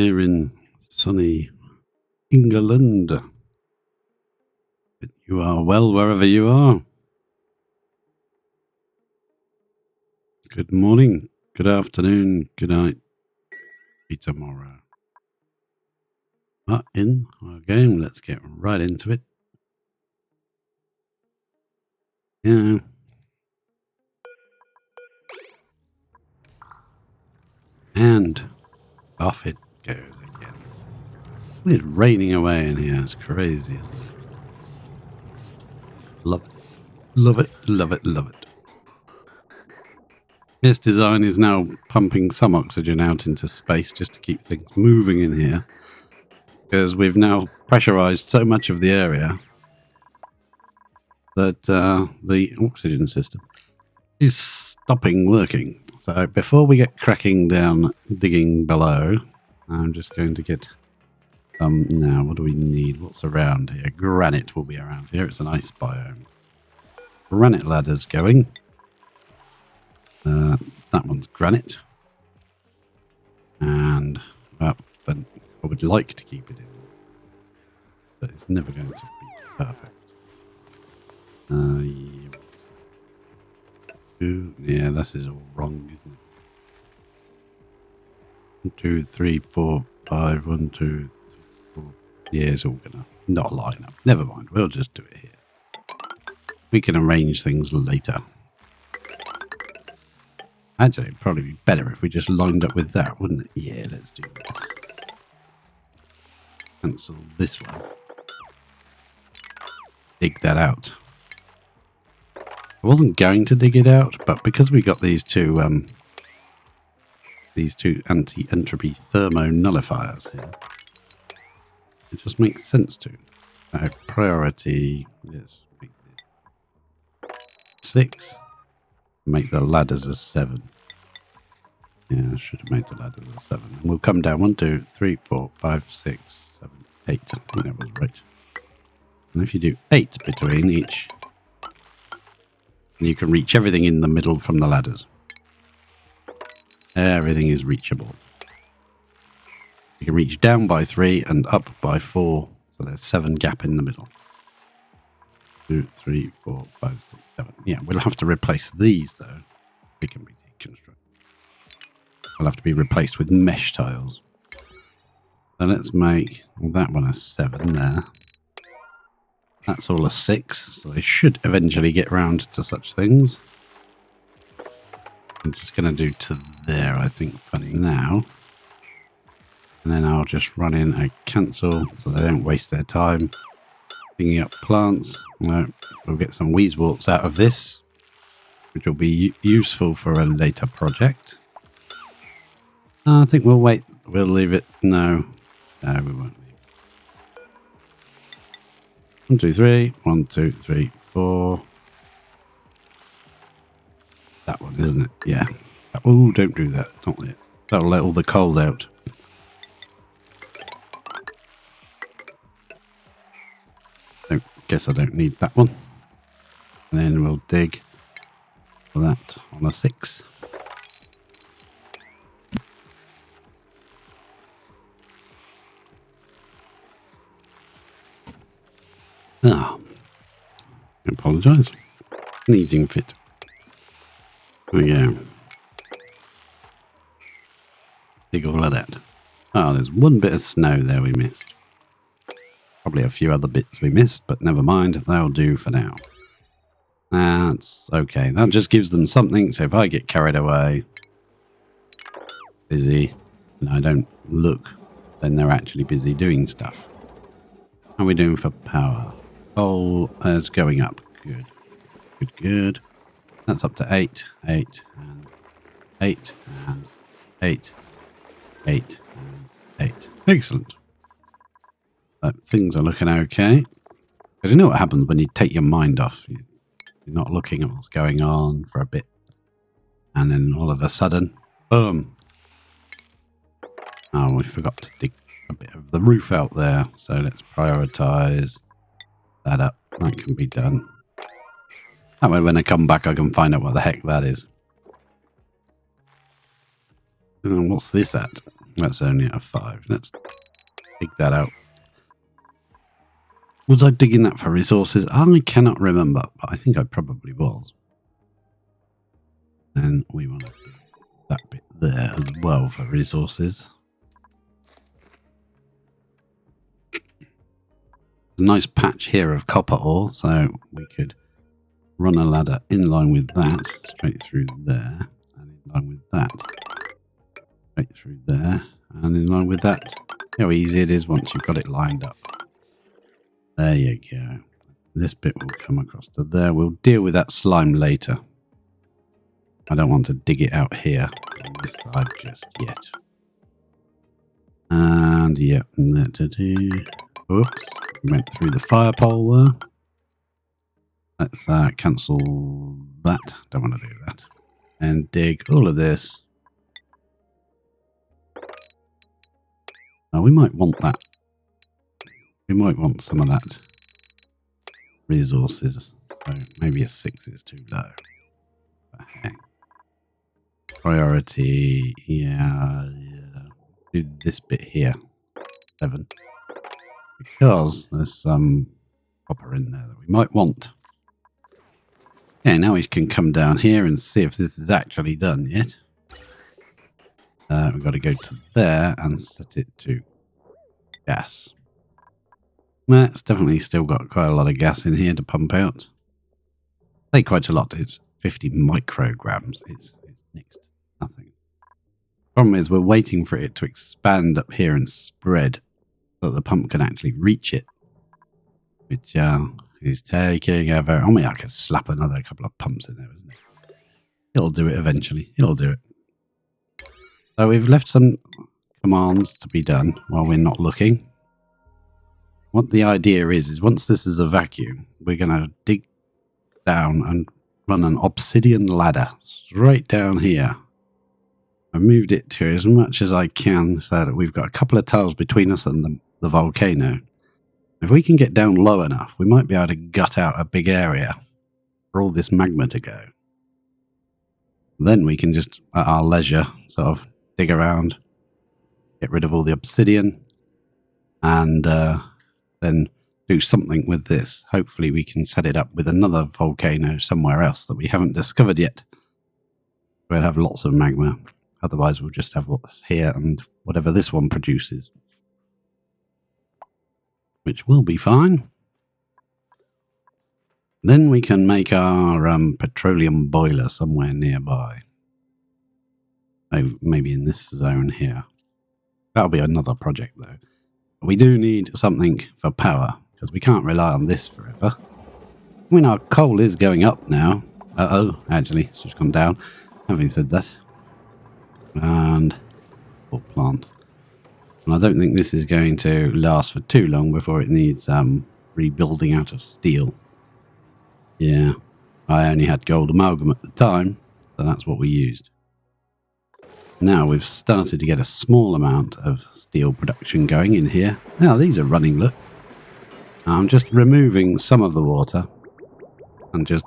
here in sunny England. You are well wherever you are. Good morning, good afternoon, good night, be tomorrow. In our game, let's get right into it. Yeah. And off it goes again. It's raining away in here. It's crazy, isn't it? Love it. Love it, love it, love it. This design is now pumping some oxygen out into space just to keep things moving in here. Because we've now pressurized so much of the area that the oxygen system is stopping working. So before we get cracking down digging below, I'm just going to get now what do we need? What's around here? Granite will be around here. It's an ice biome. Granite ladders going. That one's granite. And I would like to keep it in, but it's never going to be perfect. Yeah, this is all wrong, isn't it? 1, 2, 3, 4, 5. 1, 2, 3, 4. Yeah, it's all gonna not line up. Never mind. We'll just do it here. We can arrange things later. Actually, it'd probably be better if we just lined up with that, wouldn't it? Yeah, let's do that. Cancel this one. Dig that out. I wasn't going to dig it out, but because we got these two anti-entropy thermo nullifiers here, it just makes sense to. Priority, yes, 6. Make the ladders a 7. Yeah, I should have made the ladders a 7. And we'll come down 1, 2, 3, 4, 5, 6, 7, 8. I think that was right. And if you do 8 between each, you can reach everything in the middle from the ladders. Everything is reachable. You can reach down by 3 and up by 4. So there's 7 gap in the middle. 2, 3, 4, 5, 6, 7. Yeah, we'll have to replace these though. They can be deconstructed. They'll have to be replaced with mesh tiles. So let's make that one a 7 there. That's all a 6, so they should eventually get round to such things. I'm just going to do to there, I think, for now. And then I'll just run in a cancel so they don't waste their time picking up plants. We'll get some Weezewarts out of this, which will be useful for a later project. I think we'll wait. We'll leave it. No, we won't leave. 1, 2, 3. 1, 2, 3, 4. That one, isn't it? Yeah. Oh, don't do that. Not yet. That'll let all the cold out. Guess I don't need that one. And then we'll dig for that on a 6. I apologise. Sneezing fit. There we go. Dig all of that. Oh, there's one bit of snow there we missed. Probably a few other bits we missed, but never mind. They'll do for now. That's okay. That just gives them something. So if I get carried away, busy, and I don't look, then they're actually busy doing stuff. How are we doing for power? Coal is going up. Good. Good, good. That's up to 8, 8, and 8, and 8, 8, and 8. Excellent. Things are looking okay. Because you know what happens when you take your mind off. You're not looking at what's going on for a bit. And then all of a sudden, boom. Oh, we forgot to dig a bit of the roof out there. So let's prioritize that up. That can be done. That way when I come back, I can find out what the heck that is. And what's this at? That's only at a 5. Let's dig that out. Was I digging that for resources? I cannot remember, but I think I probably was. And we want to do that bit there as well for resources. A nice patch here of copper ore, so we could run a ladder in line with that, straight through there, and in line with that, straight through there, and in line with that. See how easy it is once you've got it lined up. There you go. This bit will come across to there. We'll deal with that slime later. I don't want to dig it out here on this side just yet. And yeah, oops, we went through the fire pole there. Let's cancel that. Don't want to do that. And dig all of this. Now we might want that. We might want some of that resources. So maybe a 6 is too low. But hey. Priority, yeah. Do this bit here. 7. Because there's some copper in there that we might want. Okay, now we can come down here and see if this is actually done yet. We've got to go to there and set it to gas. Well, it's definitely still got quite a lot of gas in here to pump out. Say quite a lot. It's 50 micrograms. It's next to nothing. Problem is we're waiting for it to expand up here and spread so that the pump can actually reach it. Which is taking ever. I mean, I could slap another couple of pumps in there, isn't it? It'll do it eventually. It'll do it. So we've left some commands to be done while we're not looking. What the idea is once this is a vacuum, we're going to dig down and run an obsidian ladder straight down here. I moved it to as much as I can so that we've got a couple of tiles between us and the volcano. If we can get down low enough, we might be able to gut out a big area for all this magma to go. Then we can just, at our leisure, sort of dig around, get rid of all the obsidian, and then do something with this. Hopefully we can set it up with another volcano somewhere else that we haven't discovered yet. We'll have lots of magma. Otherwise we'll just have what's here and whatever this one produces. Which will be fine. Then we can make our petroleum boiler somewhere nearby. Maybe in this zone here. That'll be another project though. We do need something for power because we can't rely on this forever. I mean, our coal is going up now. Actually, it's just gone down. Having said that. And plant. And I don't think this is going to last for too long before it needs rebuilding out of steel. Yeah, I only had gold amalgam at the time, so that's what we used. Now we've started to get a small amount of steel production going in here. Now these are running, look. I'm just removing some of the water and just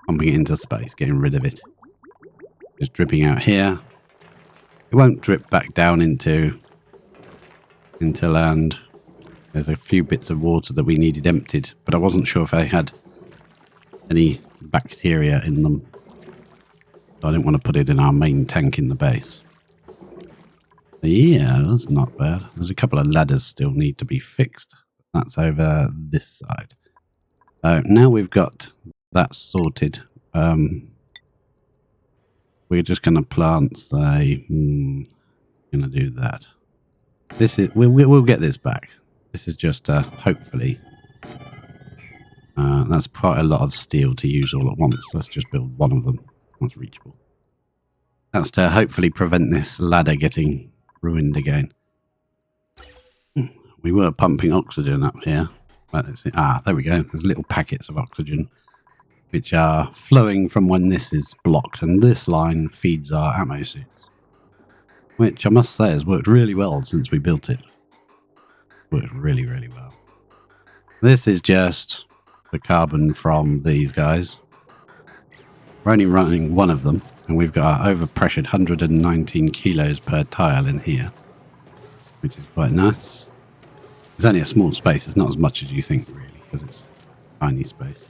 pumping it into space, getting rid of it. Just dripping out here. It won't drip back down into land. There's a few bits of water that we needed emptied, but I wasn't sure if they had any bacteria in them. So I didn't want to put it in our main tank in the base. Yeah, that's not bad. There's a couple of ladders still need to be fixed. That's over this side. Now we've got that sorted. We're just going to plant, say, going to do that. This is we'll get this back. This is just hopefully. That's quite a lot of steel to use all at once. Let's just build one of them. That's reachable. That's to hopefully prevent this ladder getting ruined again. We were pumping oxygen up here. There we go. There's little packets of oxygen which are flowing from when this is blocked, and this line feeds our ammo suits, which I must say has worked really well since we built it. Worked really, really well. This is just the carbon from these guys. We're only running one of them, and we've got our overpressured 119 kilos per tile in here. which is quite nice. It's only a small space. It's not as much as you think, really, because it's a tiny space.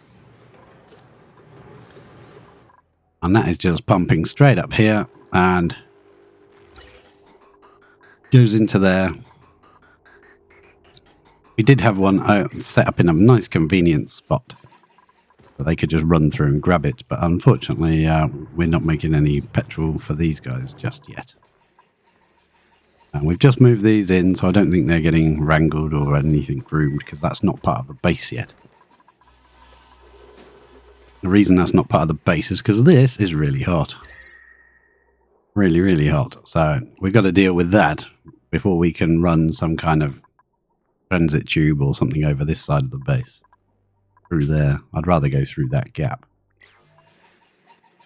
And that is just pumping straight up here and goes into there. We did have one set up in a nice convenient spot that they could just run through and grab it, but unfortunately we're not making any petrol for these guys just yet. And we've just moved these in, so I don't think they're getting wrangled or anything groomed, because that's not part of the base yet. The reason that's not part of the base is because this is really hot. Really, really hot. So we've got to deal with that before we can run some kind of transit tube or something over this side of the base. Through there. I'd rather go through that gap.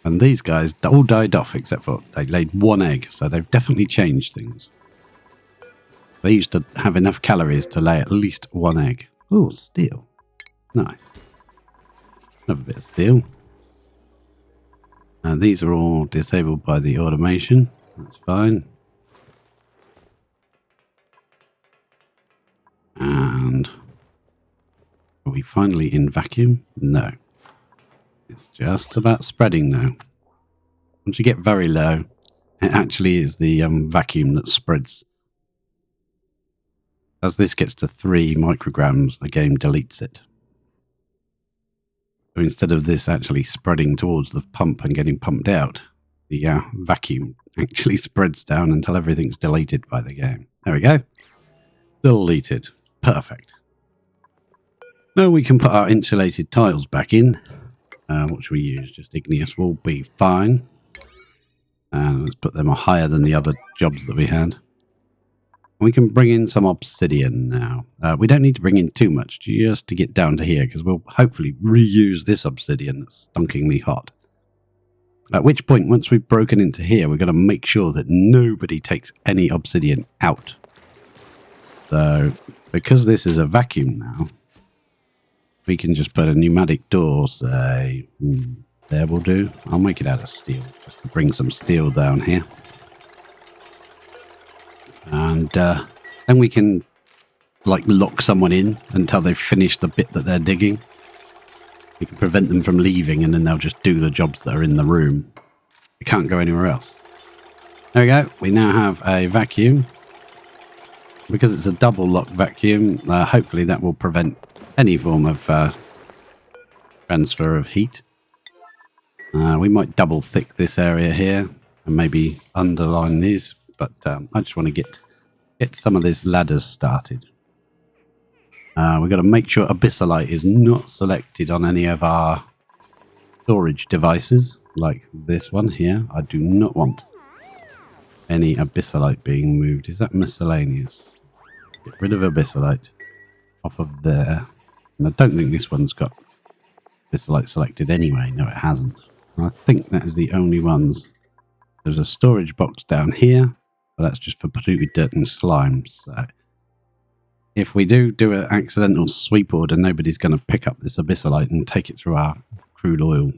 And these guys all died off except for they laid one egg, so they've definitely changed things. They used to have enough calories to lay at least one egg. Oh, steel. Nice. Another bit of steel. And these are all disabled by the automation. That's fine. And are we finally in vacuum? No. It's just about spreading now. Once you get very low, it actually is the vacuum that spreads. As this gets to 3 micrograms, the game deletes it. So instead of this actually spreading towards the pump and getting pumped out, the vacuum actually spreads down until everything's deleted by the game. There we go. Deleted. Perfect. Now we can put our insulated tiles back in. What should we use? Just igneous will be fine. And let's put them higher than the other jobs that we had. We can bring in some obsidian now. We don't need to bring in too much just to get down to here, because we'll hopefully reuse this obsidian that's stunkingly hot. At which point, once we've broken into here, we're going to make sure that nobody takes any obsidian out. So, because this is a vacuum now, we can just put a pneumatic door, say, there will do. I'll make it out of steel, just to bring some steel down here. And then we can like lock someone in until they've finished the bit that they're digging. We can prevent them from leaving, and then they'll just do the jobs that are in the room. They can't go anywhere else. There we go. We now have a vacuum. Because it's a double lock vacuum, hopefully that will prevent any form of transfer of heat. We might double thick this area here and maybe underline these. But I just want to get some of these ladders started. We've got to make sure abyssalite is not selected on any of our storage devices, like this one here. I do not want any abyssalite being moved. Is that miscellaneous? Get rid of abyssalite off of there. And I don't think this one's got abyssalite selected anyway. No, it hasn't. I think that is the only ones. There's a storage box down here. But that's just for polluted dirt and slime. So if we do an accidental sweep order, nobody's going to pick up this abyssalite and take it through our crude oil.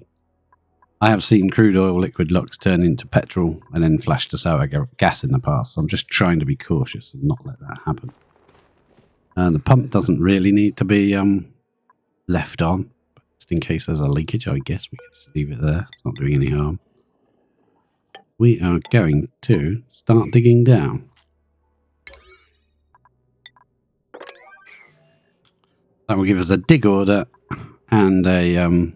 I have seen crude oil liquid locks turn into petrol and then flash to sour gas in the past. So I'm just trying to be cautious and not let that happen. The pump doesn't really need to be left on. But just in case there's a leakage, I guess we could just leave it there. It's not doing any harm. We are going to start digging down. That will give us a dig order and a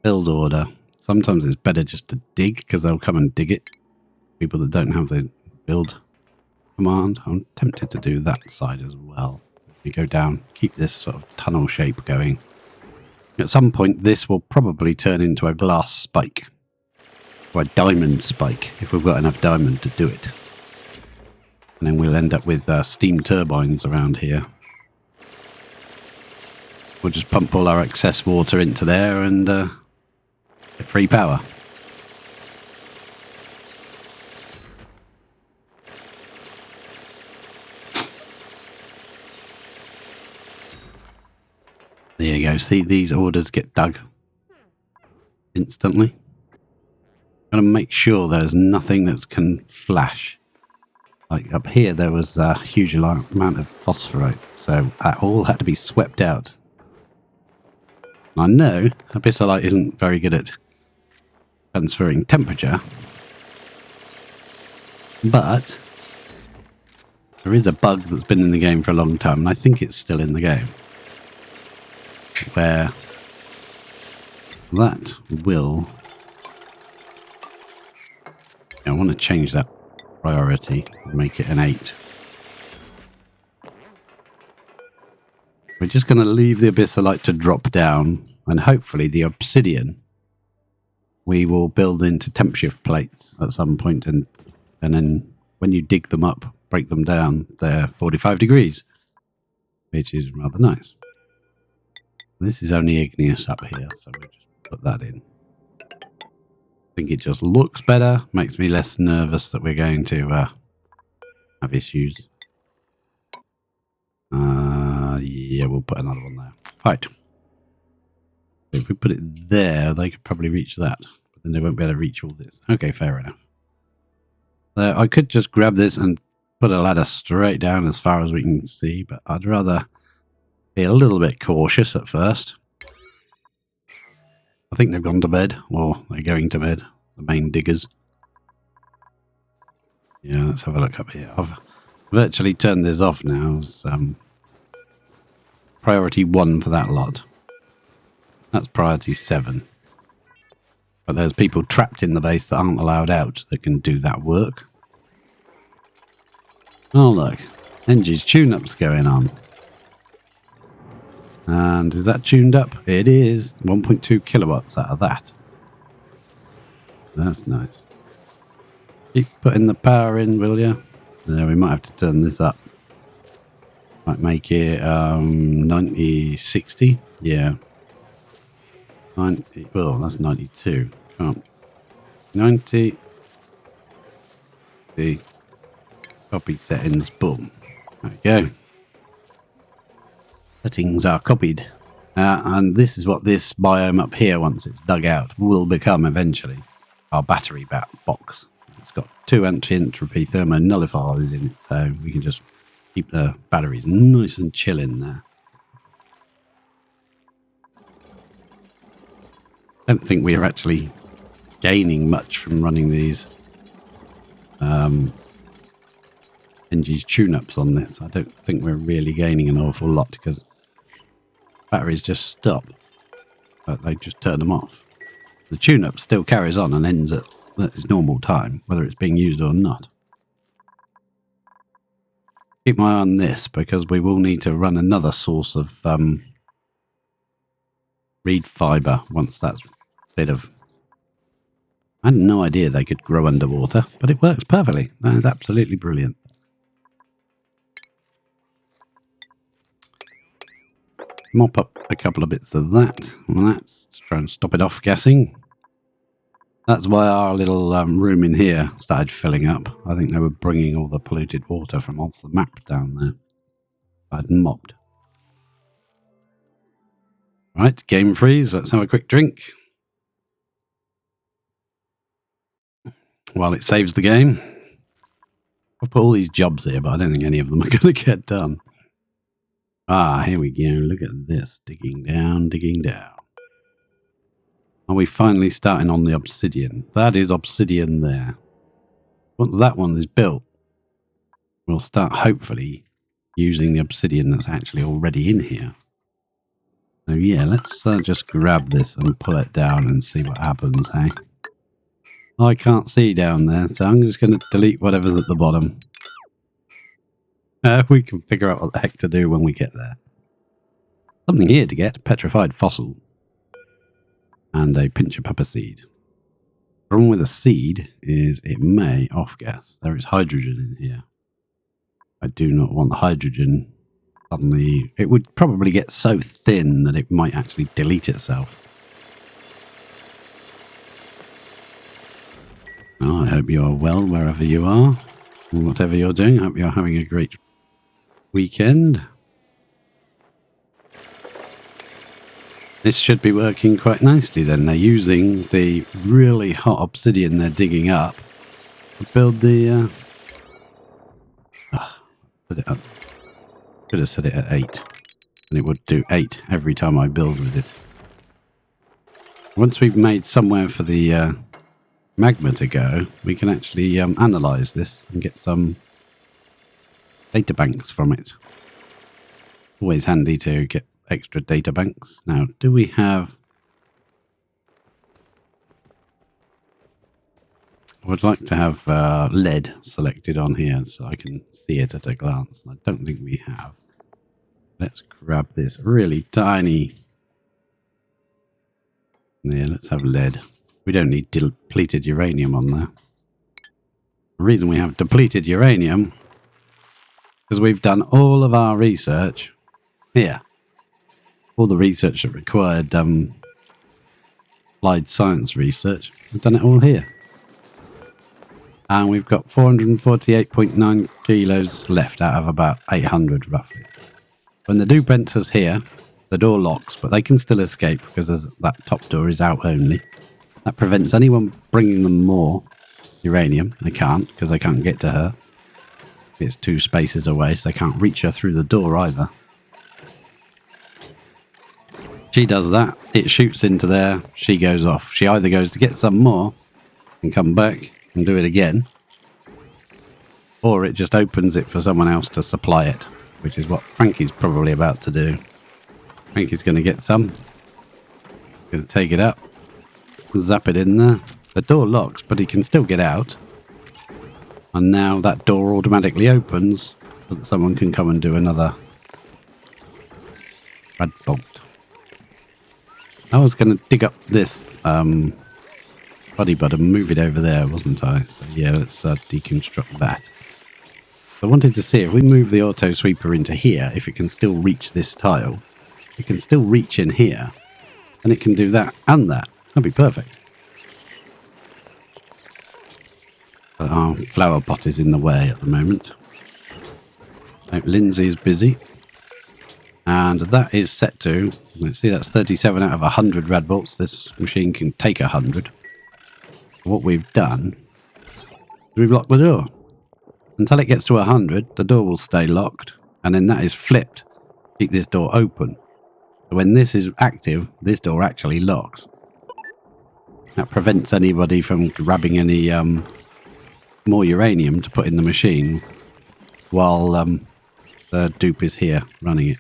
build order. Sometimes it's better just to dig, because they'll come and dig it. People that don't have the build command. I'm tempted to do that side as well. We go down, keep this sort of tunnel shape going. At some point, this will probably turn into a glass spike. Or a diamond spike, if we've got enough diamond to do it. And then we'll end up with steam turbines around here. We'll just pump all our excess water into there and get free power. There you go. See, these orders get dug instantly. Got to make sure there's nothing that can flash Like up here, there was a huge amount of phosphorite, so that all had to be swept out. I know abyssalite isn't very good at transferring temperature, but there is a bug that's been in the game for a long time, and I think it's still in the game, where that will... I want to change that priority and make it an 8. We're just going to leave the abyssalite to drop down, and hopefully the obsidian we will build into temp shift plates at some point, and then when you dig them up, break them down, they're 45 degrees, which is rather nice. This is only igneous up here, so we'll just put that in. I think it just looks better, makes me less nervous that we're going to have issues. Yeah, we'll put another one there. Right. If we put it there, they could probably reach that, but then they won't be able to reach all this. Okay, fair enough. So I could just grab this and put a ladder straight down as far as we can see, but I'd rather be a little bit cautious at first. I think they've gone to bed, or they're going to bed, the main diggers. Yeah, let's have a look up here. I've virtually turned this off now. It's, priority 1 for that lot. That's priority 7. But there's people trapped in the base that aren't allowed out that can do that work. Oh look, Engi's tune-up's going on. And is that tuned up? It is. 1.2 kilowatts out of that. That's nice. Keep putting the power in, will you? There, we might have to turn this up. Might make it 90, 60. Yeah. 90, well, that's 92. Can't. 90. The copy settings. Boom. There we go. Settings are copied. And this is what this biome up here, once it's dug out, will become eventually. Our battery box. It's got 2 anti-entropy thermonullifiers in it, so we can just keep the batteries nice and chill in there. I don't think we are actually gaining much from running these Engi's tune-ups on this. I don't think we're really gaining an awful lot because batteries just stop, but they just turn them off. The tune-up still carries on and ends at its normal time, whether it's being used or not. Keep my eye on this because we will need to run another source of reed fibre once that's a bit of... I had no idea they could grow underwater, but it works perfectly. That is absolutely brilliant. Mop up a couple of bits of that. And that's to try and stop it off gassing. That's why our little room in here started filling up. I think they were bringing all the polluted water from off the map down there. I'd mopped. Right, game freeze. Let's have a quick drink. While it saves the game. I've put all these jobs here, but I don't think any of them are going to get done. Ah, here we go. Look at this. Digging down, digging down. Are we finally starting on the obsidian? That is obsidian there. Once that one is built, we'll start hopefully using the obsidian that's actually already in here. So yeah, let's just grab this and pull it down and see what happens, hey? I can't see down there, so I'm just going to delete whatever's at the bottom. We can figure out what the heck to do when we get there. Something here to get, petrified fossil. And a pinch of pepper seed. The problem with a seed is it may off-gas. There is hydrogen in here. I do not want the hydrogen suddenly... It would probably get so thin that it might actually delete itself. Oh, I hope you are well wherever you are. And whatever you're doing, I hope you're having a great weekend. This should be working quite nicely then. They're using the really hot obsidian they're digging up to build the Put it up. Could have set it at 8. And it would do 8 every time I build with it. Once we've made somewhere for the magma to go, we can actually analyze this and get some data banks from it. Always handy to get extra data banks. Now, do we have... I would like to have lead selected on here so I can see it at a glance. I don't think we have. Let's grab this really tiny... Yeah, let's have lead. We don't need depleted uranium on there. The reason we have depleted uranium because we've done all of our research here. All the research that required applied science research. We've done it all here. And we've got 448.9 kilos left out of about 800 roughly. When the dupe enters here, the door locks, but they can still escape because that top door is out only. That prevents anyone bringing them more uranium. They can't because they can't get to her. It's 2 spaces away, so they can't reach her through the door either. She does that. It shoots into there. She goes off. She either goes to get some more and come back and do it again, or it just opens it for someone else to supply it, which is what Frankie's probably about to do. Frankie's going to get some. Going to take it up. Zap it in there. The door locks, but he can still get out. And now that door automatically opens so that someone can come and do another red bolt. I was going to dig up this body bud and move it over there, wasn't I? So yeah, let's deconstruct that. I wanted to see if we move the auto sweeper into here, if it can still reach this tile. It can still reach in here, and it can do that and that. That'd be perfect. But our flower pot is in the way at the moment. So Lindsay is busy. And that is set to, let's see, that's 37 out of 100 rad bolts. This machine can take 100. What we've done is we've locked the door. Until it gets to 100, the door will stay locked. And then that is flipped. Keep this door open. So when this is active, this door actually locks. That prevents anybody from grabbing any more uranium to put in the machine while the dupe is here running it.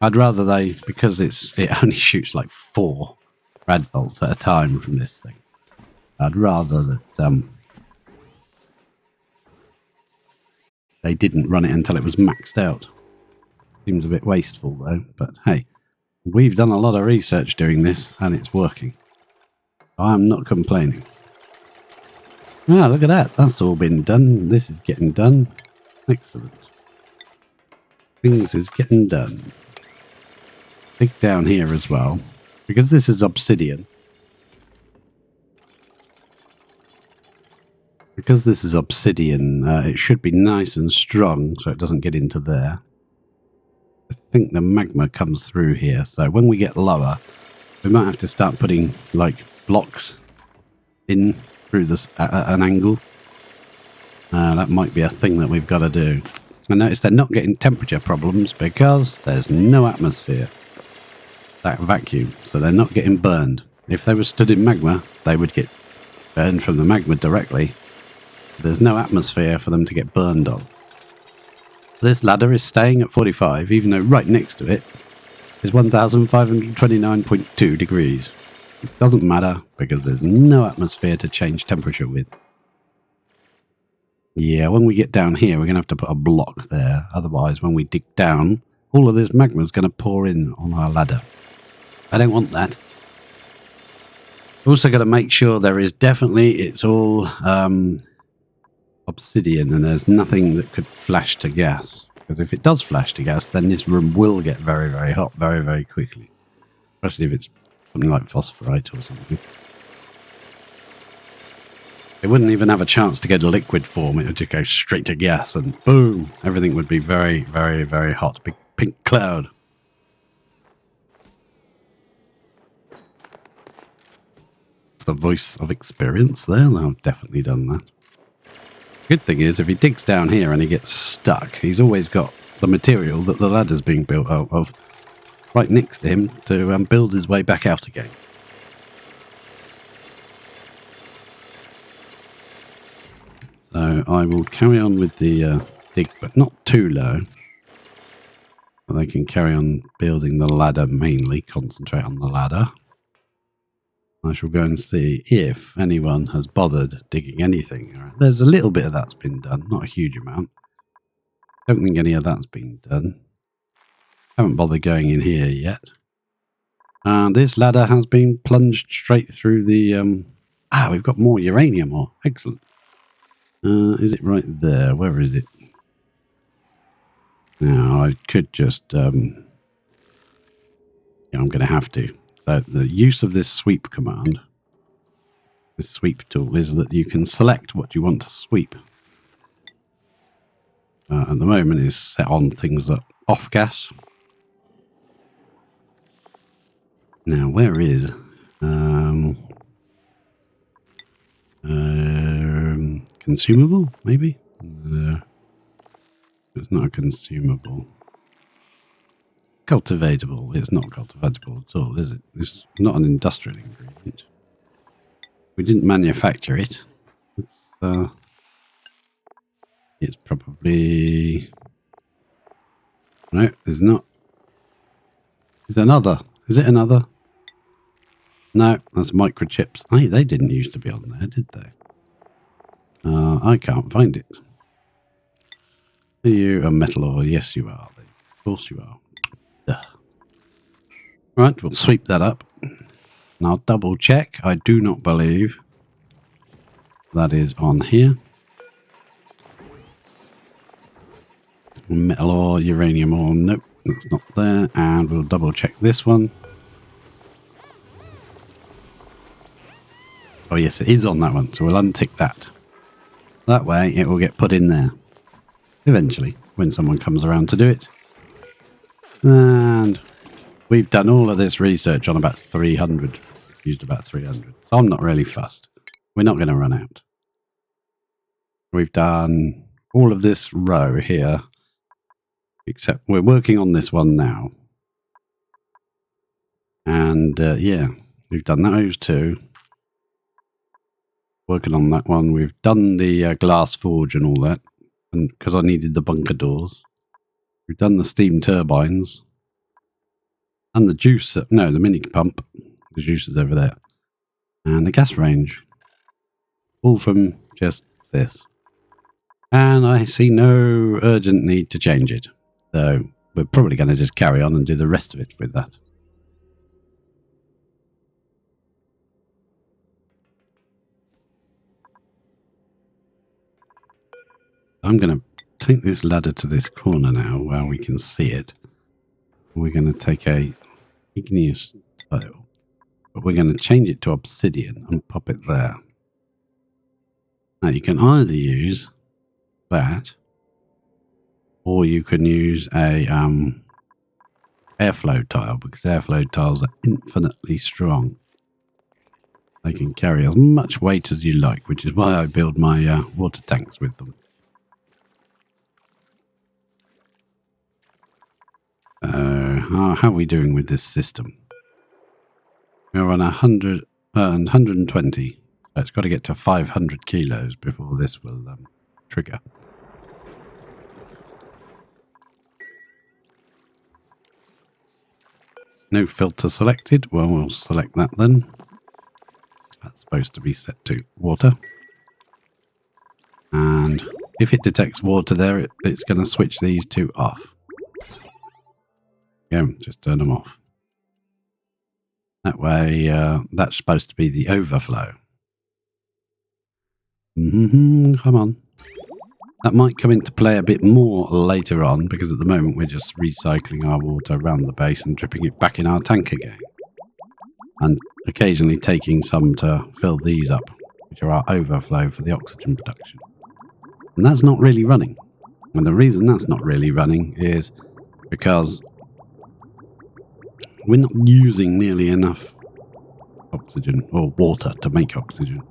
I'd rather they, because it only shoots like 4 rad bolts at a time from this thing. I'd rather that they didn't run it until it was maxed out. Seems a bit wasteful though, but hey, we've done a lot of research doing this and it's working. I'm not complaining. Ah, look at that. That's all been done. This is getting done. Excellent. Things is getting done. Dig down here as well. Because this is obsidian. Because this is obsidian, it should be nice and strong so it doesn't get into there. I think the magma comes through here. So when we get lower, we might have to start putting like blocks in through this at an angle. That might be a thing that we've got to do. I notice they're not getting temperature problems because there's no atmosphere. That vacuum, so they're not getting burned. If they were stood in magma, they would get burned from the magma directly. There's no atmosphere for them to get burned on. This ladder is staying at 45, even though right next to it is 1529.2 degrees. It doesn't matter because there's no atmosphere to change temperature with. Yeah, when we get down here, we're going to have to put a block there. Otherwise, when we dig down, all of this magma is going to pour in on our ladder. I don't want that. Also got to make sure there is definitely, it's all obsidian and there's nothing that could flash to gas. Because if it does flash to gas, then this room will get very, very hot very, very quickly. Especially if it's something like phosphorite or something. It wouldn't even have a chance to get a liquid form. It would just go straight to gas and boom, everything would be very, very, very hot. Big pink cloud. It's the voice of experience there. I've definitely done that. Good thing is, if he digs down here and he gets stuck, he's always got the material that the ladder's being built out of right next to him to build his way back out again. So I will carry on with the dig, but not too low. So they can carry on building the ladder mainly, concentrate on the ladder. I shall go and see if anyone has bothered digging anything. There's a little bit of that's been done, not a huge amount. Don't think any of that's been done. Haven't bothered going in here yet. This ladder has been plunged straight through the... we've got more uranium ore. Excellent. Is it right there? Where is it? Now, I could just... yeah, I'm going to have to. So the use of this sweep command, this sweep tool, is that you can select what you want to sweep. At the moment is set on things that off gas. Now where is consumable? Maybe it's not a consumable. Cultivatable. It's not cultivatable at all, is it? It's not an industrial ingredient. We didn't manufacture it. It's probably... No, there's not. Is there another? Is it another? No, that's microchips. Hey, they didn't used to be on there, did they? I can't find it. Are you a metal ore? Yes, you are. Of course you are. Duh. Right, we'll sweep that up. And I'll double check. I do not believe that is on here. Metal ore, uranium ore. Nope, that's not there. And we'll double check this one. Oh yes, it is on that one. So we'll untick that. That way it will get put in there. Eventually, when someone comes around to do it. And we've done all of this research on about 300. Used about 300. So I'm not really fussed. We're not going to run out. We've done all of this row here. Except we're working on this one now. And yeah, we've done those two. Working on that one. We've done the glass forge and all that. And because I needed the bunker doors. We've done the steam turbines. And the juice. No, the mini pump. The juice is over there. And the gas range. All from just this. And I see no urgent need to change it. So we're probably going to just carry on and do the rest of it with that. I'm going to take this ladder to this corner now where we can see it. We're going to take a igneous tile, but we're going to change it to obsidian and pop it there. Now you can either use that, or you can use a airflow tile, because airflow tiles are infinitely strong. They can carry as much weight as you like, which is why I build my water tanks with them. How are we doing with this system? We're on 100 and 120. So it's got to get to 500 kilos before this will trigger. No filter selected. Well, we'll select that then. That's supposed to be set to water. And if it detects water there, it's going to switch these two off. Yeah, just turn them off. That way, that's supposed to be the overflow. Come on. That might come into play a bit more later on, because at the moment we're just recycling our water around the base and dripping it back in our tank again. And occasionally taking some to fill these up, which are our overflow for the oxygen production. And that's not really running. And the reason that's not really running is because we're not using nearly enough oxygen or water to make oxygen.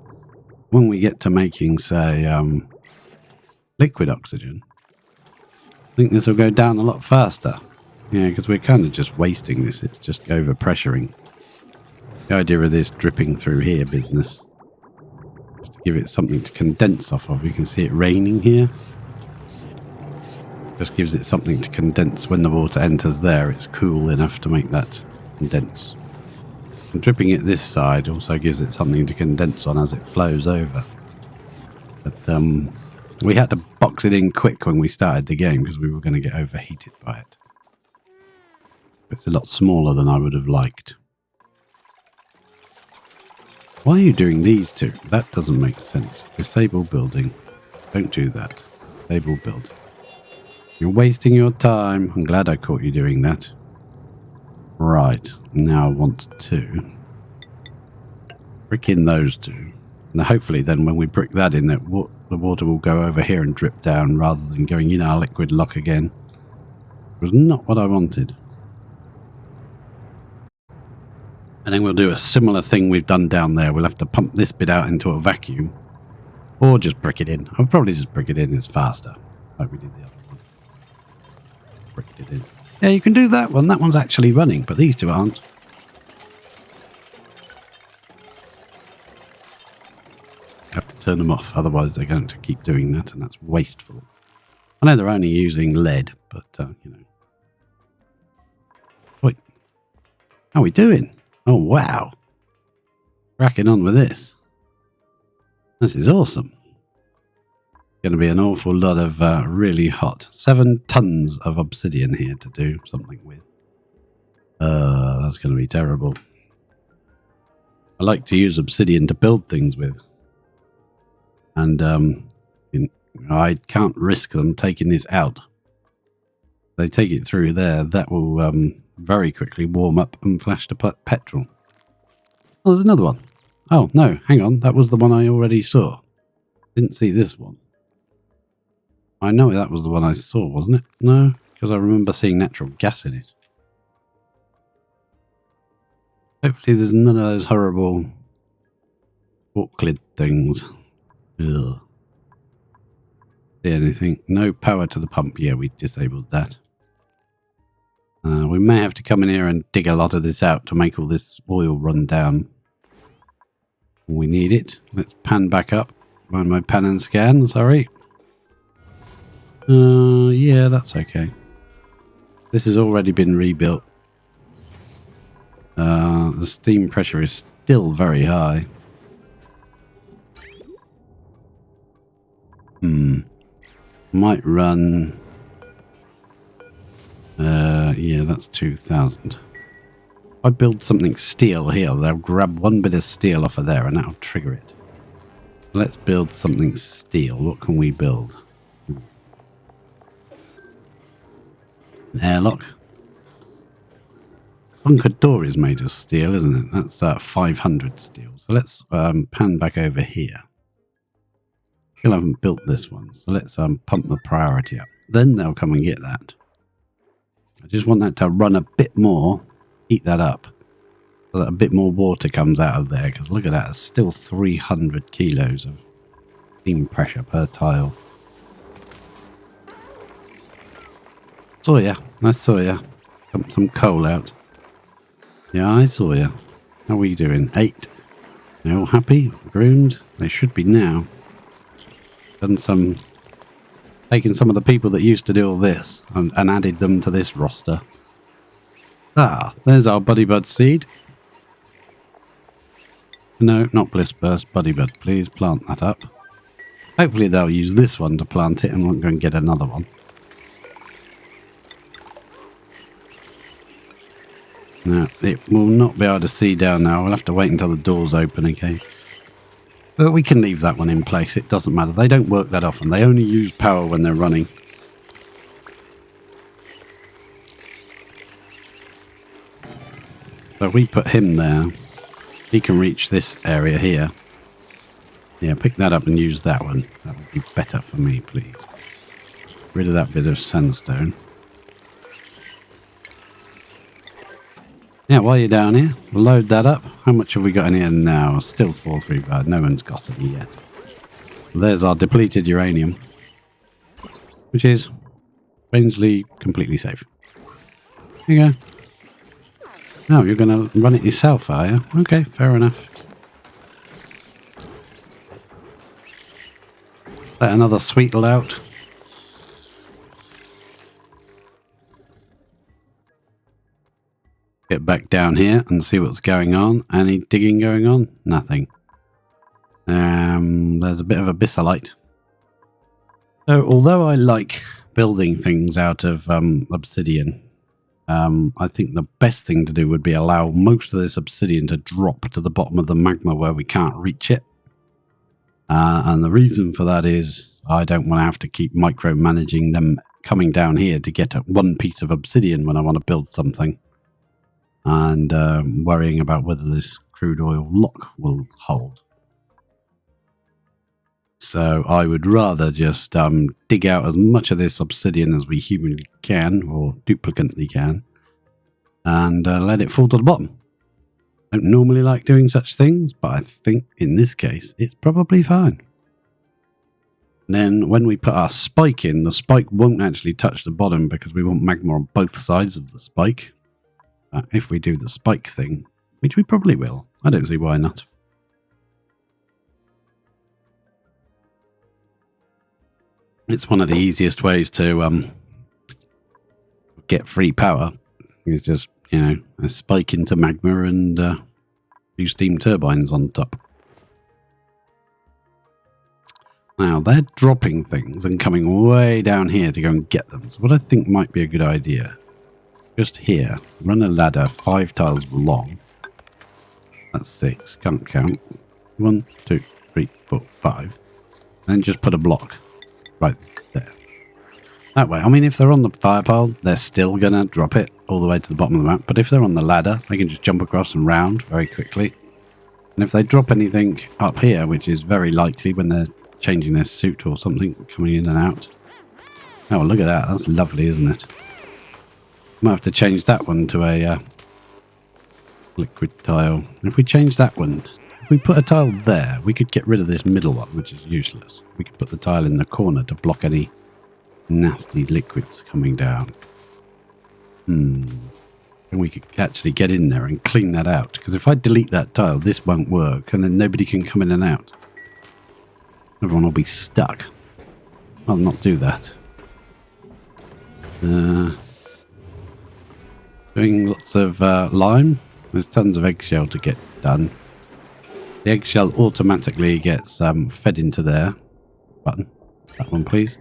When we get to making, say, liquid oxygen, I think this will go down a lot faster. Yeah, because we're kind of just wasting this. It's just overpressuring. The idea of this dripping through here business, just to give it something to condense off of. You can see it raining here. Just gives it something to condense when the water enters there. It's cool enough to make that condense. And dripping it this side also gives it something to condense on as it flows over. But we had to box it in quick when we started the game because we were going to get overheated by it. It's a lot smaller than I would have liked. Why are you doing these two? That doesn't make sense. Disable building. Don't do that. Disable building. You're wasting your time. I'm glad I caught you doing that. Right. Now I want to brick in those two. And hopefully then when we brick that in, the water will go over here and drip down rather than going in our liquid lock again. It was not what I wanted. And then we'll do a similar thing we've done down there. We'll have to pump this bit out into a vacuum. Or just brick it in. I'll probably just brick it in. It's faster. Like we did the other one. Bricked it in. Yeah, you can do that one. That one's actually running, but these two aren't. Have to turn them off. Otherwise they're going to keep doing that, and that's wasteful. I know they're only using lead, but, you know. Wait. How are we doing? Oh, wow. Cracking on with this. This is awesome. Going to be an awful lot of really hot. 7 tons of obsidian here to do something with. That's going to be terrible. I like to use obsidian to build things with. And I can't risk them taking this out. They take it through there. That will very quickly warm up and flash to petrol. Oh, there's another one. Oh, no, hang on. That was the one I already saw. Didn't see this one. I know that was the one I saw, wasn't it? No, because I remember seeing natural gas in it. Hopefully there's none of those horrible forklift things. Ugh. See anything? No power to the pump. Yeah, we disabled that. We may have to come in here and dig a lot of this out to make all this oil run down. We need it. Let's pan back up. Find my pan and scan, sorry. Yeah, that's okay. This has already been rebuilt. The steam pressure is still very high. Might run... yeah, that's 2,000. I build something steel here. They'll grab one bit of steel off of there and that'll trigger it. Let's build something steel. What can we build? Airlock. Bunker door is made of steel, isn't it? That's 500 steel. So let's pan back over here. Still haven't built this one, so let's pump the priority up. Then they'll come and get that. I just want that to run a bit more, heat that up, so that a bit more water comes out of there. Because look at that, it's still 300 kilos of steam pressure per tile. Saw ya. I saw ya. Dump some coal out. Yeah, I saw ya. How are you doing? 8. They all happy? Groomed? They should be now. Done some... Taken some of the people that used to do all this and added them to this roster. Ah, there's our Buddy Bud seed. No, not Bliss Burst. Buddy Bud, please plant that up. Hopefully they'll use this one to plant it and won't go and get another one. No, it will not be able to see down now. We'll have to wait until the doors open again. But we can leave that one in place. It doesn't matter. They don't work that often. They only use power when they're running. So if we put him there, he can reach this area here. Yeah, pick that up and use that one. That would be better for me, please. Get rid of that bit of sandstone. Yeah, while you're down here, load that up. How much have we got in here now? Still 435. No one's got any yet. There's our depleted uranium. which is strangely completely safe. There you go. Oh, you're going to run it yourself, are you? Okay, fair enough. Let another sweetle out. Get back down here and see what's going on. Any digging going on? Nothing. There's a bit of abyssallite. So, although I like building things out of obsidian, I think the best thing to do would be allow most of this obsidian to drop to the bottom of the magma where we can't reach it. And the reason for that is I don't want to have to keep micromanaging them coming down here to get one piece of obsidian when I want to build something. And worrying about whether this crude oil lock will hold. So I would rather just dig out as much of this obsidian as we humanly can, or duplicately can, and let it fall to the bottom. I don't normally like doing such things, but I think in this case it's probably fine. And then when we put our spike in, the spike won't actually touch the bottom because we want magma on both sides of the spike. If we do the spike thing, which we probably will, I don't see why not. It's one of the easiest ways to get free power. It's just, a spike into magma and do steam turbines on top. Now, they're dropping things and coming way down here to go and get them. So what I think might be a good idea, just here, run a ladder 5 tiles long. That's 6, can't count. 1, 2, 3, 4, 5. And just put a block right there. That way, I mean, if they're on the fire pile, they're still going to drop it all the way to the bottom of the map. But if they're on the ladder, they can just jump across and round very quickly. And if they drop anything up here, which is very likely when they're changing their suit or something, coming in and out. Oh, look at that. That's lovely, isn't it? Might have to change that one to a liquid tile. If we change that one, if we put a tile there, we could get rid of this middle one, which is useless. We could put the tile in the corner to block any nasty liquids coming down. And we could actually get in there and clean that out. Because if I delete that tile, this won't work, and then nobody can come in and out. Everyone will be stuck. I'll not do that. Doing lots of lime. There's tons of eggshell to get done. The eggshell automatically gets fed into there. Button. That one, please.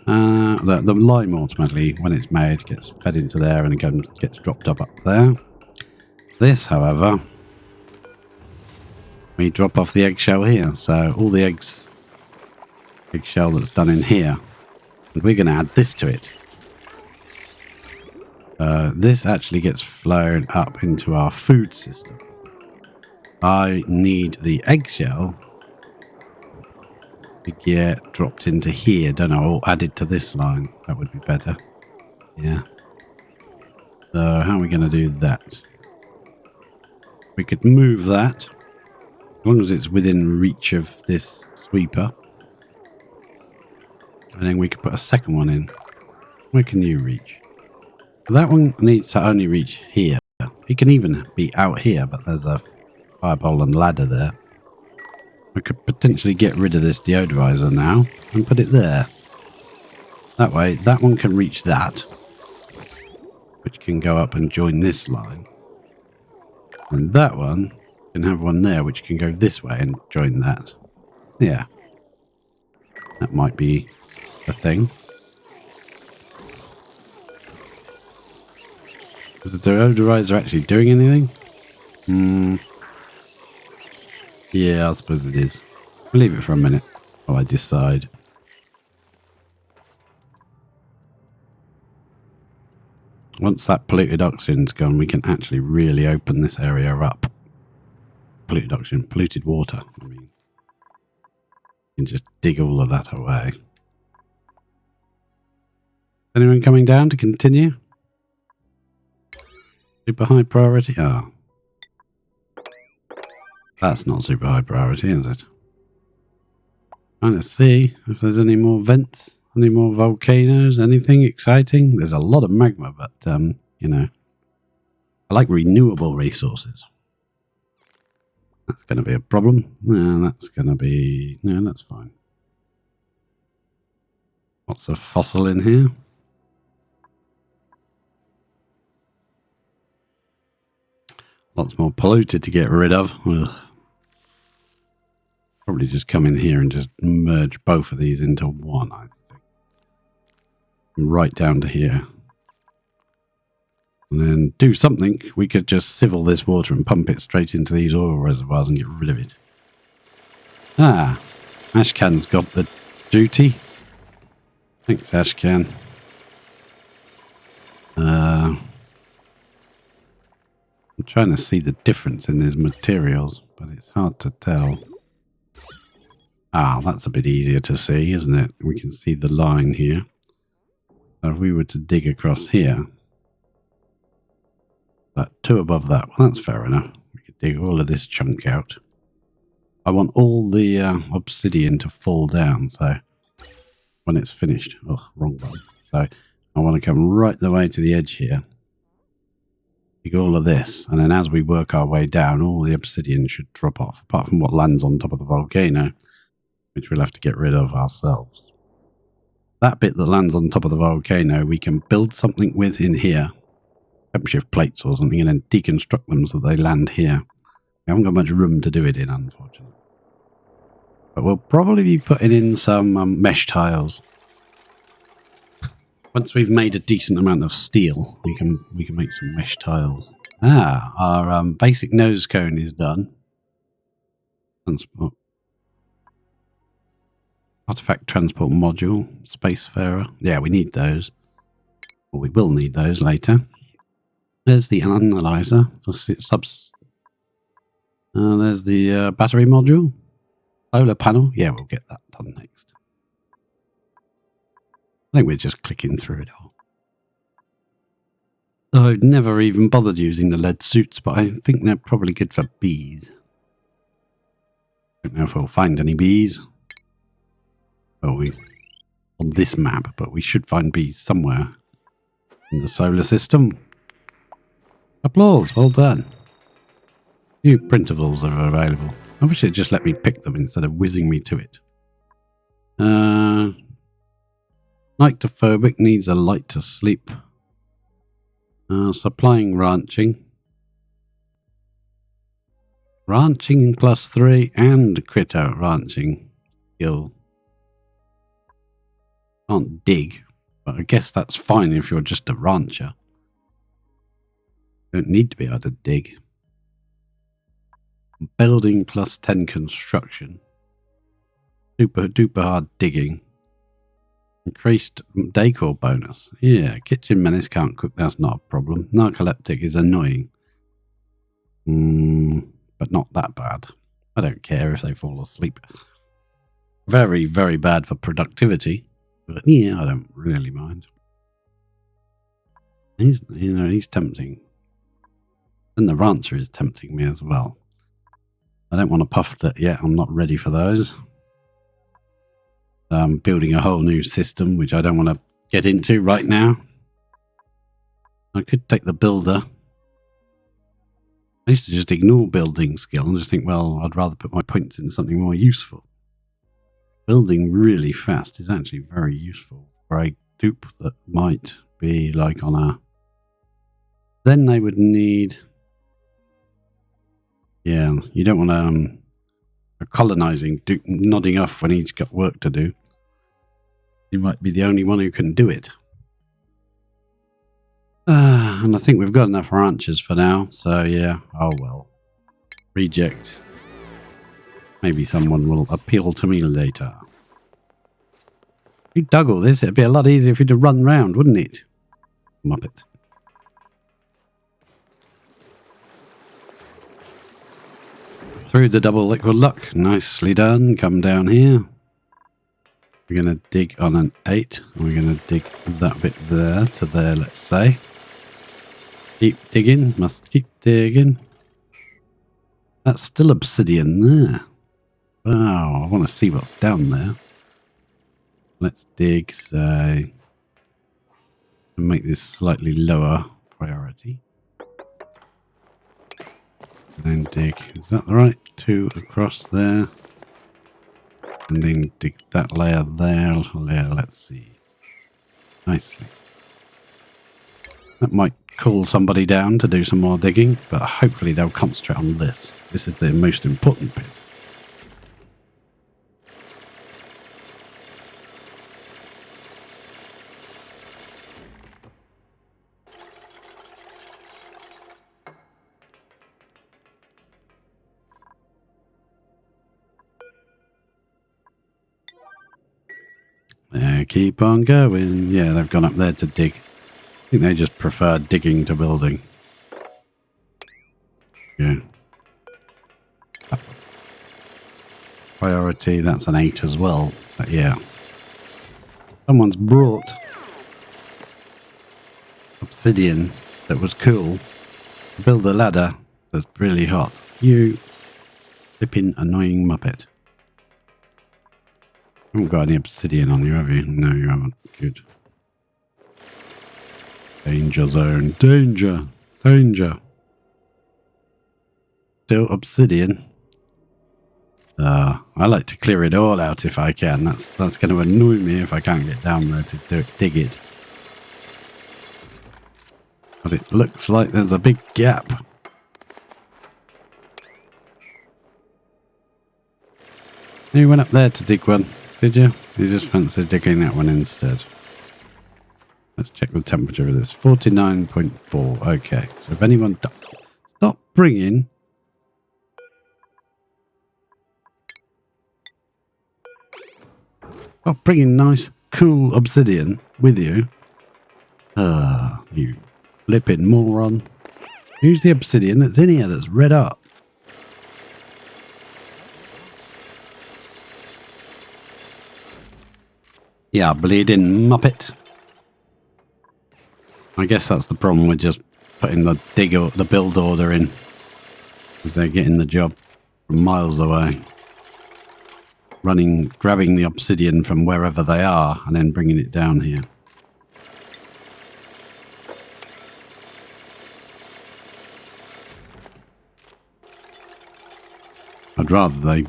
The lime automatically, when it's made, gets fed into there and again gets dropped up there. This, however, we drop off the eggshell here. So all the eggshell that's done in here, and we're going to add this to it. This actually gets flown up into our food system. I need the eggshell to get dropped into here, don't I? Or added to this line. That would be better. Yeah. So how are we going to do that? We could move that, as long as it's within reach of this sweeper. And then we could put a second one in. Where can you reach? That one needs to only reach here. It can even be out here, but there's a fire pole and ladder there. We could potentially get rid of this deodorizer now and put it there. That way, that one can reach that, which can go up and join this line. And that one can have one there, which can go this way and join that. Yeah. That might be a thing. Is the deodorizer actually doing anything? Yeah, I suppose it is. I'll leave it for a minute while I decide. Once that polluted oxygen's gone, we can actually really open this area up. Polluted oxygen, polluted water, I mean. You can just dig all of that away. Anyone coming down to continue? Super high priority? Oh. That's not super high priority, is it? Trying to see if there's any more vents. Any more volcanoes? Anything exciting? There's a lot of magma, but, you know, I like renewable resources. That's going to be a problem. No, that's going to be... No, that's fine. Lots of fossil in here. Lots more polluted to get rid of. Ugh. Probably just come in here and just merge both of these into one, I think. Right down to here. And then do something. We could just sieve this water and pump it straight into these oil reservoirs and get rid of it. Ah, Ashcan's got the duty. Thanks, Ashcan. I'm trying to see the difference in these materials, but it's hard to tell. Ah, that's a bit easier to see, isn't it? We can see the line here. So if we were to dig across here, that 2 above that, well, that's fair enough. We could dig all of this chunk out. I want all the obsidian to fall down, so when it's finished. Oh, wrong one. So I want to come right the way to the edge here. Dig all of this, and then as we work our way down, all the obsidian should drop off, apart from what lands on top of the volcano, which we'll have to get rid of ourselves. That bit that lands on top of the volcano, we can build something with in here, shift plates or something, and then deconstruct them so they land here. We haven't got much room to do it in, unfortunately. But we'll probably be putting in some mesh tiles. Once we've made a decent amount of steel, we can make some mesh tiles. Ah, our basic nose cone is done. Transport. Artifact transport module, Spacefarer. Yeah, we need those. Well, we will need those later. There's the analyzer for subs. There's the battery module. Solar panel. Yeah, we'll get that done next. I think we're just clicking through it all. I've never even bothered using the lead suits, but I think they're probably good for bees. Don't know if we'll find any bees. Well, on this map, but we should find bees somewhere in the solar system. Applause, well done. New printables are available. I wish they'd just let me pick them instead of whizzing me to it. Nyctophobic needs a light to sleep. Supplying ranching. Ranching +3 and crit out ranching skill. Can't dig, but I guess that's fine if you're just a rancher. Don't need to be able to dig. Building +10 construction. Super duper hard digging. Increased decor bonus. Yeah, kitchen menace can't cook, that's not a problem. Narcoleptic is annoying. But not that bad. I don't care if they fall asleep. Very, very bad for productivity. But yeah, I don't really mind. He's tempting. And the rancher is tempting me as well. I don't want to puff that yet. I'm not ready for those. I'm building a whole new system, which I don't want to get into right now. I could take the builder. I used to just ignore building skill and just think, well, I'd rather put my points in something more useful. Building really fast is actually very useful for a dupe that might be like on a... Then they would need... Yeah, you don't want a colonizing dupe nodding off when he's got work to do. He might be the only one who can do it. And I think we've got enough ranchers for now, so yeah, oh well. Reject. Maybe someone will appeal to me later. If you dug all this, it'd be a lot easier for you to run round, wouldn't it? Muppet. Through the double liquid luck. Nicely done. Come down here. We're going to dig on an 8. And we're going to dig that bit there to there, let's say. Keep digging. Must keep digging. That's still obsidian there. Wow, I want to see what's down there. let's dig, say, and make this slightly lower priority. And then dig, is that right? 2 across there. And then dig that layer there. Let's see. Nicely. That might cool somebody down to do some more digging, but hopefully they'll concentrate on this. This is the most important bit. Keep on going. Yeah, they've gone up there to dig. I think they just prefer digging to building. Yeah. Priority, that's an 8 as well. But yeah. Someone's brought obsidian that was cool. Build a ladder that's really hot. You flipping annoying muppet. You haven't got any obsidian on you, have you? No, you haven't. Good. Danger zone. Danger. Danger. Still obsidian. I like to clear it all out if I can. That's going to annoy me if I can't get down there to dig it. But it looks like there's a big gap. You went up there to dig one, did you? You just fancied digging that one instead. Let's check the temperature of this. 49.4. Okay. So if anyone... Stop bringing... Stop bringing nice, cool obsidian with you. You flipping moron. Use the obsidian that's in here that's red up. Yeah, bleeding muppet. I guess that's the problem with just putting the build order in, because they're getting the job from miles away. Grabbing the obsidian from wherever they are and then bringing it down here. I'd rather they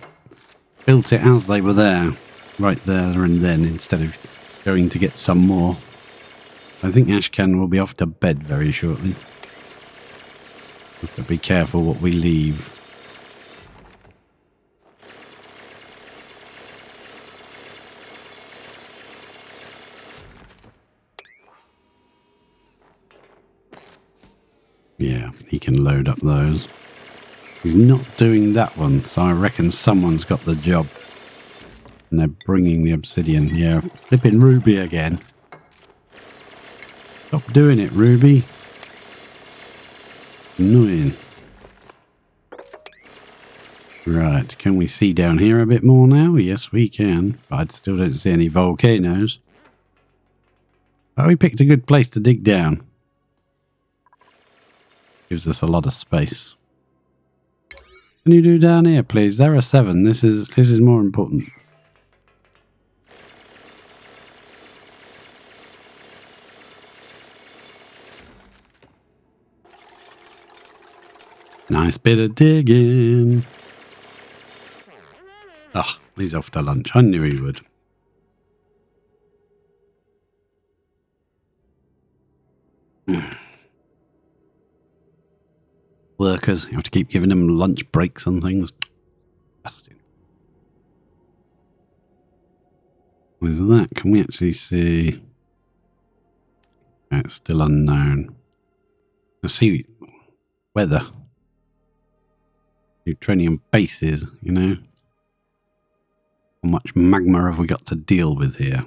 built it as they were there, right there and then, instead of going to get some more. I think Ashcan will be off to bed very shortly. Have to be careful what we leave. Yeah, he can load up those. He's not doing that one, so I reckon someone's got the job. And they're bringing the obsidian. Yeah, flipping Ruby again. Stop doing it, Ruby. Annoying. Right, can we see down here a bit more now? Yes, we can. But I still don't see any volcanoes. But we picked a good place to dig down. Gives us a lot of space. Can you do down here, please? There are 7. This is more important. Nice bit of digging. Oh, he's off to lunch. I knew he would. Workers, you have to keep giving them lunch breaks and things. With that, can we actually see? It's still unknown. Let's see weather. Neutronium bases, you know. How much magma have we got to deal with here?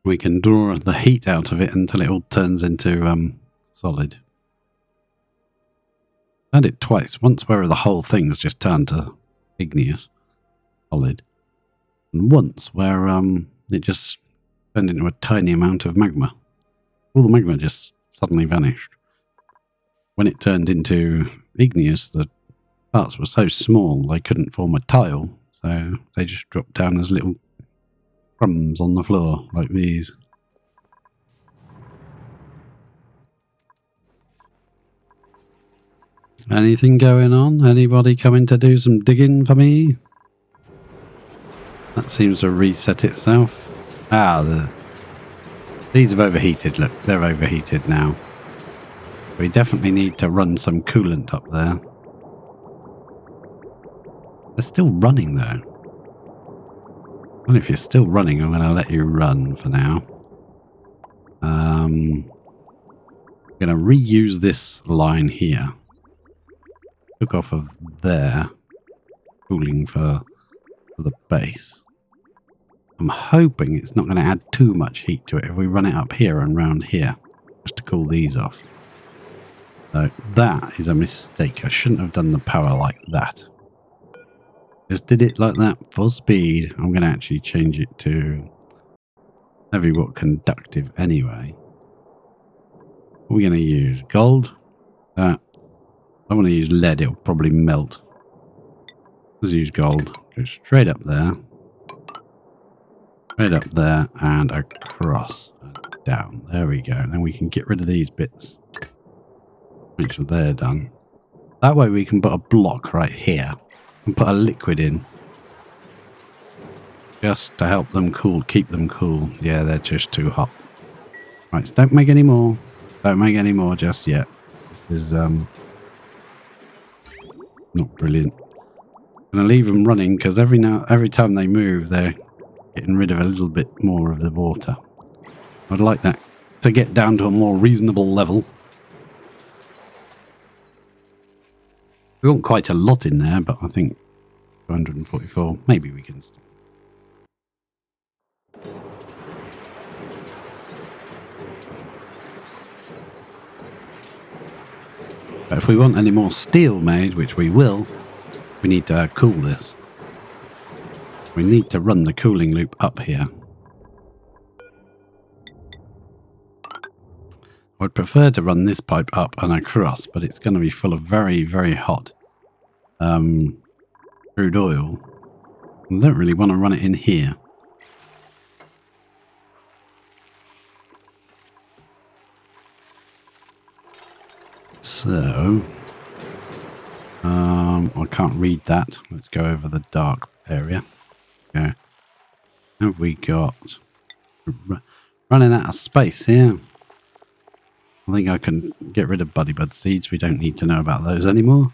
We can draw the heat out of it until it all turns into solid. I had it twice. Once where the whole thing's just turned to igneous, solid. And once where it just turned into a tiny amount of magma. All the magma just suddenly vanished. When it turned into igneous, the parts were so small they couldn't form a tile, So they just drop down as little crumbs on the floor, like these. Anything going on? Anybody coming to do some digging for me? That seems to reset itself. These have overheated. Look, they're overheated now. We definitely need to run some coolant up there. They're still running though. Well, if you're still running, I'm going to let you run for now. I'm going to reuse this line here. Took off of there, cooling for the base. I'm hoping it's not going to add too much heat to it if we run it up here and round here, just to cool these off. So that is a mistake. I shouldn't have done the power like that. Just did it like that, full speed. I'm going to actually change it to heavy watt conductive anyway. What are we going to use? Gold? I want to use lead, it'll probably melt. Let's use gold. Go straight up there. Straight up there and across and down. There we go. And then we can get rid of these bits. Make sure they're done. That way we can put a block right here and put a liquid in. Just to help them cool, keep them cool. Yeah, they're just too hot. Right, so don't make any more. Don't make any more just yet. This is not brilliant. I'm gonna leave them running because every time they move, they're getting rid of a little bit more of the water. I'd like that to get down to a more reasonable level. We want quite a lot in there, but I think 244. Maybe we can. But if we want any more steel made, which we will, we need to cool this. We need to run the cooling loop up here. I'd prefer to run this pipe up and across, but it's going to be full of very, very hot crude oil. I don't really want to run it in here. So, I can't read that. Let's go over the dark area. Okay. Have we got... Running out of space here. I think I can get rid of Buddy Bud seeds. We don't need to know about those anymore.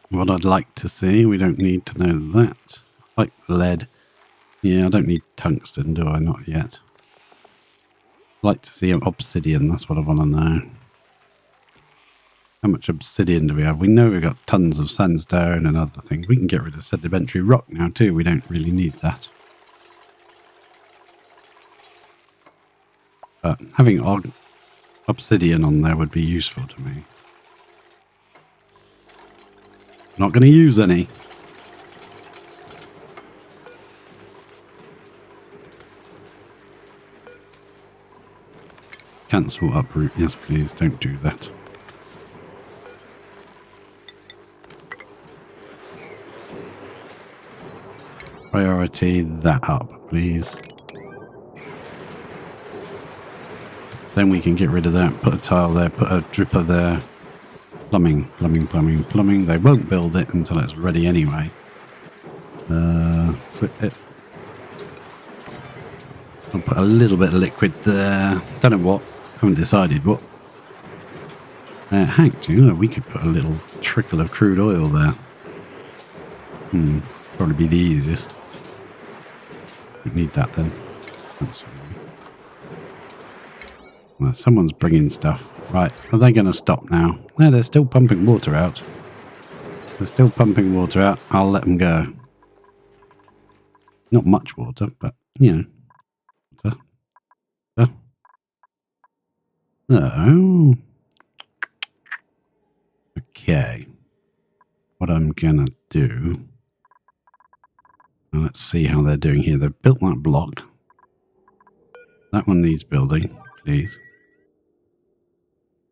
What I'd like to see, we don't need to know that. Like lead. Yeah, I don't need tungsten, do I? Not yet. I'd like to see obsidian. That's what I want to know. How much obsidian do we have? We know we've got tons of sandstone and other things. We can get rid of sedimentary rock now too. We don't really need that. But having obsidian on there would be useful to me. Not going to use any. Cancel uproot. Yes, please. Don't do that. Priority that up, please. Then we can get rid of that. Put a tile there. Put a dripper there. Plumbing, plumbing, plumbing, plumbing. They won't build it until it's ready anyway. Flip it. I'll put a little bit of liquid there. Don't know what. Haven't decided what. Hank, you know, we could put a little trickle of crude oil there. Probably be the easiest. Don't need that then. That's well, someone's bringing stuff. Right, are they going to stop now? No, they're still pumping water out. They're still pumping water out. I'll let them go. Not much water, but, you know. So, okay. What I'm going to do... Now let's see how they're doing here. They've built that block. That one needs building, please.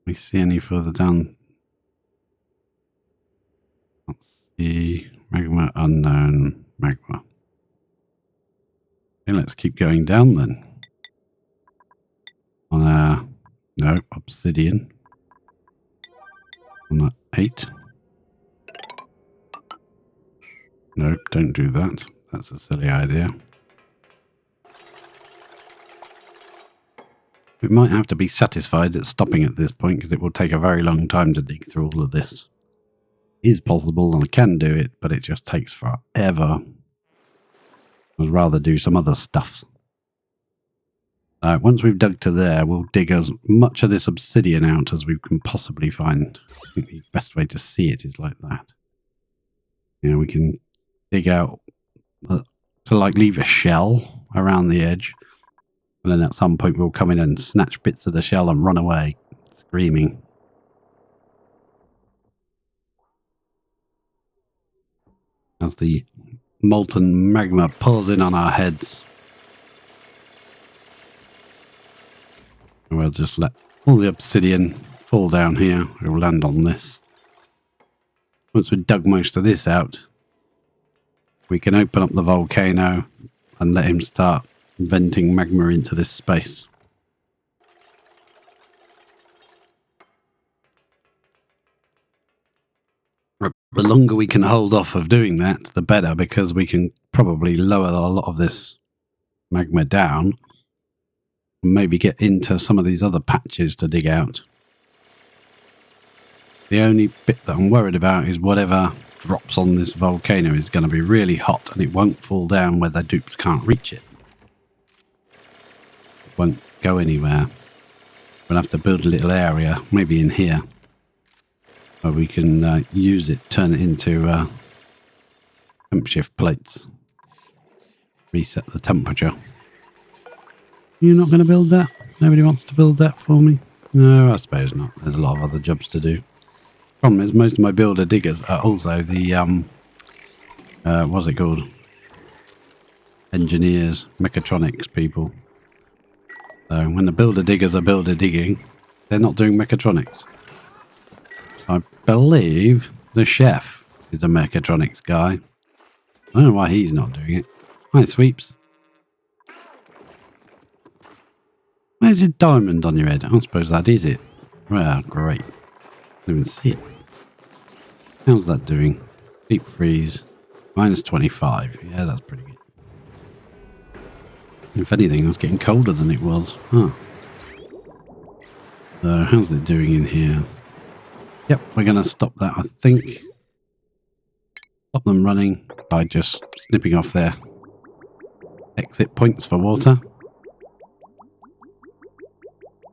Can we see any further down? Let's see. magma, unknown, magma. Okay, let's keep going down then. On no, obsidian. On 8. No, don't do that. That's a silly idea. We might have to be satisfied at stopping at this point because it will take a very long time to dig through all of this. It is possible and I can do it, but it just takes forever. I'd rather do some other stuff. Once we've dug to there, we'll dig as much of this obsidian out as we can possibly find. I think the best way to see it is like that. You know, we can dig out to like leave a shell around the edge. And then at some point we'll come in and snatch bits of the shell and run away, screaming. As the molten magma pours in on our heads. And we'll just let all the obsidian fall down here. We'll land on this. Once we've dug most of this out, we can open up the volcano and let him start venting magma into this space. The longer we can hold off of doing that, the better, because we can probably lower a lot of this magma down and maybe get into some of these other patches to dig out. The only bit that I'm worried about is whatever drops on this volcano is going to be really hot and it won't fall down where the dupes can't reach it. It won't go anywhere. We'll have to build a little area, maybe in here, where we can use it, turn it into temp shift plates. Reset the temperature. You're not going to build that? Nobody wants to build that for me? No, I suppose not. There's a lot of other jobs to do. Problem is, most of my builder diggers are also the, what's it called? Engineers, mechatronics people. So when the builder diggers are builder digging, they're not doing mechatronics. I believe the chef is a mechatronics guy. I don't know why he's not doing it. Hi, Sweeps. Where's your diamond on your head? I suppose that is it. Well, great. Didn't even see it. How's that doing? Deep freeze. Minus 25. Yeah, that's pretty good. If anything, it's getting colder than it was. Huh. So, how's it doing in here? Yep, we're going to stop that, I think. Stop them running by just snipping off their exit points for water.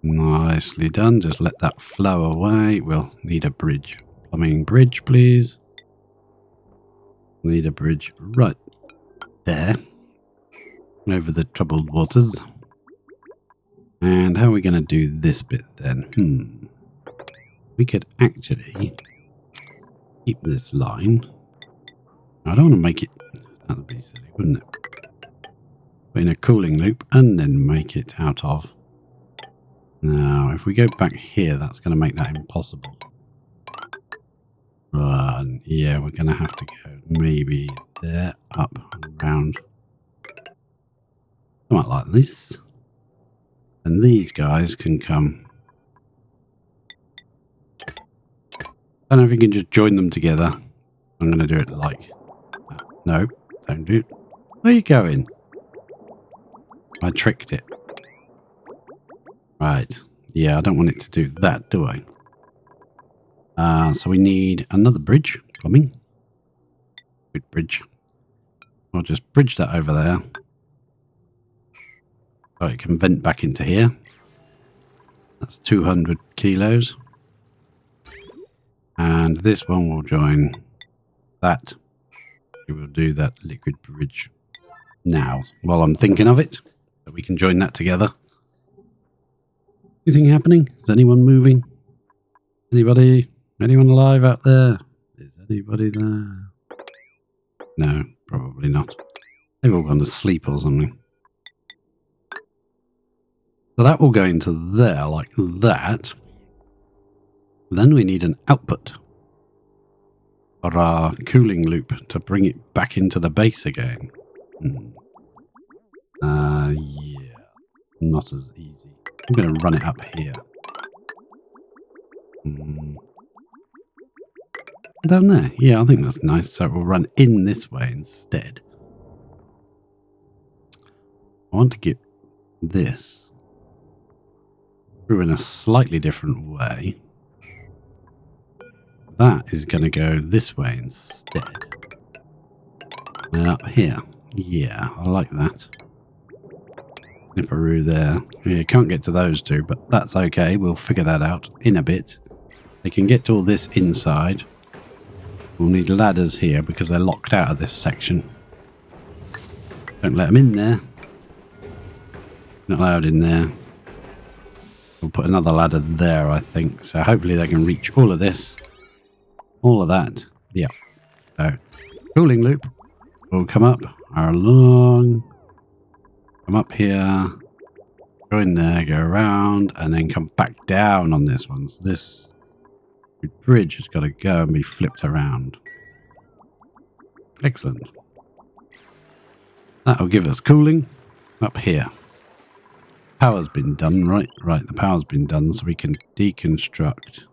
Nicely done. Just let that flow away. We'll need a bridge. Plumbing bridge, please. Need a bridge right there. Over the troubled waters. And how are we going to do this bit then? We could actually keep this line. I don't want to make it... That would be silly, wouldn't it? Put in a cooling loop and then make it out of... Now, if we go back here, that's going to make that impossible. Yeah, we're going to have to go maybe there, up, and around. Something like this. And these guys can come. I don't know if you can just join them together. I'm going to do it like... No, don't do it. Where are you going? I tricked it. Right. Yeah, I don't want it to do that, do I? So we need another bridge. Plumbing. Good bridge. I'll just bridge that over there. So it can vent back into here. That's 200 kilos. And this one will join that. We will do that liquid bridge now. While I'm thinking of it, so we can join that together. Anything happening? Is anyone moving? Anybody? Anyone alive out there? Is anybody there? No, probably not. They've all gone to sleep or something. So that will go into there like that. Then we need an output for our cooling loop to bring it back into the base again. Yeah, not as easy. I'm going to run it up here. Down there. Yeah, I think that's nice. So it will run in this way instead. I want to get this through in a slightly different way. That is going to go this way instead. And up here. Yeah, I like that. Nipperoo there. Yeah, can't get to those two, but that's okay. We'll figure that out in a bit. They can get to all this inside. We'll need ladders here because they're locked out of this section. Don't let them in there. Not allowed in there. We'll put another ladder there, I think. So hopefully they can reach all of this. All of that. Yeah. So, cooling loop will come up along. Come up here. Go in there, go around, and then come back down on this one. So this bridge has got to go and be flipped around. Excellent. That'll give us cooling up here. Power's been done, right? Right, the power's been done, so we can deconstruct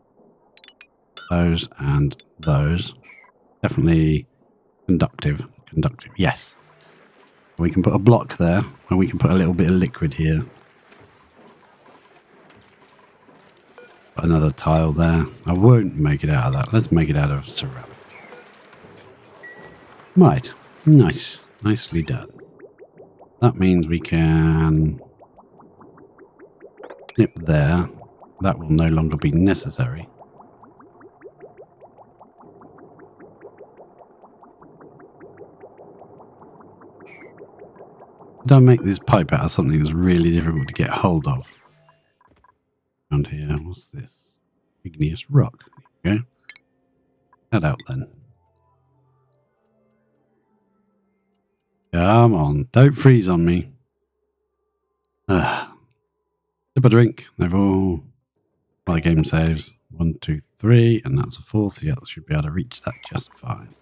those and those. Definitely conductive. Conductive, yes. We can put a block there, and we can put a little bit of liquid here. Put another tile there. I won't make it out of that. Let's make it out of ceramic. Right. Nice. Nicely done. That means we can snip there. That will no longer be necessary. Don't make this pipe out of something that's really difficult to get hold of. Around here, what's this? Igneous rock. There you go. Head out then. Come on, don't freeze on me. Sip a drink. They've all. Well, the game saves 1, 2, 3, and that's a fourth. Yeah, should be able to reach that just fine.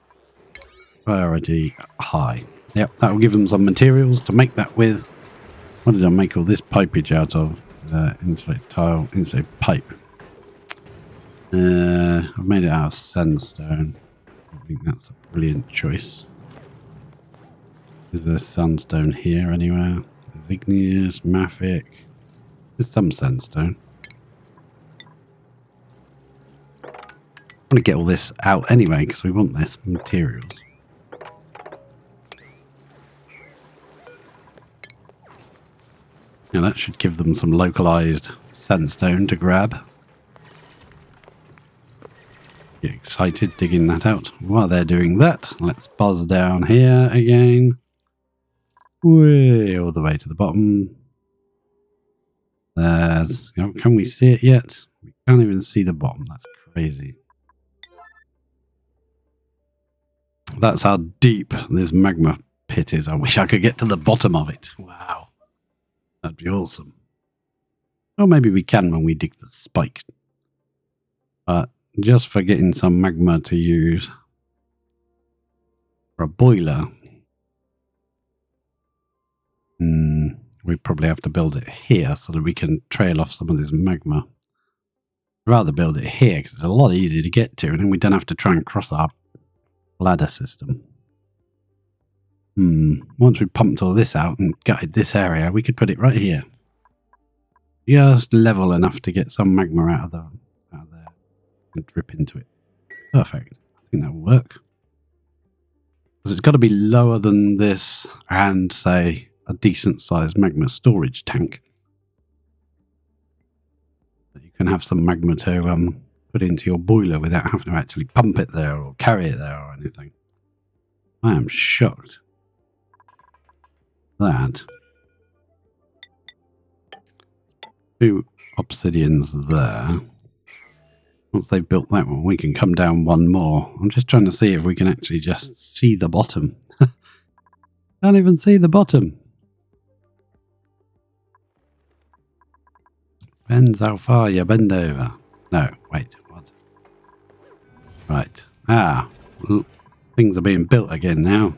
Priority high. Yep, that will give them some materials to make that with. What did I make all this pipage out of? Insulate tile, insulate pipe. I've made it out of sandstone. I think that's a brilliant choice. Is there sandstone here anywhere? There's igneous, mafic. There's some sandstone. I want to get all this out anyway because we want this materials. Yeah, that should give them some localized sandstone to grab. Get excited digging that out. While they're doing that, let's buzz down here again. Way all the way to the bottom. There's, you know, can we see it yet? We can't even see the bottom. That's crazy. That's how deep this magma pit is. I wish I could get to the bottom of it. Wow. That'd be awesome. Or maybe we can when we dig the spike. But just for getting some magma to use for a boiler, we probably have to build it here so that we can trail off some of this magma. I'd rather build it here because it's a lot easier to get to, and then we don't have to try and cross our ladder system. Once we pumped all this out and gutted this area, we could put it right here. Just level enough to get some magma out of there and drip into it. Perfect. I think that'll work. Because it's got to be lower than this and, say, a decent sized magma storage tank. That you can have some magma to put into your boiler without having to actually pump it there or carry it there or anything. I am shocked. That. 2 obsidians there. Once they've built that one, we can come down one more. I'm just trying to see if we can actually just see the bottom. Can't even see the bottom. Depends how far you bend over. No, wait, what? Right. Ah, Ooh, things are being built again now.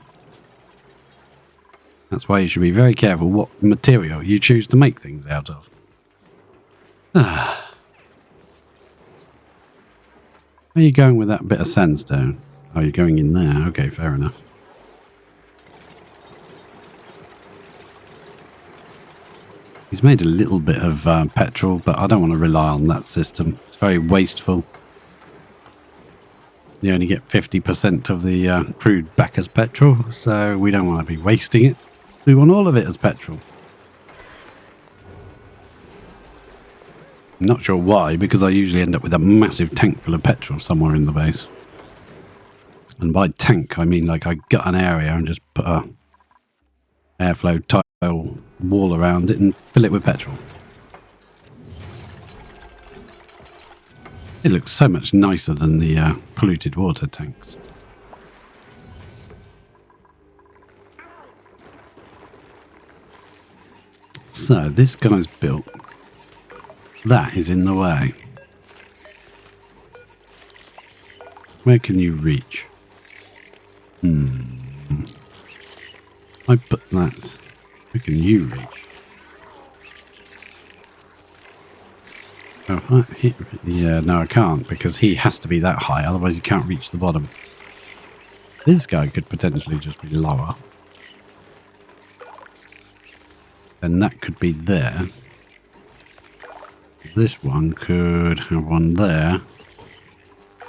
That's why you should be very careful what material you choose to make things out of. Where are you going with that bit of sandstone? Oh, you're going in there. Okay, fair enough. He's made a little bit of petrol, but I don't want to rely on that system. It's very wasteful. You only get 50% of the crude back as petrol, so we don't want to be wasting it. We want all of it as petrol. I'm not sure why, because I usually end up with a massive tank full of petrol somewhere in the base. And by tank, I mean like I gut an area and just put a airflow tile wall around it and fill it with petrol. It looks so much nicer than the polluted water tanks. So this guy's built. That is in the way. Where can you reach? I put that. Where can you reach? Oh, yeah, no, I can't, because he has to be that high, otherwise you can't reach the bottom. This guy could potentially just be lower. And that could be there. This one could have one there.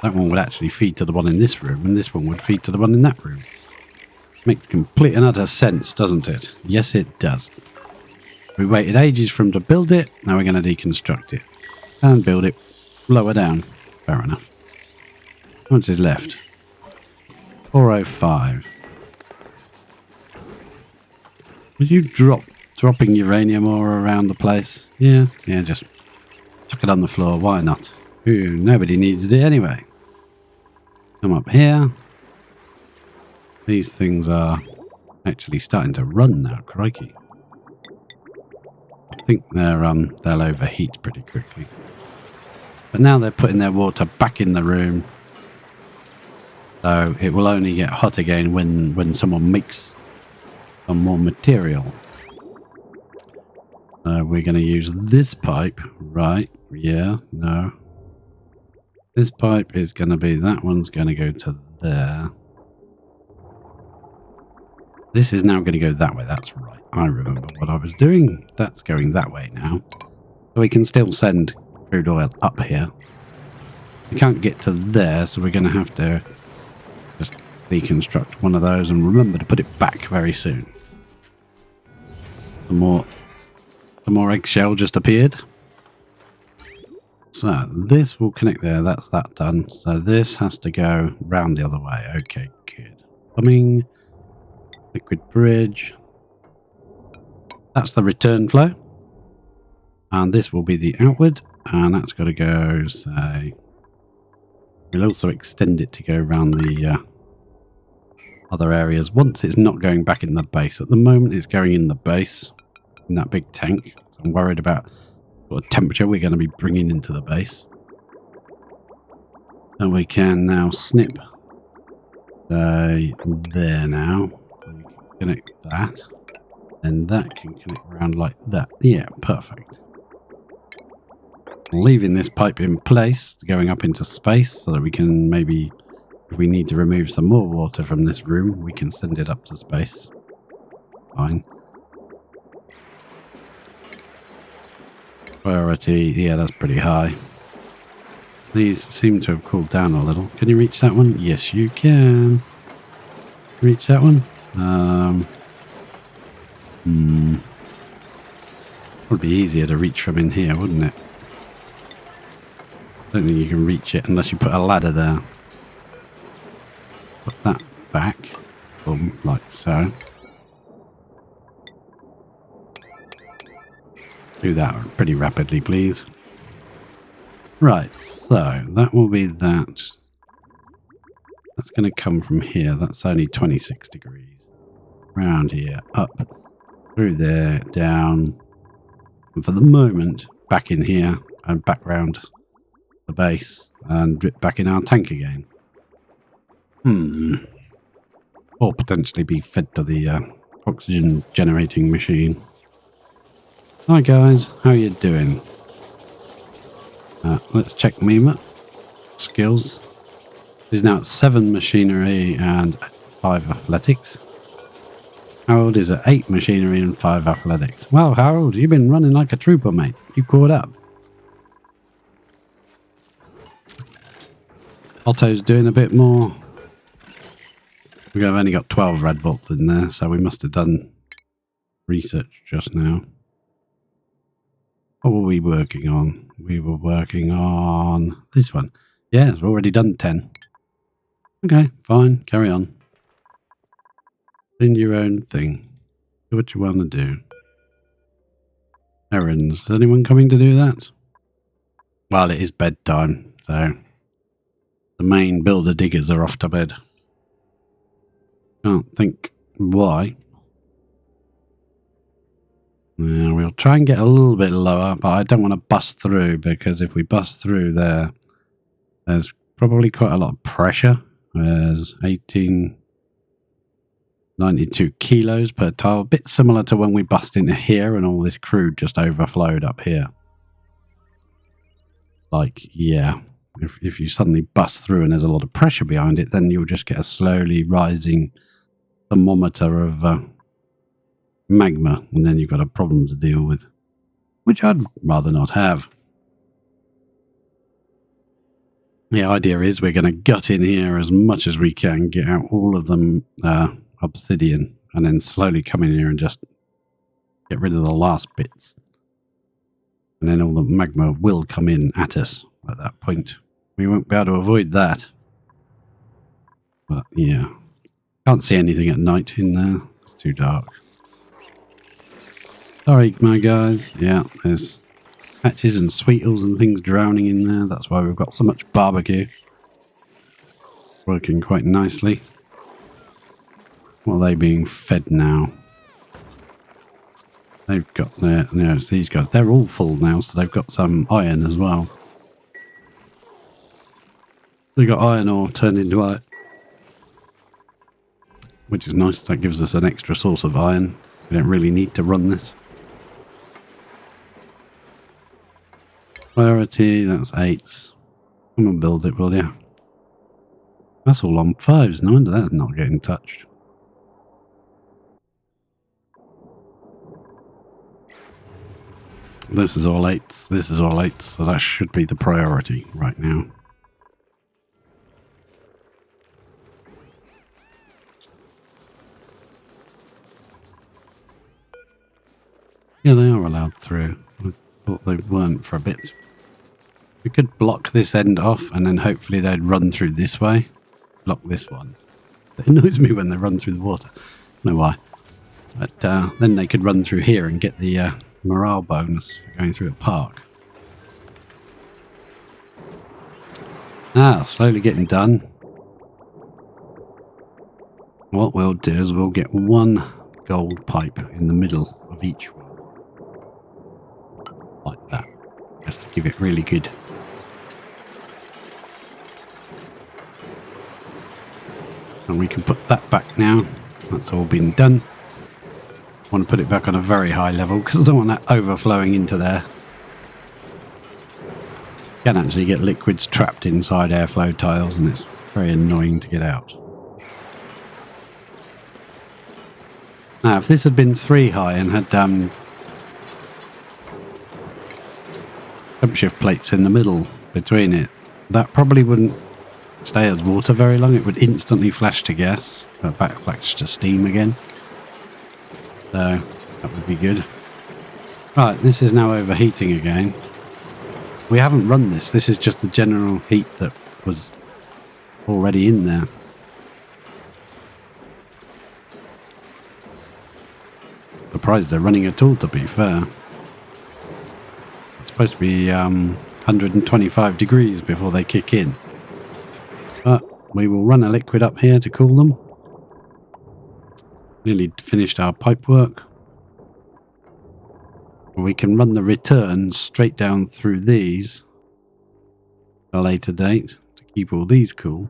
That one would actually feed to the one in this room, and this one would feed to the one in that room. Makes complete and utter sense, doesn't it? Yes, it does. We waited ages for him to build it, now we're going to deconstruct it. And build it lower down. Fair enough. How much is left? 405. Would you dropping uranium ore around the place? Yeah, just chuck it on the floor. Why not? Ooh, nobody needed it anyway. Come up here. These things are actually starting to run now. Crikey. I think they'll overheat pretty quickly. But now they're putting their water back in the room. So it will only get hot again when someone makes some more material. We're going to use this pipe. Right. Yeah. No. This pipe is going to be... That one's going to go to there. This is now going to go that way. That's right. I remember what I was doing. That's going that way now. So we can still send crude oil up here. We can't get to there, so we're going to have to just deconstruct one of those and remember to put it back very soon. Some more eggshell just appeared. So this will connect there. That's that done. So this has to go round the other way. Okay, good. Coming. Liquid bridge. That's the return flow. And this will be the outward. And that's got to go, say... We'll also extend it to go around the other areas once it's not going back in the base. At the moment it's going in the base, in that big tank. So I'm worried about what temperature we're going to be bringing into the base. And we can now snip there now. We can connect that. And that can connect around like that. Yeah, perfect. Leaving this pipe in place, going up into space, so that we can maybe, if we need to remove some more water from this room, we can send it up to space. Fine. Priority, yeah, that's pretty high. These seem to have cooled down a little. Can you reach that one? Yes, you can. Reach that one? Would be easier to reach from in here, wouldn't it? I don't think you can reach it unless you put a ladder there. Put that back. Boom, like so. Do that pretty rapidly, please. Right, so that will be that. That's going to come from here. That's only 26 degrees. Round here, up, through there, down. And for the moment, back in here and back round the base and drip back in our tank again. Or potentially be fed to the oxygen generating machine. Hi guys, how you doing? Let's check Mima. Skills. He's now at 7 machinery and 5 athletics. Harold is at 8 machinery and 5 athletics. Wow, Harold, you've been running like a trooper, mate. You caught up. Otto's doing a bit more. We've only got 12 red bolts in there, so we must have done research just now. What were we working on? We were working on this one. Yeah, we've already done 10. Okay, fine. Carry on. Do your own thing. Do what you want to do. Errands. Is anyone coming to do that? Well, it is bedtime, so the main builder diggers are off to bed. Can't think why. Yeah, we'll try and get a little bit lower, but I don't want to bust through, because if we bust through there, there's probably quite a lot of pressure. There's 1892 kilos per tile, a bit similar to when we bust into here and all this crude just overflowed up here. Like, yeah, if you suddenly bust through and there's a lot of pressure behind it, then you'll just get a slowly rising thermometer of magma, and then you've got a problem to deal with, which I'd rather not have. The idea is we're going to gut in here as much as we can, get out all of them obsidian, and then slowly come in here and just get rid of the last bits. And then all the magma will come in at us at that point. We won't be able to avoid that. But yeah, can't see anything at night in there. It's too dark. Sorry, my guys. Yeah, there's hatches and sweetles and things drowning in there. That's why we've got so much barbecue. Working quite nicely. What are they being fed now? They've got their, it's these guys. They're all full now, so they've got some iron as well. They got iron ore turned into iron, which is nice. That gives us an extra source of iron. We don't really need to run this. Priority, that's 8s. Come and build it, will you? That's all on 5s. No wonder that's not getting touched. This is all 8s. This is all 8s. So that should be the priority right now. Yeah, they are allowed through. I thought they weren't for a bit. We could block this end off and then hopefully they'd run through this way. Block this one. It annoys me when they run through the water. I don't know why. But then they could run through here and get the morale bonus for going through a park. Slowly getting done. What we'll do is we'll get one gold pipe in the middle of each one. Like that. Just to give it really good. And we can put that back now. That's all been done. I want to put it back on a very high level because I don't want that overflowing into there. You can actually get liquids trapped inside airflow tiles and it's very annoying to get out. Now if this had been 3 high and had temp shift plates in the middle between it, that probably wouldn't stay as water very long. It would instantly flash to gas, back flash to steam again. So that would be good. Right, this is now overheating again. We haven't run this. This is just the general heat that was already in there. Surprised they're running at all, to be fair. It's supposed to be 125 degrees before they kick in. But we will run a liquid up here to cool them. Nearly finished our pipe work. We can run the return straight down through these at a later date to keep all these cool.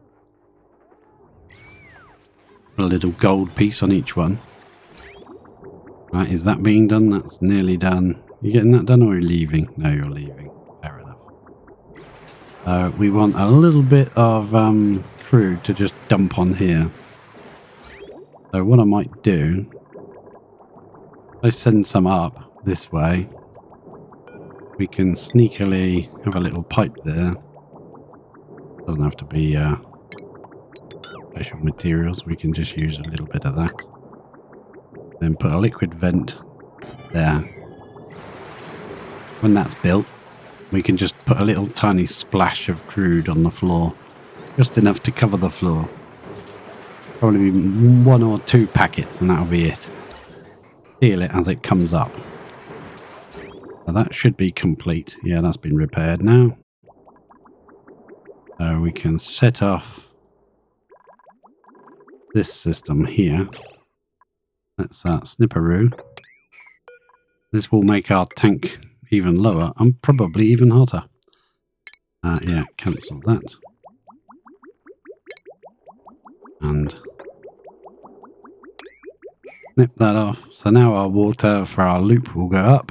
Put a little gold piece on each one. Right, is that being done? That's nearly done. You getting that done or are you leaving? No, you're leaving. Fair enough. We want a little bit of crude to just dump on here. So what I might do, I send some up this way. We can sneakily have a little pipe there. Doesn't have to be special materials. We can just use a little bit of that. Then put a liquid vent there. When that's built, we can just put a little tiny splash of crude on the floor. Just enough to cover the floor. Probably 1 or 2 packets and that'll be it. Seal it as it comes up. So that should be complete. Yeah, that's been repaired now. So we can set off this system here. That's Snipperoo. This will make our tank even lower and probably even hotter. Yeah, cancel that. And snip that off. So now our water for our loop will go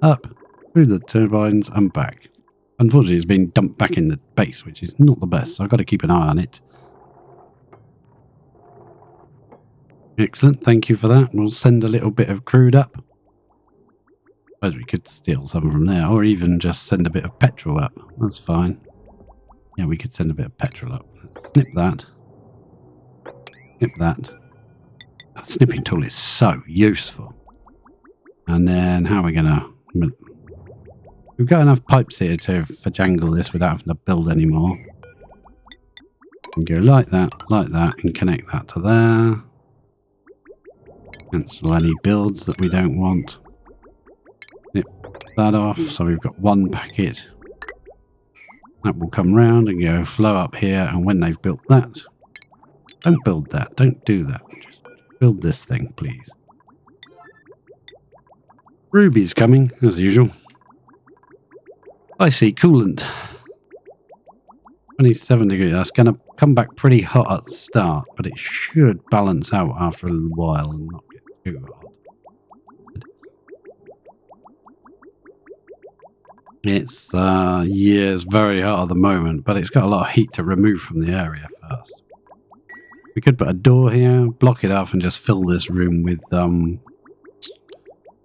up, through the turbines and back. Unfortunately, it's been dumped back in the base, which is not the best, so I've got to keep an eye on it. Excellent, thank you for that. We'll send a little bit of crude up. I suppose we could steal some from there, or even just send a bit of petrol up. That's fine. Yeah, we could send a bit of petrol up. Let's snip that. Snip that. That snipping tool is so useful. And then how are we going to... We've got enough pipes here for jangle this without having to build any more. And go like that, and connect that to there. Cancel any builds that we don't want. Snip that off, so we've got 1 packet. That will come round and go flow up here, and when they've built that... Don't build that, don't do that. Just build this thing, please. Ruby's coming, as usual. I see coolant. 27 degrees. That's going to come back pretty hot at the start, but it should balance out after a little while and not get too hot. It's it's very hot at the moment, but it's got a lot of heat to remove from the area first. We could put a door here, block it off, and just fill this room with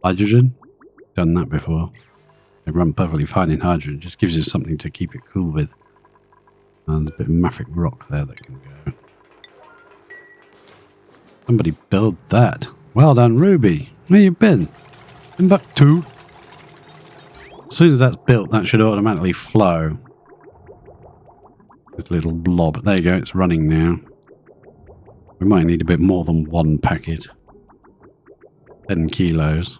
hydrogen. Done that before. They run perfectly fine in hydrogen. Just gives you something to keep it cool with. And there's a bit of mafic rock there that can go. Somebody build that. Well done, Ruby. Where you been? Been back too. As soon as that's built, that should automatically flow. This little blob. There you go. It's running now. We might need a bit more than 1 packet. 10 kilos.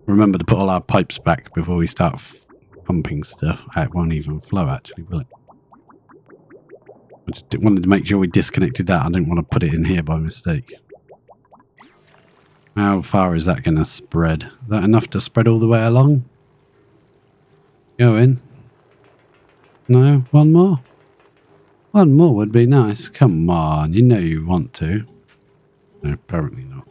Remember to put all our pipes back before we start pumping stuff. It won't even flow actually, will it? I just wanted to make sure we disconnected that. I didn't want to put it in here by mistake. How far is that going to spread? Is that enough to spread all the way along? Go in. No? 1 more? 1 more would be nice. Come on, you know you want to. No, apparently not.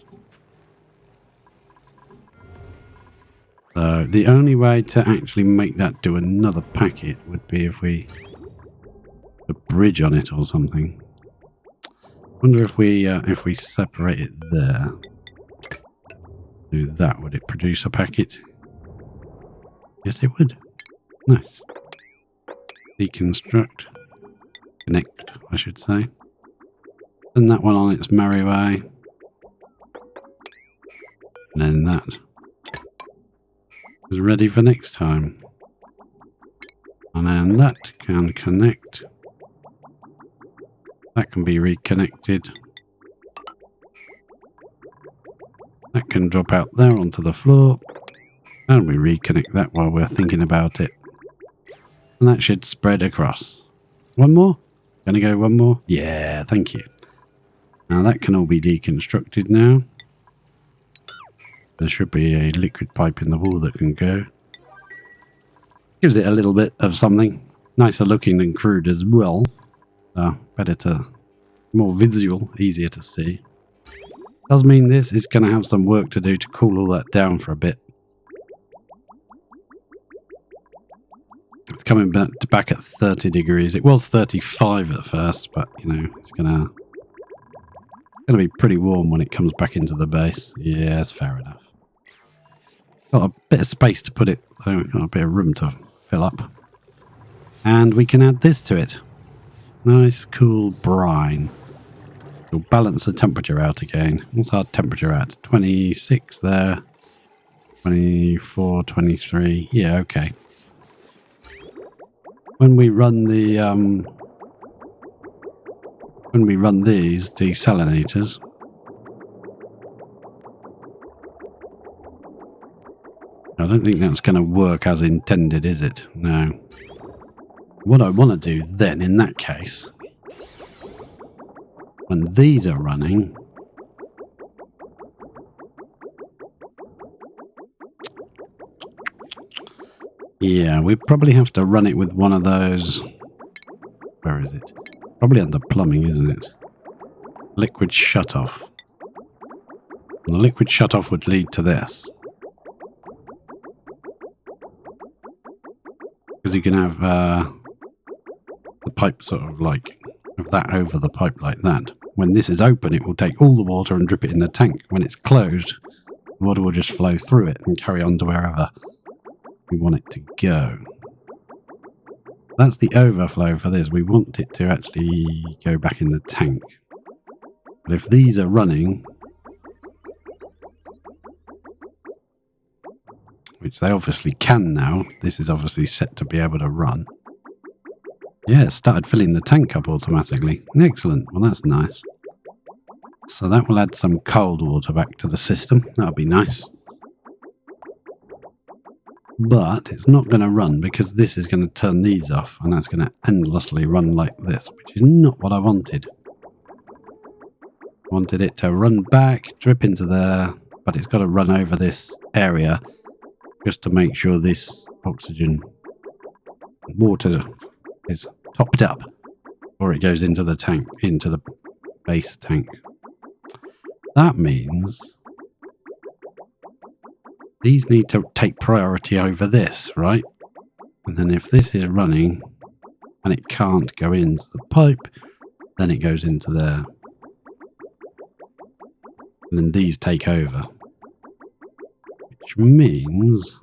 So the only way to actually make that do another packet would be if we put a bridge on it or something. Wonder if we separate it there. Do that, would it produce a packet? Yes, it would. Nice. Deconstruct. Connect, I should say. Send that one on its merry way. And then that is ready for next time. And then that can connect. That can be reconnected. That can drop out there onto the floor. And we reconnect that while we're thinking about it. And that should spread across. 1 more? Gonna go 1 more? Yeah, thank you. Now that can all be deconstructed now. There should be a liquid pipe in the wall that can go. Gives it a little bit of something. Nicer looking than crude as well. Better to More visual, easier to see. Does mean this is going to have some work to do to cool all that down for a bit. It's coming back at 30 degrees. It was 35 at first, but you know, it's gonna be pretty warm when it comes back into the base. Yeah, that's fair enough. Got a bit of space to put it, so we've got a bit of room to fill up. And we can add this to it. Nice, cool brine. We'll balance the temperature out again. What's our temperature at? 26 there. 24, 23. Yeah, okay. When we run the these desalinators, I don't think that's going to work as intended, is it? No. What I want to do then, in that case, when these are running, yeah, we probably have to run it with one of those. Where is it? Probably under plumbing, isn't it? Liquid shutoff. And the liquid shutoff would lead to this. Because you can have the pipe sort of like have that over the pipe like that. When this is open, it will take all the water and drip it in the tank. When it's closed, the water will just flow through it and carry on to wherever we want it to go. That's the overflow for this. We want it to actually go back in the tank. But if these are running, which they obviously can now, this is obviously set to be able to run. Yeah, it started filling the tank up automatically. Excellent. Well, that's nice. So that will add some cold water back to the system. That'll be nice. But it's not going to run because this is going to turn these off, and that's going to endlessly run like this, which is not what I wanted. I wanted it to run back, drip into there, but it's got to run over this area just to make sure this oxygen water is topped up before it goes into the tank, into the base tank. That means these need to take priority over this, right? And then if this is running and it can't go into the pipe, then it goes into there. And then these take over. Which means,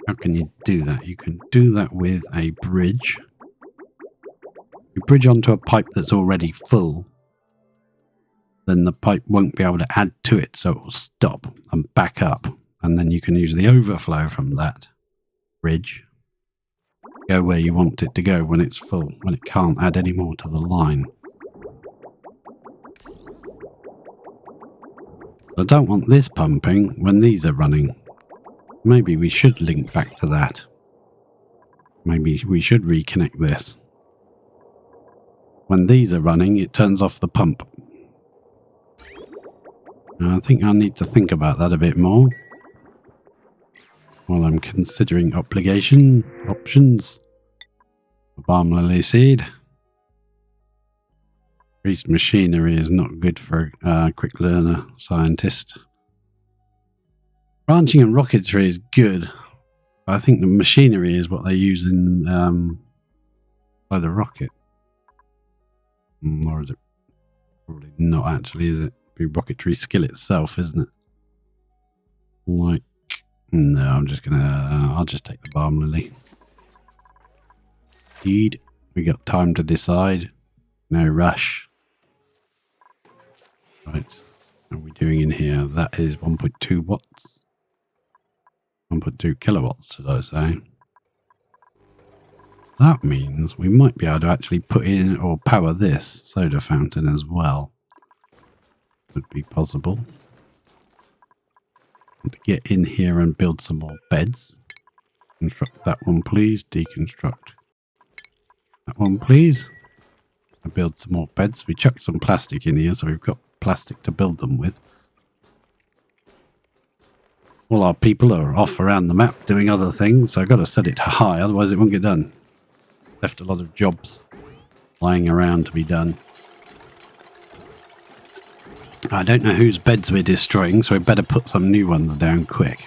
how can you do that? You can do that with a bridge. You bridge onto a pipe that's already full. Then the pipe won't be able to add to it, so it will stop and back up. And then you can use the overflow from that bridge. Go where you want it to go when it's full, when it can't add any more to the line. I don't want this pumping when these are running. Maybe we should link back to that. Maybe we should reconnect this. When these are running, it turns off the pump. I think I need to think about that a bit more while I'm considering options for balm lily seed. Increased machinery is not good for a quick learner scientist. Branching and rocketry is good. But I think the machinery is what they use in by the rocket. Or is it? Probably not actually, is it? Be rocketry skill itself, isn't it? Like, no, I'll just take the balm lily. Indeed, we got time to decide. No rush. Right, what are we doing in here? That is 1.2 watts. 1.2 kilowatts, should I say. That means we might be able to actually put in or power this soda fountain as well. Would be possible. To get in here and build some more beds. Construct that one, please. Deconstruct that one, please. And build some more beds. We chucked some plastic in here, so we've got plastic to build them with. All our people are off around the map doing other things, so I've got to set it high, otherwise it won't get done. Left a lot of jobs lying around to be done. I don't know whose beds we're destroying, so we better put some new ones down quick.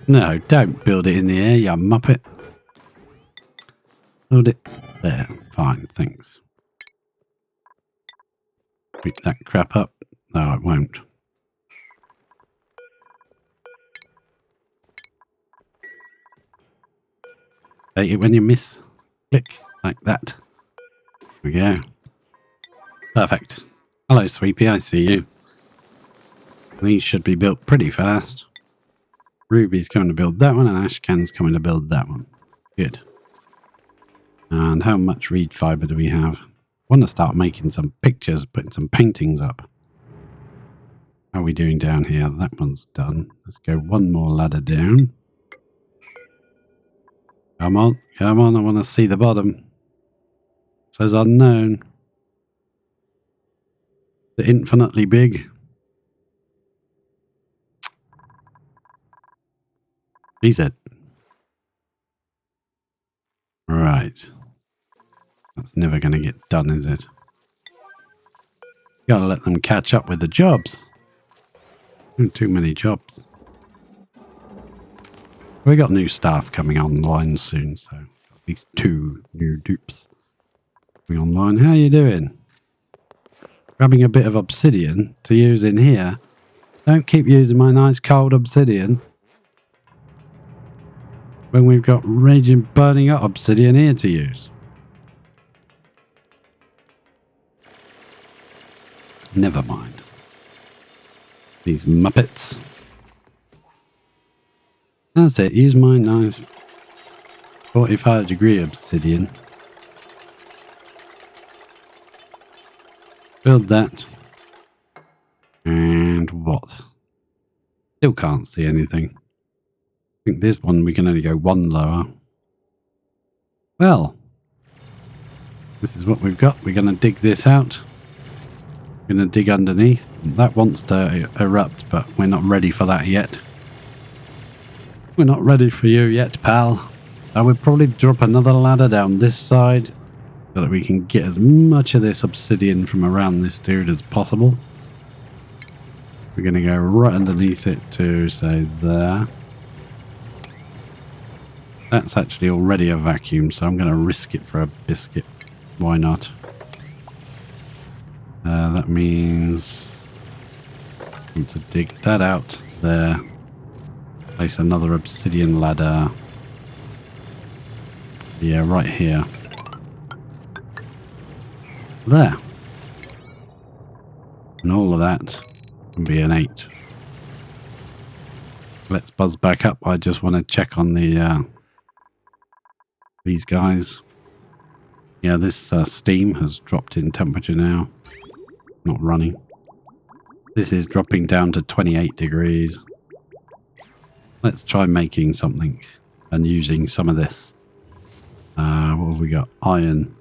No, don't build it in the air, you muppet. Build it there. Fine, thanks. Pick that crap up. No, it won't. Take it when you miss. Click, like that. There we go. Perfect. Hello, Sweepy, I see you. These should be built pretty fast. Ruby's coming to build that one, and Ashcan's coming to build that one. Good. And how much reed fiber do we have? I want to start making some pictures, putting some paintings up. How are we doing down here? That one's done. Let's go one more ladder down. Come on, come on, I want to see the bottom. It says unknown. The infinitely big. He's it. Right. That's never going to get done, is it? Gotta let them catch up with the jobs. Too many jobs. We got new staff coming online soon, so at least 2 new dupes coming online. How you doing? Grabbing a bit of obsidian to use in here. Don't keep using my nice cold obsidian when we've got raging burning up obsidian here to use. Never mind. These muppets. That's it. Use my nice 45-degree obsidian. Build that. And what? Still can't see anything. I think this one we can only go 1 lower. Well, this is what we've got. We're going to dig this out. We're going to dig underneath. That wants to erupt, but we're not ready for that yet. We're not ready for you yet, pal. I would probably drop another ladder down this side so that we can get as much of this obsidian from around this dude as possible. We're going to go right underneath it to, say, there. That's actually already a vacuum, so I'm going to risk it for a biscuit. Why not? That means I want to dig that out there. Place another obsidian ladder. Yeah, right here. There. And all of that can be an 8. Let's buzz back up. I just want to check on the these guys. Yeah, this steam has dropped in temperature now. Not running. This is dropping down to 28 degrees. Let's try making something and using some of this. What have we got? Iron.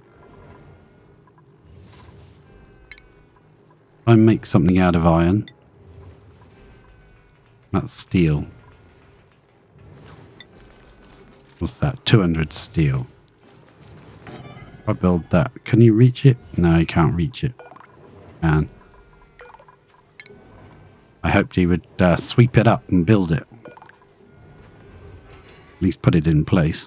I make something out of iron. That's steel. What's that? 200 steel. I build that. Can you reach it? No, you can't reach it. Man. I hoped he would sweep it up and build it. At least put it in place.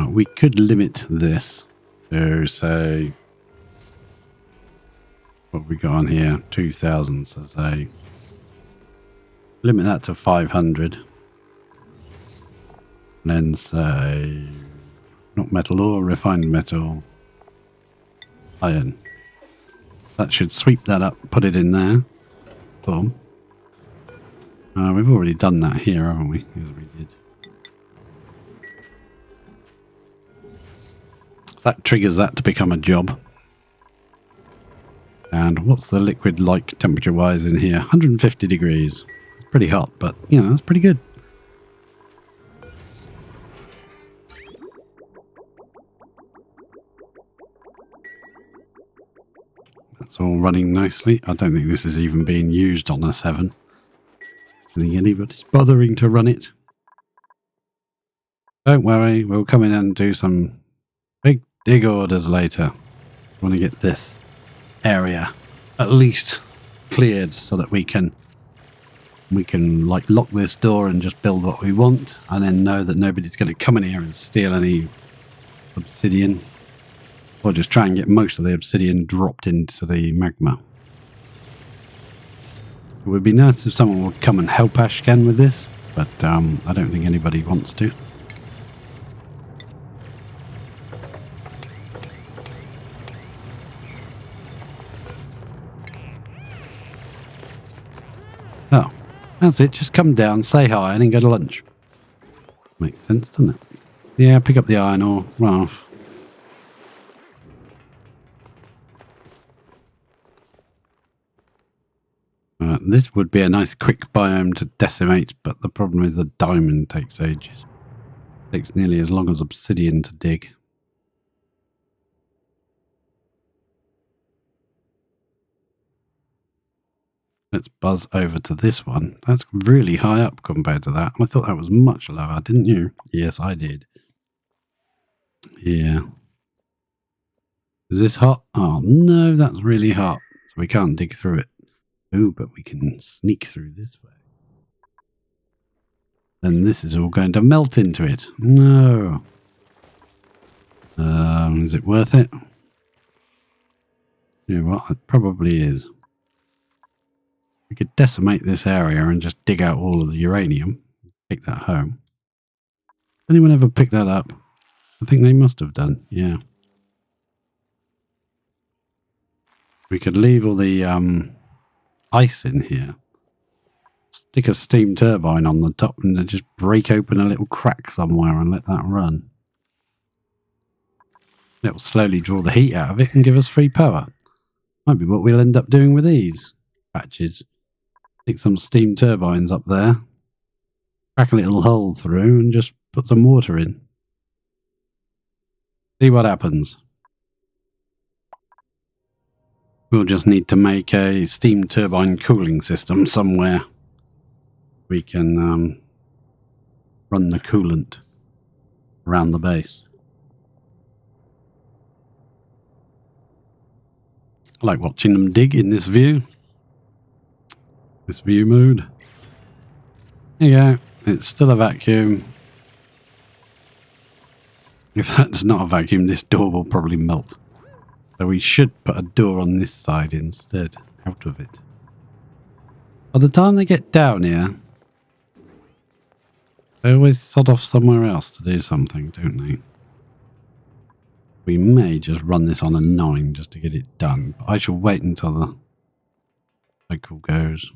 We could limit this to, say, what have we got on here? 2,000, so say, limit that to 500. And then say, not metal ore, refined metal, iron. That should sweep that up, put it in there. Boom. We've already done that here, haven't we? Yes, we did. So that triggers that to become a job. And what's the liquid like temperature-wise in here? 150 degrees. It's pretty hot, but, you know, that's pretty good. That's all running nicely. I don't think this is even being used on a 7. I think anybody's bothering to run it. Don't worry, we'll come in and do some big dig orders later. I want to get this area at least cleared so that we can like lock this door and just build what we want, and then know that nobody's going to come in here and steal any obsidian, or just try and get most of the obsidian dropped into the magma. It would be nice if someone would come and help Ashcan with this, but I don't think anybody wants to. Oh, that's it. Just come down, say hi, and then go to lunch. Makes sense, doesn't it? Yeah, pick up the iron ore, run off. This would be a nice quick biome to decimate, but the problem is the diamond takes ages. It takes nearly as long as obsidian to dig. Let's buzz over to this one. That's really high up compared to that. I thought that was much lower, didn't you? Yes, I did. Yeah. Is this hot? Oh, no, that's really hot. So we can't dig through it. Oh, but we can sneak through this way. Then this is all going to melt into it. No. Is it worth it? You know what? It probably is. We could decimate this area and just dig out all of the uranium. Take that home. Anyone ever pick that up? I think they must have done, yeah. We could leave all the ice in here. Stick a steam turbine on the top and then just break open a little crack somewhere and let that run. It'll slowly draw the heat out of it and give us free power. Might be what we'll end up doing with these patches. Stick some steam turbines up there, crack a little hole through and just put some water in. See what happens. We'll just need to make a steam turbine cooling system somewhere. We can run the coolant around the base. I like watching them dig in this view. This view mode. There you go. It's still a vacuum. If that's not a vacuum, this door will probably melt. So we should put a door on this side instead, out of it. By the time they get down here, they always sod off somewhere else to do something, don't they? We may just run this on a 9 just to get it done, but I shall wait until the cycle goes.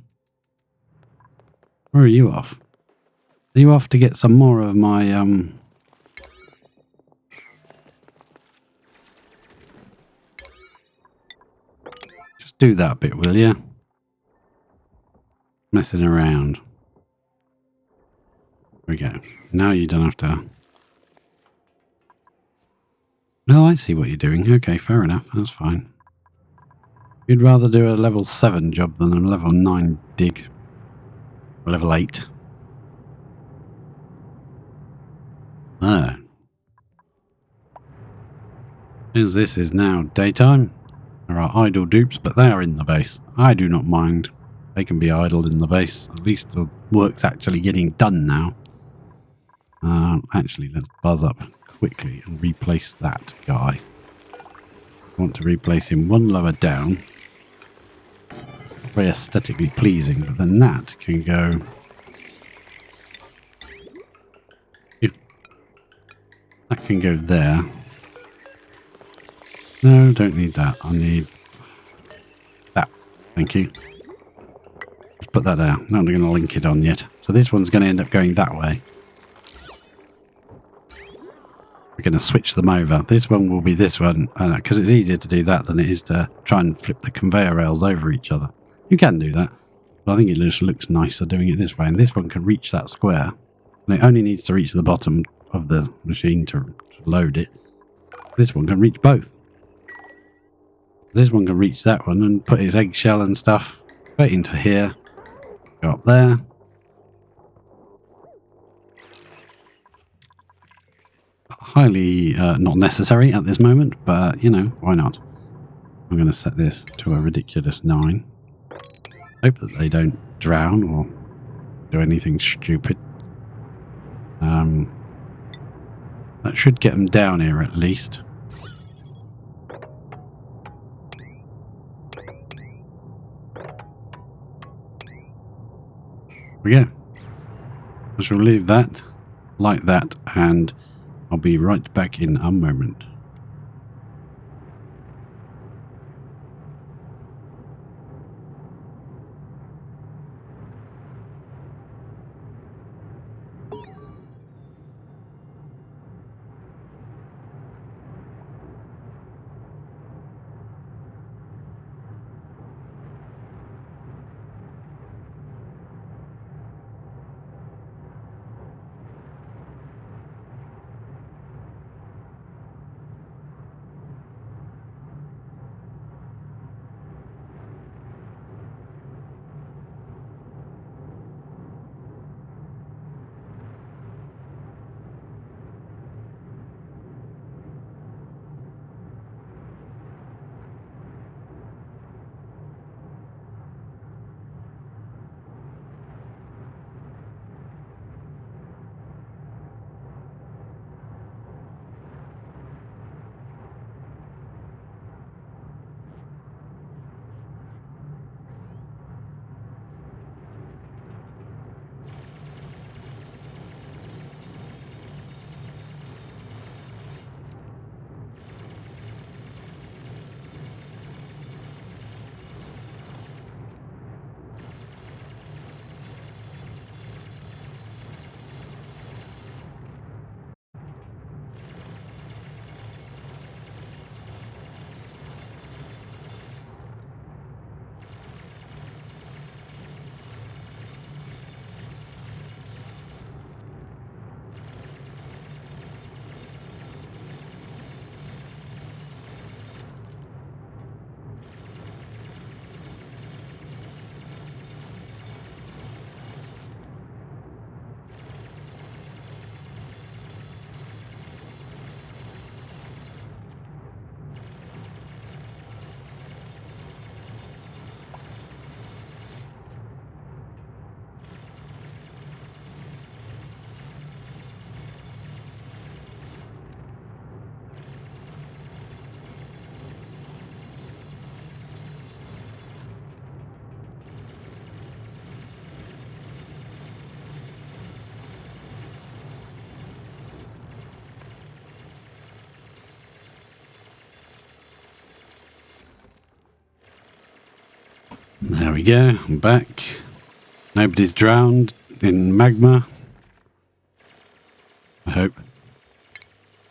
Where are you off? Are you off to get some more of my just do that bit, will you? Messing around. There we go. Now you don't have to. No, I see what you're doing. Okay, fair enough. That's fine. You'd rather do a level 7 job than a level 9 dig. Level 8. Oh. As this is now daytime, there are idle dupes, but they are in the base. I do not mind. They can be idle in the base. At least the work's actually getting done now. Actually, let's buzz up quickly and replace that guy. I want to replace him one lower down. Very aesthetically pleasing, but then that can go. That can go there. No, don't need that. I need that. Thank you. Just put that there. I'm not going to link it on yet. So this one's going to end up going that way. We're going to switch them over. This one will be this one, because it's easier to do that than it is to try and flip the conveyor rails over each other. You can do that, but I think it just looks nicer doing it this way. And this one can reach that square, and it only needs to reach the bottom of the machine to load it. This one can reach both. This one can reach that one and put his eggshell and stuff straight into here. Go up there. Highly not necessary at this moment, but you know, why not? I'm going to set this to a ridiculous 9. Hope that they don't drown or do anything stupid. That should get them down here at least. There we go. I shall leave that like that, and I'll be right back in a moment. There we go, I'm back. Nobody's drowned in magma, I hope.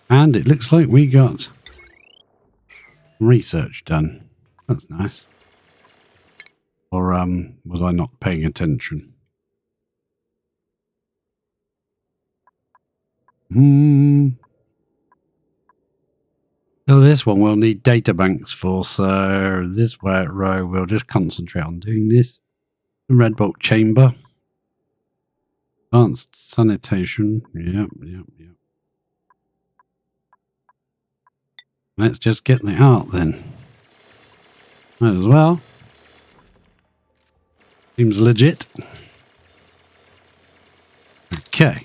And it looks like we got research done. That's nice. Or was I not paying attention? So this one we'll need data banks for, so this row we'll just concentrate on doing this. The red bolt chamber. Advanced sanitation. Yep. Let's just get the art then. Might as well. Seems legit. Okay.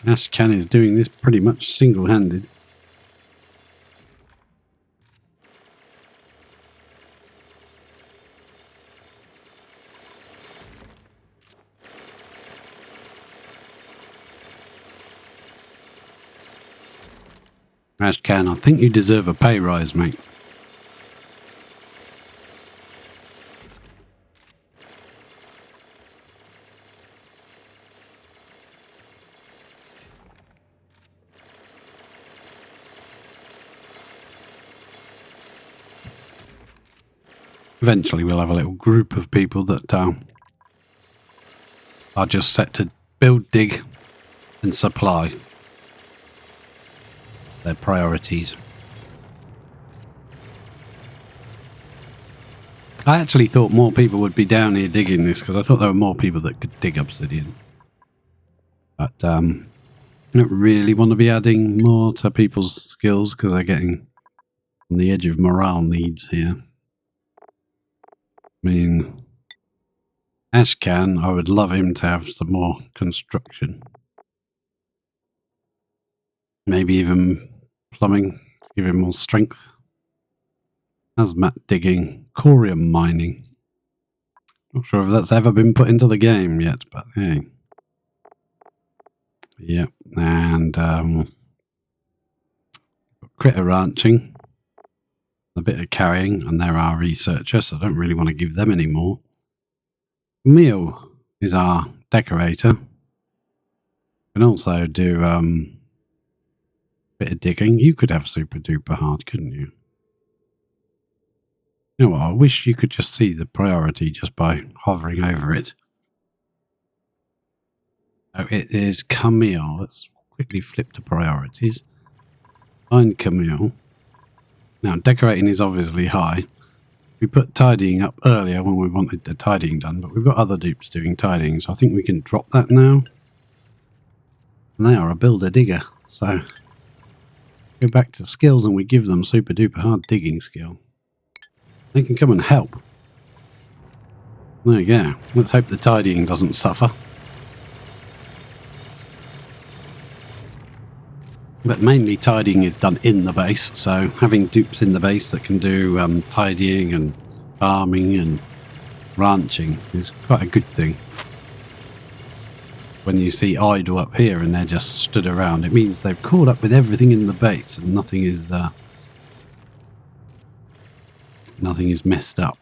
Ashcan is doing this pretty much single-handed. Ashcan, I think you deserve a pay rise, mate. Eventually we'll have a little group of people that are just set to build, dig and supply. Their priorities. I actually thought more people would be down here digging this because I thought there were more people that could dig obsidian. But I don't really want to be adding more to people's skills because they're getting on the edge of morale needs here. I mean, Ashcan, I would love him to have some more construction. Maybe even plumbing to give him more strength. Hazmat digging, corium mining. Not sure if that's ever been put into the game yet, but hey. Yep, and critter ranching, a bit of carrying, and they're our researchers, so I don't really want to give them any more. Camille is our decorator. Can also do a bit of digging. You could have super duper hard, couldn't you? You know what? I wish you could just see the priority just by hovering over it. So it is Camille. Let's quickly flip to priorities. Find Camille. Now, decorating is obviously high. We put tidying up earlier when we wanted the tidying done, but we've got other dupes doing tidying, so I think we can drop that now. And they are a builder digger, so go back to skills and we give them super duper hard digging skill. They can come and help. There you go. Let's hope the tidying doesn't suffer. But mainly tidying is done in the base, so having dupes in the base that can do tidying and farming and ranching is quite a good thing. When you see idle up here and they're just stood around, it means they've caught up with everything in the base and nothing is messed up,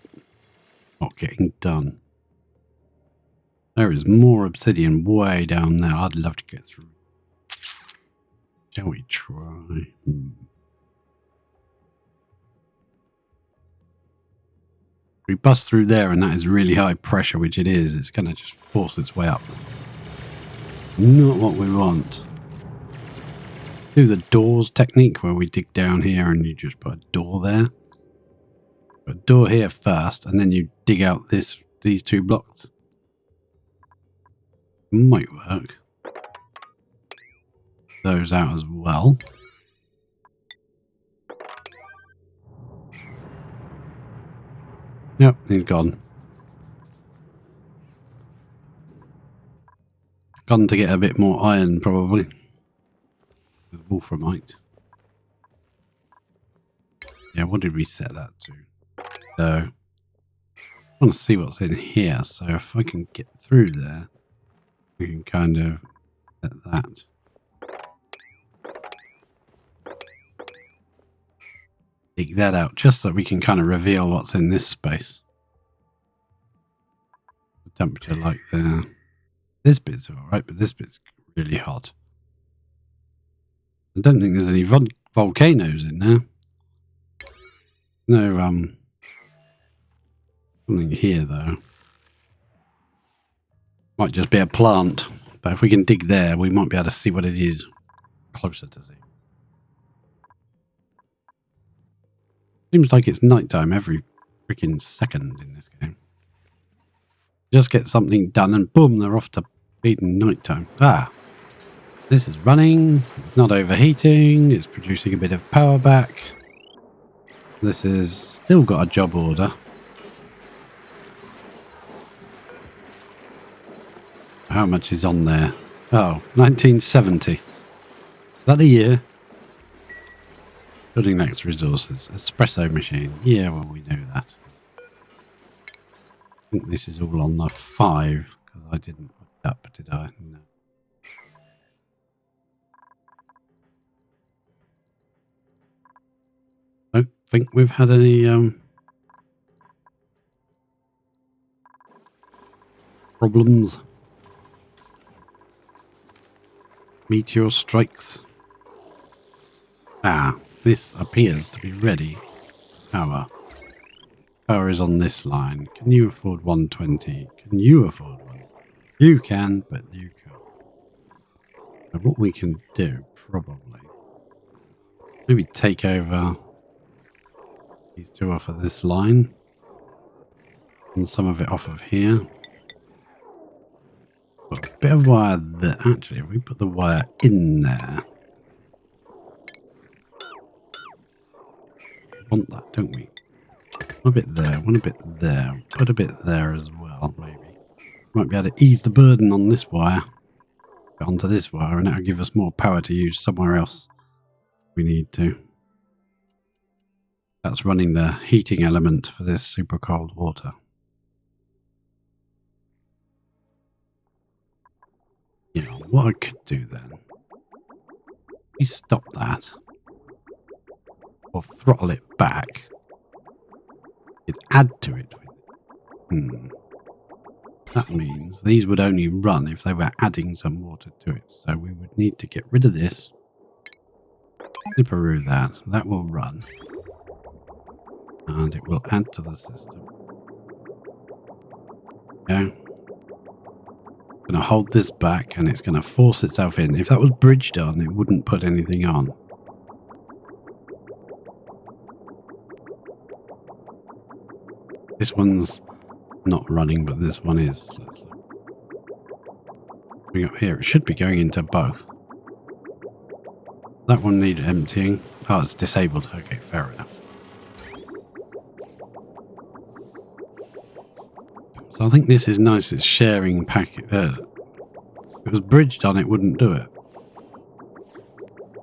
not getting done. There is more obsidian way down there. I'd love to get through. Shall we try? We bust through there and that is really high pressure, which it is. It's going to just force its way up. Not what we want. Do the doors technique where we dig down here and you just put a door there. Put a door here first and then you dig out these two blocks. Might work. Those out as well. Yep, he's gone. Gone to get a bit more iron, probably. Wolframite. Yeah, what did we set that to? So, I want to see what's in here. So if I can get through there, we can kind of set that. Dig that out, just so we can kind of reveal what's in this space. The temperature like there. This bit's alright, but this bit's really hot. I don't think there's any volcanoes in there. No, something here though. Might just be a plant, but if we can dig there, we might be able to see what it is closer to see. Seems like it's nighttime every freaking second in this game. Just get something done and boom, they're off to beating nighttime. Ah, this is running, it's not overheating, it's producing a bit of power back. This is still got a job order. How much is on there? Oh, 1970. Is that the year? Building next resources. Espresso machine. Yeah, well, we know that. I think this is all on the 5, because I didn't put it up, did I? No. Don't think we've had any problems. Meteor strikes. Ah, this appears to be ready. Power. Power is on this line. Can you afford 120? Can you afford one? You can, but you can't. So what we can do, probably, maybe take over these two off of this line. And some of it off of here. Put a bit of wire there. Actually, if we put the wire in there. We want that, don't we? One a bit there, one a bit there. Put a bit there as well, maybe. Might be able to ease the burden on this wire. Onto this wire, and that'll give us more power to use somewhere else we need to. That's running the heating element for this super cold water. Yeah, what I could do then, we stop that, or throttle it back, it'd add to it. That means these would only run if they were adding some water to it. So we would need to get rid of this. Snipperoo that. That will run. And it will add to the system. Yeah. Going to hold this back and it's going to force itself in. If that was bridged on, it wouldn't put anything on. This one's not running, but this one is. Coming up here, it should be going into both. That one needed emptying. Oh, it's disabled. Okay, fair enough. So I think this is nice. It's sharing packet. If it was bridged on, it wouldn't do it.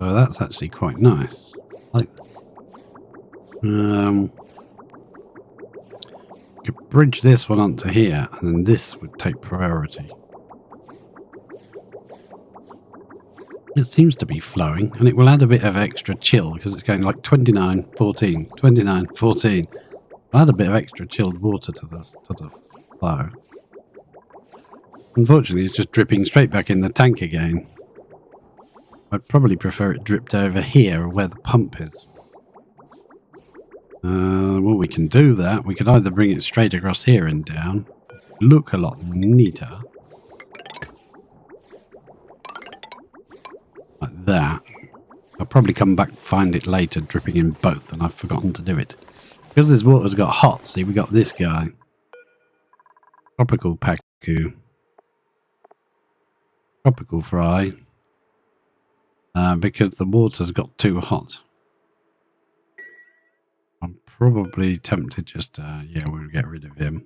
So that's actually quite nice. Like, could bridge this one onto here, and then this would take priority. It seems to be flowing, and it will add a bit of extra chill because it's going like 29, 14, 29, 14. I'll add a bit of extra chilled water to the flow. Unfortunately, it's just dripping straight back in the tank again. I'd probably prefer it dripped over here where the pump is. Well, we can do that. We could either bring it straight across here and down. Look a lot neater. Like that. I'll probably come back and find it later dripping in both, and I've forgotten to do it. Because this water's got hot, see, we got this guy. Tropical Pacu. Tropical Fry. Because the water's got too hot. I'm probably tempted just to, yeah, we'll get rid of him.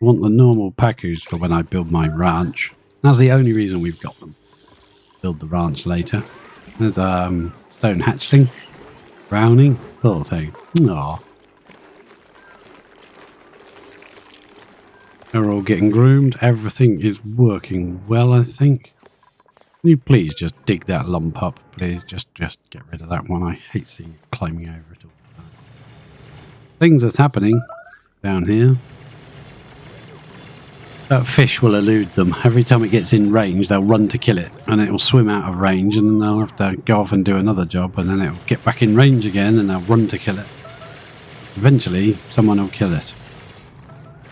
I want the normal Pacus for when I build my ranch. That's the only reason we've got them. Build the ranch later. There's stone hatchling. Browning. Poor thing. Aww. They're all getting groomed. Everything is working well, I think. Can you please just dig that lump up, please? Just get rid of that one. I hate seeing it climbing over it all. Things that's happening down here. That fish will elude them. Every time it gets in range, they'll run to kill it, and it will swim out of range, and then they'll have to go off and do another job, and then it will get back in range again, and they'll run to kill it. Eventually, someone will kill it.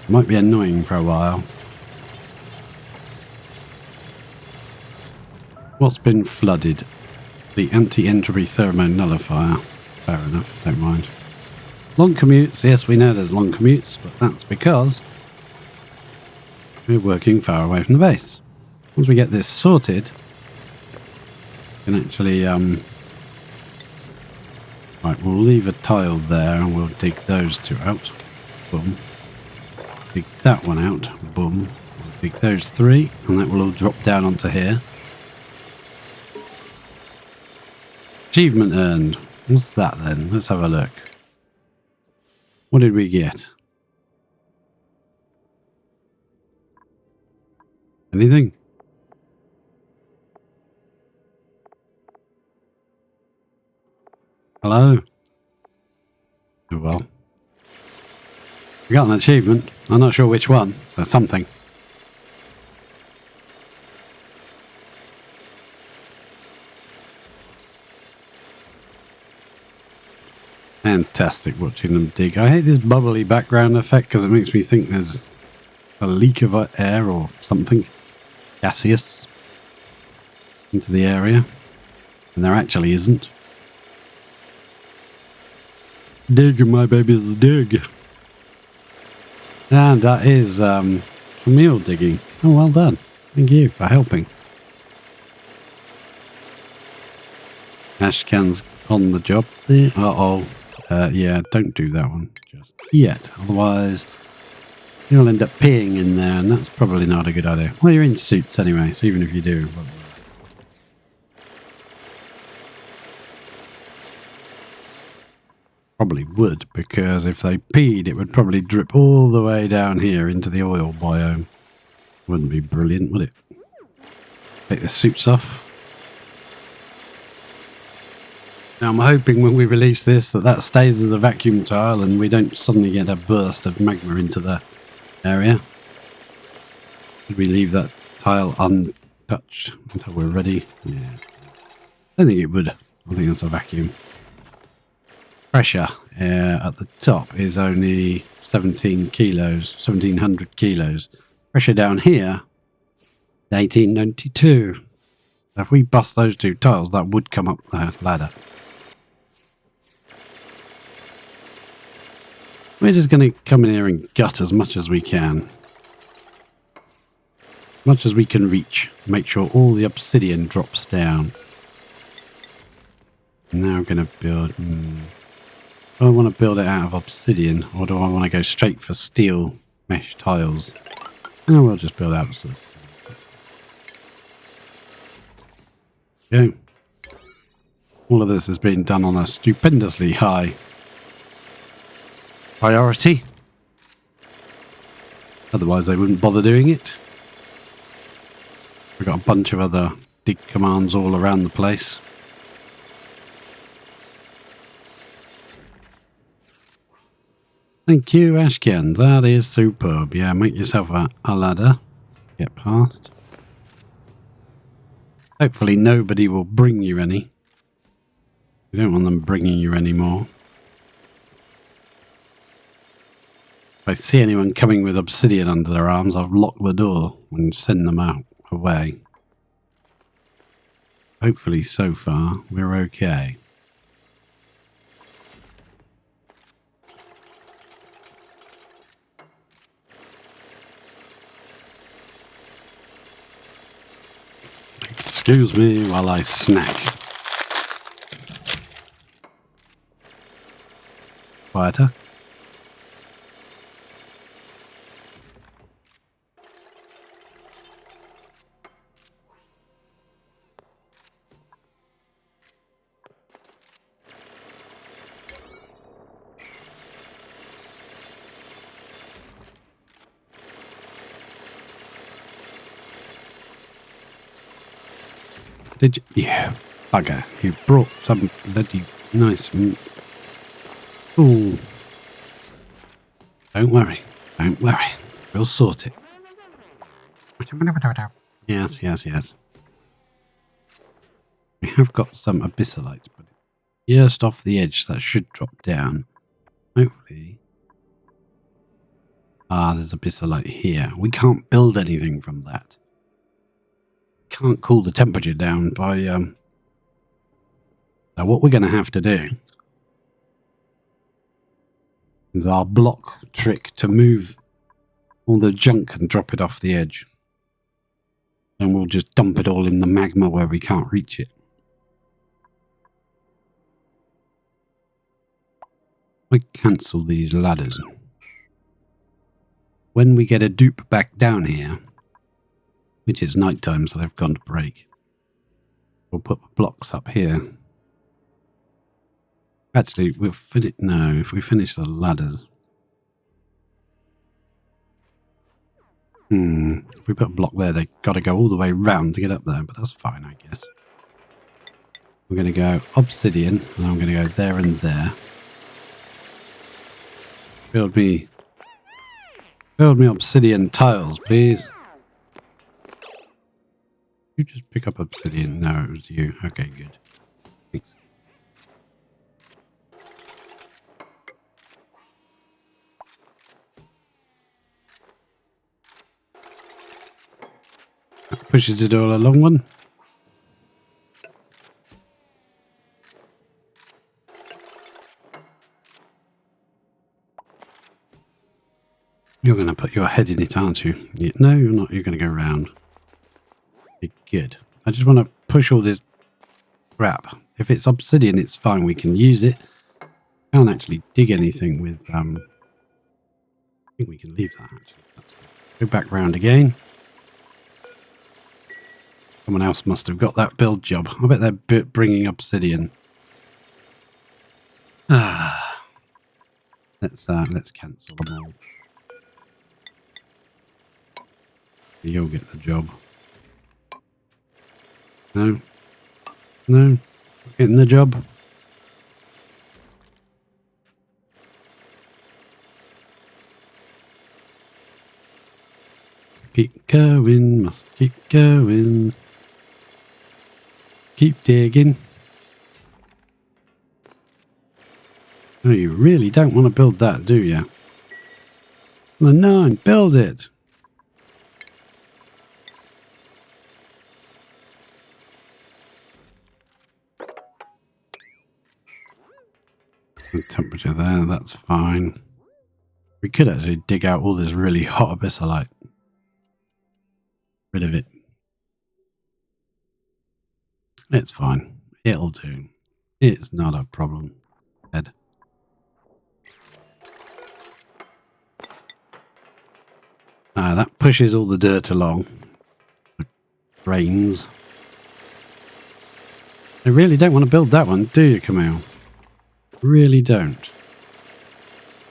It might be annoying for a while. What's been flooded? The anti-entropy thermo nullifier. Fair enough, don't mind. Long commutes. Yes, we know there's long commutes, but that's because we're working far away from the base. Once we get this sorted, we can actually right, we'll leave a tile there and we'll dig those two out. Boom. Dig that one out. Boom. We'll dig those three, and that will all drop down onto here. Achievement earned. What's that then? Let's have a look. What did we get? Anything? Hello? Oh well. We got an achievement. I'm not sure which one, but something. Fantastic watching them dig. I hate this bubbly background effect because it makes me think there's a leak of air or something gaseous into the area, and there actually isn't. Dig, my babies, dig. And that is meal digging. Oh, well done. Thank you for helping. Ashcan's on the job there. Uh-oh. Yeah, don't do that one just yet. Otherwise, you'll end up peeing in there, and that's probably not a good idea. Well, you're in suits anyway, so even if you do... Probably would, because if they peed, it would probably drip all the way down here into the oil biome. Wouldn't be brilliant, would it? Take the suits off. Now I'm hoping when we release this that stays as a vacuum tile and we don't suddenly get a burst of magma into the area. Should we leave that tile untouched until we're ready? Yeah. I don't think it would. I think that's a vacuum. Pressure at the top is only 17 kilos, 1700 kilos. Pressure down here, 1892. If we bust those two tiles, that would come up the ladder. We're just going to come in here and gut as much as we can. Much as we can reach. Make sure all the obsidian drops down. Now I'm going to build... Do I want to build it out of obsidian, or do I want to go straight for steel mesh tiles? And we'll just build out this. Go. All of this has been done on a stupendously high priority. Otherwise they wouldn't bother doing it. We've got a bunch of other dig commands all around the place. Thank you, Ashcan. That is superb. Yeah, make yourself a ladder. Get past. Hopefully nobody will bring you any. We don't want them bringing you any more. If I see anyone coming with obsidian under their arms, I'll lock the door and send them out away. Hopefully so far we're okay. Excuse me while I snack. Quieter. Did you? Yeah, bugger. You brought some bloody nice... Ooh. Don't worry. Don't worry. We'll sort it. Yes, yes, yes. We have got some abyssalite, but just off the edge, that should drop down. Hopefully. Ah, there's abyssalite here. We can't build anything from that. Can't cool the temperature down by... Now what we're going to have to do is our block trick to move all the junk and drop it off the edge. And we'll just dump it all in the magma where we can't reach it. I cancel these ladders. When we get a dupe back down here, which is night time, so they've gone to break, we'll put the blocks up here. Actually, we'll finish... No, if we finish the ladders... If we put a block there, they've got to go all the way round to get up there, but that's fine, I guess. We're going to go obsidian, and I'm going to go there and there. Build me obsidian tiles, please. You just pick up obsidian. No, it was you. Okay, good. Thanks. That pushes it all along one. You're going but you're heading it, aren't you? No, you're not. You're going to go round. Okay, good. I just want to push all this crap. If it's obsidian, it's fine. We can use it. Can't actually dig anything with... I think we can leave that, actually. That's good. Go back round again. Someone else must have got that build job. I bet they're bringing obsidian. Let's cancel them all. You'll get the job. No. No. Getting the job. Keep going. Must keep going. Keep digging. Oh, you really don't want to build that, do you? Well, 9, build it. The temperature there, that's fine. We could actually dig out all this really hot abyssalite. Rid of it. It's fine. It'll do. It's not a problem. Ed. That pushes all the dirt along. The grains. I really don't want to build that one, do you, Camille? Really don't.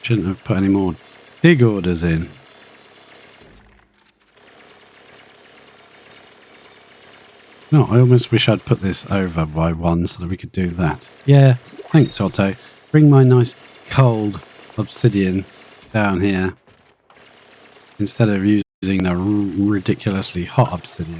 Shouldn't have put any more dig orders in. No, I almost wish I'd put this over by 1 so that we could do that. Yeah, thanks, Otto. Bring my nice cold obsidian down here instead of using the ridiculously hot obsidian.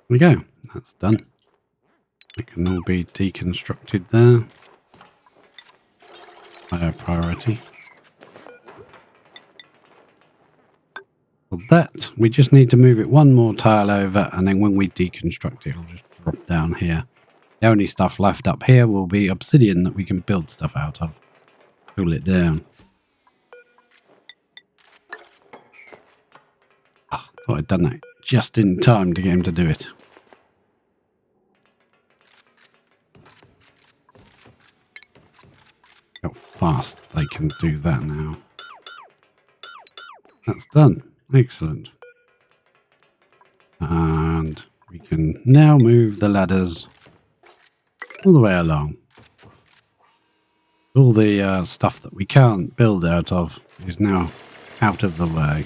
There we go. That's done. It can all be deconstructed there. Higher priority. For that, we just need to move it 1 more tile over, and then when we deconstruct it, it'll just drop down here. The only stuff left up here will be obsidian that we can build stuff out of. Pull it down. Oh, thought I'd done that just in time to get him to do it. How fast they can do that now. That's done. Excellent. And we can now move the ladders all the way along. All the stuff that we can't build out of is now out of the way.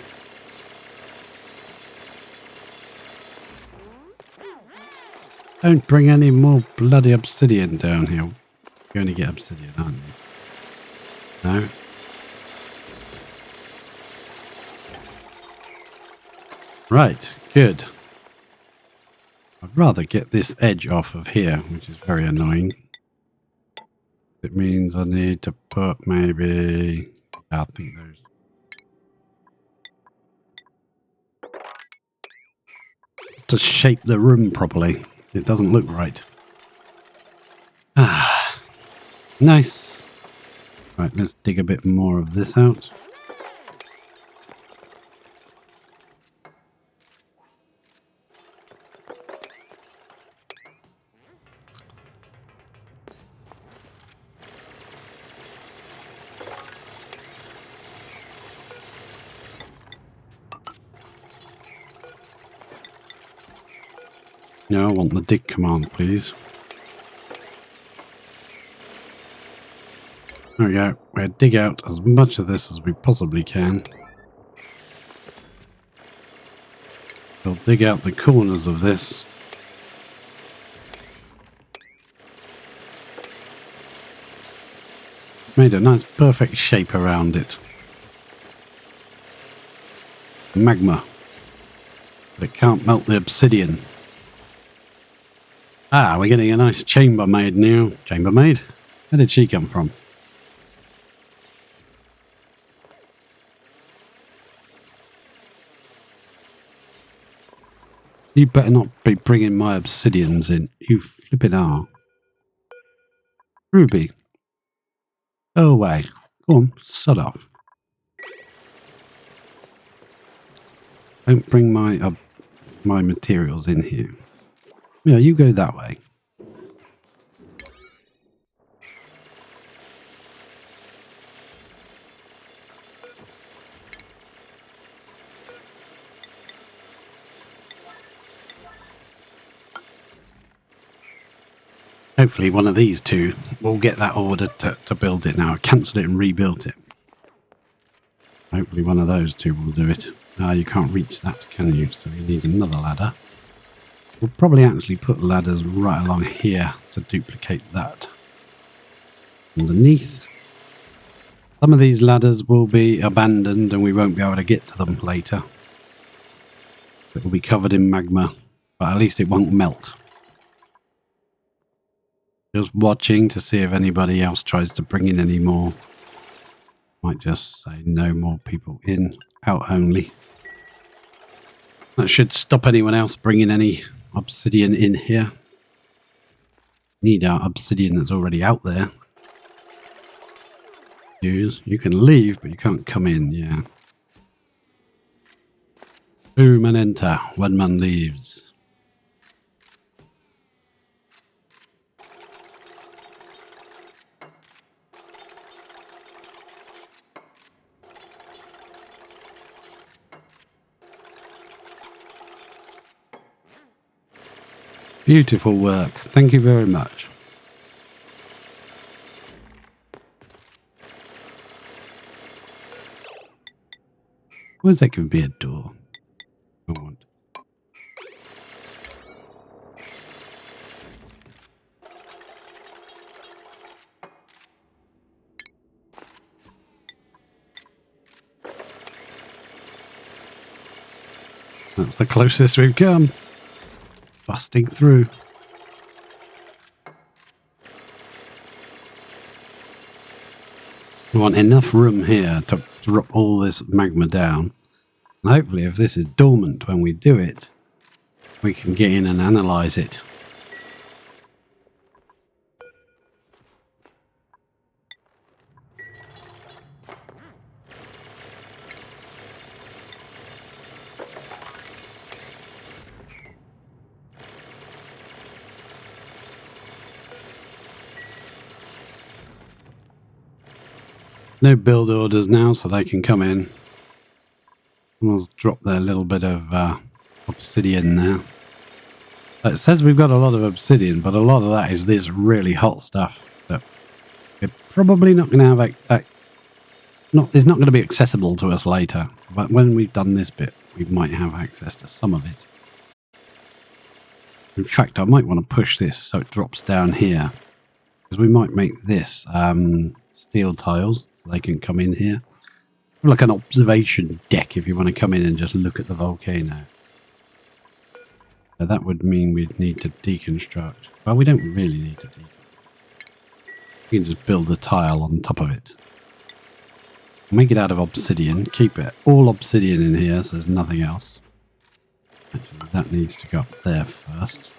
Don't bring any more bloody obsidian down here. You're going to get obsidian, aren't you? No? Right, good. I'd rather get this edge off of here, which is very annoying. It means I need to put maybe... I think those... to shape the room properly. It doesn't look right. Ah, nice. Right, let's dig a bit more of this out. No, I want the dig command, please. There we go. We'll dig out as much of this as we possibly can. We'll dig out the corners of this. Made a nice perfect shape around it. Magma. But it can't melt the obsidian. Ah, we're getting a nice chambermaid now. Chambermaid? Where did she come from? You better not be bringing my obsidians in. You flipping are. Ruby. Go away. Go on, sod off. Don't bring my materials in here. Yeah, you go that way. Hopefully one of these two will get that order to build it now. I cancelled it and rebuilt it. Hopefully one of those two will do it. You can't reach that, can you? So you need another ladder. We'll probably actually put ladders right along here to duplicate that. Underneath. Some of these ladders will be abandoned and we won't be able to get to them later. It will be covered in magma, but at least it won't melt. Just watching to see if anybody else tries to bring in any more. Might just say no more people in, out only. That should stop anyone else bringing any obsidian in here. Need our obsidian that's already out there. You can leave, but you can't come in, yeah. Boom and enter. One man leaves. Beautiful work. Thank you very much. Where's that going to be a door? I want. That's the closest we've come. Busting through. We want enough room here to drop all this magma down. And hopefully if this is dormant when we do it, we can get in and analyze it. No build orders now, so they can come in. We'll drop their little bit of obsidian now. It says we've got a lot of obsidian, but a lot of that is this really hot stuff that we're probably not going to have. It's not going to be accessible to us later. But when we've done this bit, we might have access to some of it. In fact, I might want to push this so it drops down here, because we might make this steel tiles so they can come in here. Like an observation deck if you want to come in and just look at the volcano. So that would mean we'd need to deconstruct. Well, we don't really need to deconstruct. We can just build a tile on top of it. Make it out of obsidian. Keep it all obsidian in here so there's nothing else. Actually, that needs to go up there first.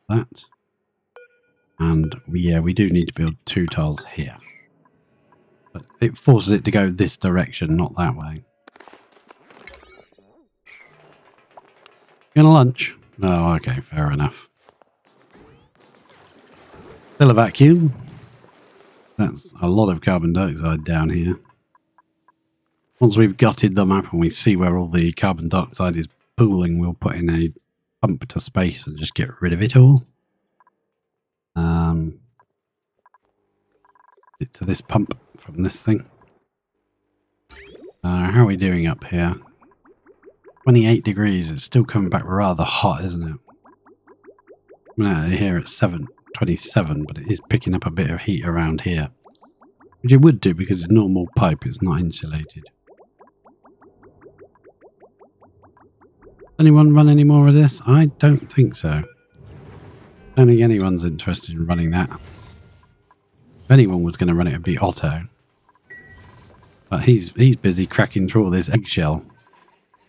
That. And yeah, we do need to build 2 tiles here. But it forces it to go this direction, not that way. Gonna lunch? Oh, okay, fair enough. Still a vacuum. That's a lot of carbon dioxide down here. Once we've gutted them up and we see where all the carbon dioxide is pooling, we'll put in a pump to space and just get rid of it all. To this pump from this thing. How are we doing up here? 28 degrees. It's still coming back rather hot, isn't it? I'm out of here at 7:27, but it is picking up a bit of heat around here. Which it would do because it's normal pipe, it's not insulated. Anyone run any more of this? I don't think so. I don't think anyone's interested in running that. If anyone was going to run it, it'd be Otto. But he's busy cracking through all this eggshell.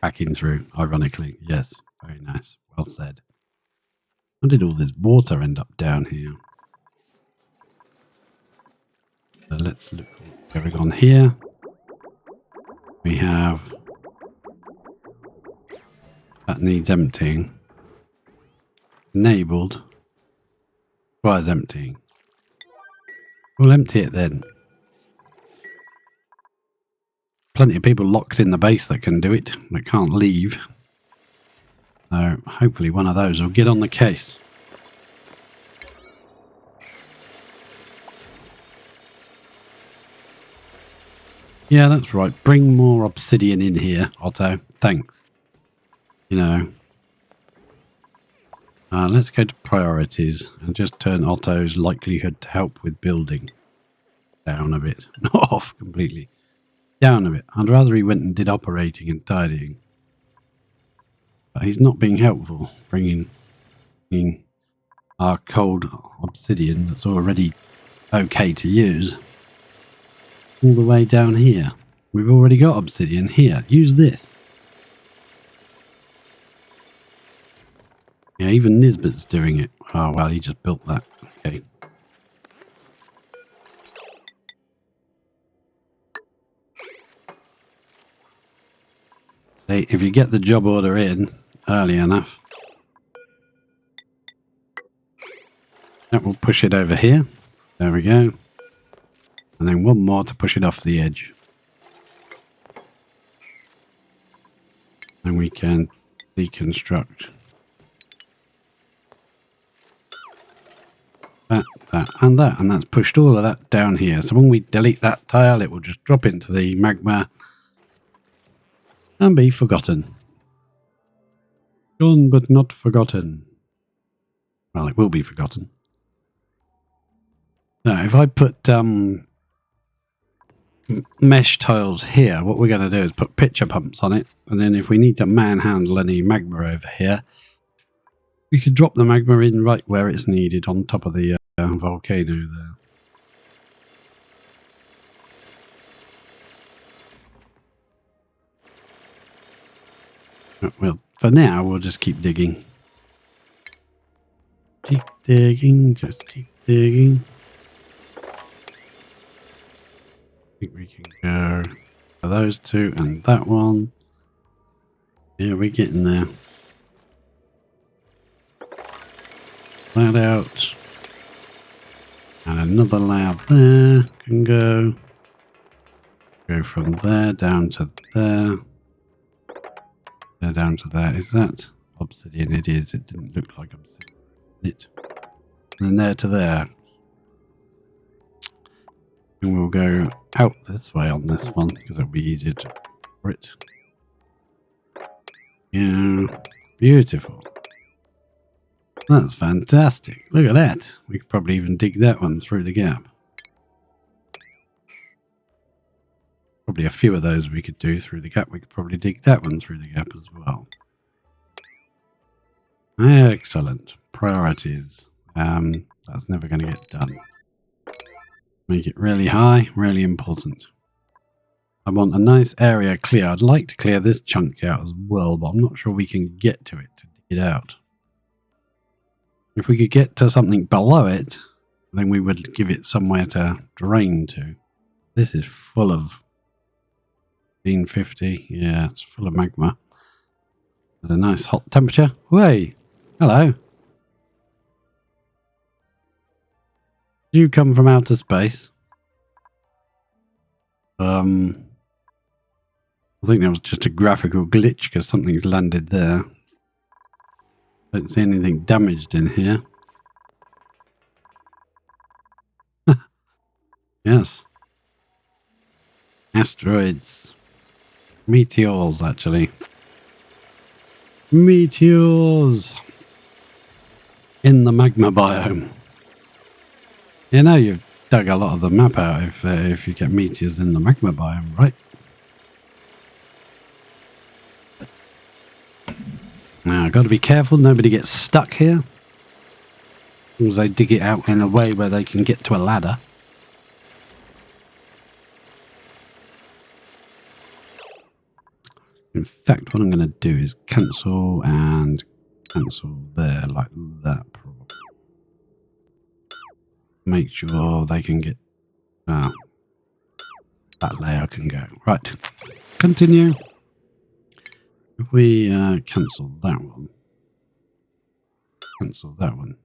Cracking through, ironically. Yes, very nice. Well said. How did all this water end up down here? So let's look what's going on here. We have... That needs emptying. Enabled. Requires emptying. We'll empty it then. Plenty of people locked in the base that can do it, that can't leave. So hopefully one of those will get on the case. Yeah, that's right. Bring more obsidian in here, Otto. Thanks. You know. Let's go to priorities and just turn Otto's likelihood to help with building down a bit. Not off completely. Down a bit. I'd rather he went and did operating and tidying. But he's not being helpful, bringing our cold obsidian that's already okay to use all the way down here. We've already got obsidian here. Use this. Yeah, even Nisbet's doing it. Oh, well, he just built that. Okay. Hey, if you get the job order in early enough, that will push it over here. There we go. And then one more to push it off the edge. And we can deconstruct that, and that. And that's pushed all of that down here. So when we delete that tile, it will just drop into the magma and be forgotten. Gone but not forgotten. Well, it will be forgotten. Now, if I put mesh tiles here, what we're going to do is put pitcher pumps on it, and then if we need to manhandle any magma over here, we could drop the magma in right where it's needed on top of the volcano there. Well, for now, we'll just keep digging. Keep digging, just keep digging. I think we can go for those two and that one. Yeah, we're getting there. That out. And another layer there can go. Go from there down to there. There down to there. Is that obsidian? It is. It didn't look like obsidian. And then there to there. And we'll go out this way on this one because it'll be easier to for it. Yeah, beautiful. That's fantastic. Look at that. We could probably even dig that one through the gap. Probably a few of those we could do through the gap. We could probably dig that one through the gap as well. Excellent. Priorities. That's never going to get done. Make it really high, really important. I want a nice area clear. I'd like to clear this chunk out as well, but I'm not sure we can get to it to dig it out. If we could get to something below it, then we would give it somewhere to drain to. This is full of 1550. Yeah, it's full of magma. At a nice hot temperature. Hey, hello. Do you come from outer space? I think that was just a graphical glitch because something's landed there. Don't see anything damaged in here. Yes. Asteroids. Meteors, actually. Meteors! In the magma biome. You know you've dug a lot of the map out if you get meteors in the magma biome, right? Now, I've got to be careful nobody gets stuck here. As long as they dig it out in a way where they can get to a ladder. In fact, what I'm going to do is cancel and Cancel there like that. Probably. Make sure they can get. That layer can go. Right. Continue. If we cancel that one. Cancel that one.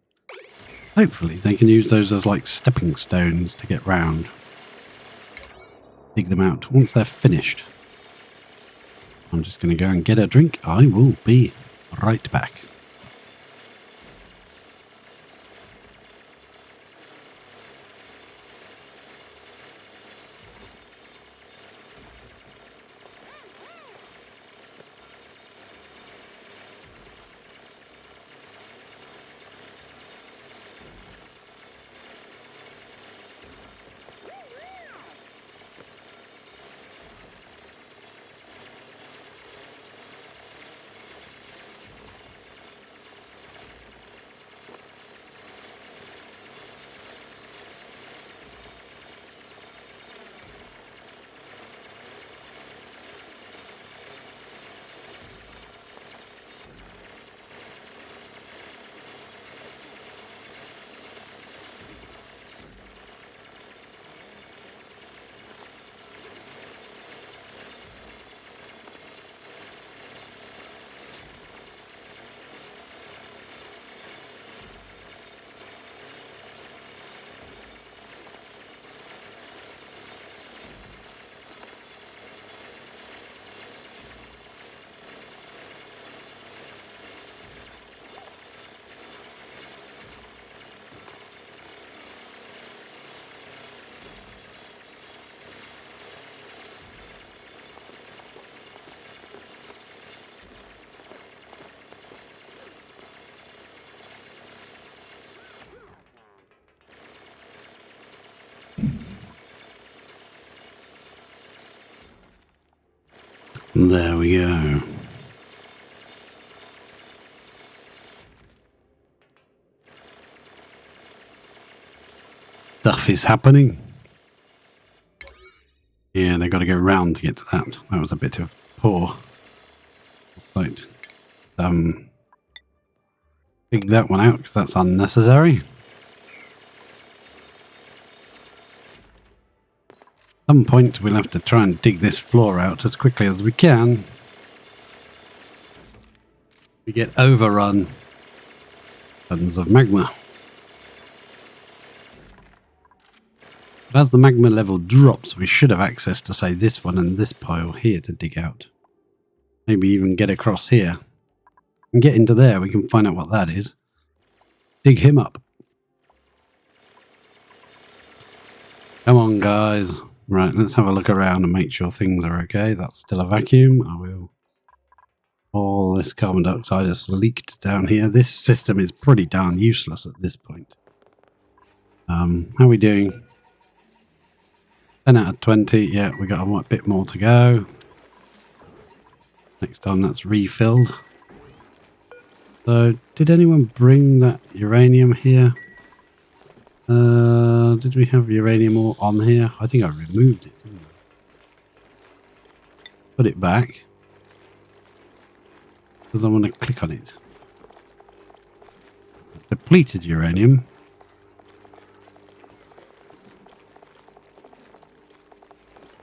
Hopefully they can use those as like stepping stones to get round. Dig them out once they're finished. I'm just going to go and get a drink. I will be right back. There we go. Stuff is happening. Yeah, they got to go round to get to that. That was a bit of poor sight. Dig that one out because that's unnecessary. At some point we'll have to try and dig this floor out as quickly as we can. We get overrun. Tons of magma. But as the magma level drops, we should have access to, say, this one and this pile here to dig out. Maybe even get across here. And get into there, we can find out what that is. Dig him up. Come on, guys. Right, let's have a look around and make sure things are okay. That's still a vacuum. I will. All this carbon dioxide has leaked down here. This system is pretty darn useless at this point. How are we doing? 10 out of 20. Yeah, we got a bit more to go. Next time that's refilled. So, did anyone bring that uranium here? Did we have uranium ore on here? I think I removed it, didn't I? Put it back. Because I want to click on it. Depleted uranium.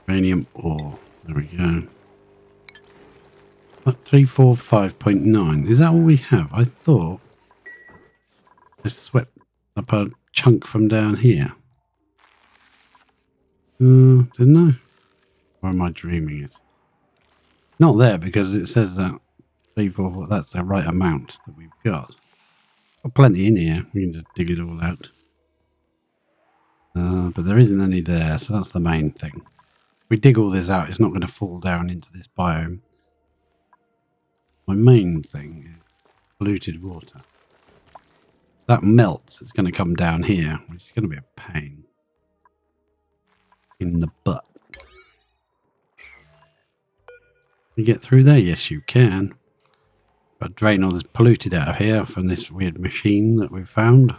Uranium ore. There we go. 345.9. Is that all we have? I thought I swept up a chunk from down here. Didn't I? Or am I dreaming it? Not there because it says that 344. That's the right amount that we've got. Got plenty in here. We can just dig it all out. But there isn't any there, so that's the main thing. If we dig all this out, it's not going to fall down into this biome. My main thing is polluted water. That melts, it's going to come down here, which is going to be a pain in the butt. You get through there? Yes, you can. But drain all this polluted out of here from this weird machine that we've found.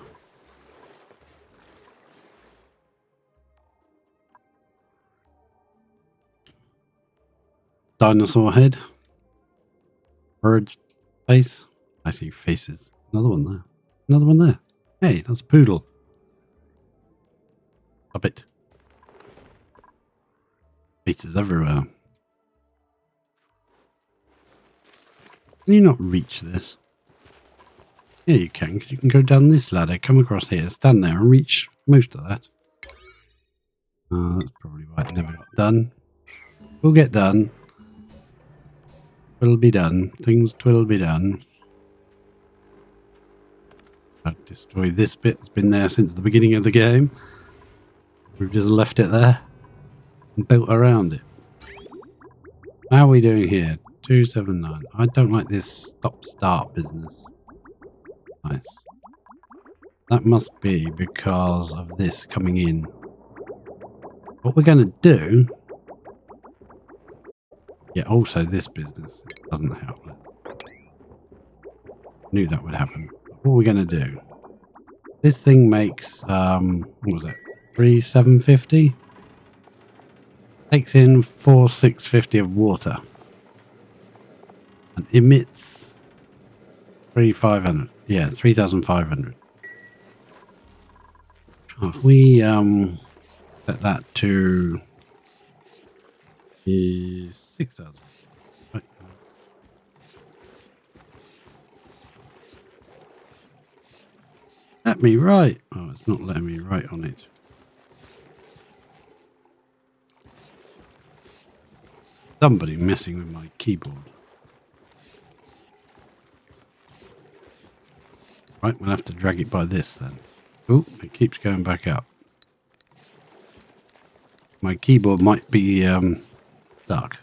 Dinosaur head. Bird face. I see faces. Another one there. Another one there. Hey, that's a poodle. Stop it. Faces everywhere. Can you not reach this? Yeah, you can, because you can go down this ladder, come across here, stand there and reach most of that. That's probably why it never got done. We'll get done. Will be done. Things will be done. I'll destroy this bit. It's been there since the beginning of the game. We've just left it there and built around it. How are we doing here? 279. I don't like this stop-start business. Nice. That must be because of this coming in. What we're going to do... Yeah, also this business doesn't help. Knew that would happen. What are we going to do? This thing makes, what was it? 3,750? Takes in 4,650 of water. And emits 3,500. Yeah, 3,500. If we set that to 6,000. Right. Let me write. Oh, it's not letting me write on it. Somebody messing with my keyboard. Right, we'll have to drag it by this then. Oh, it keeps going back up. My keyboard might be stuck.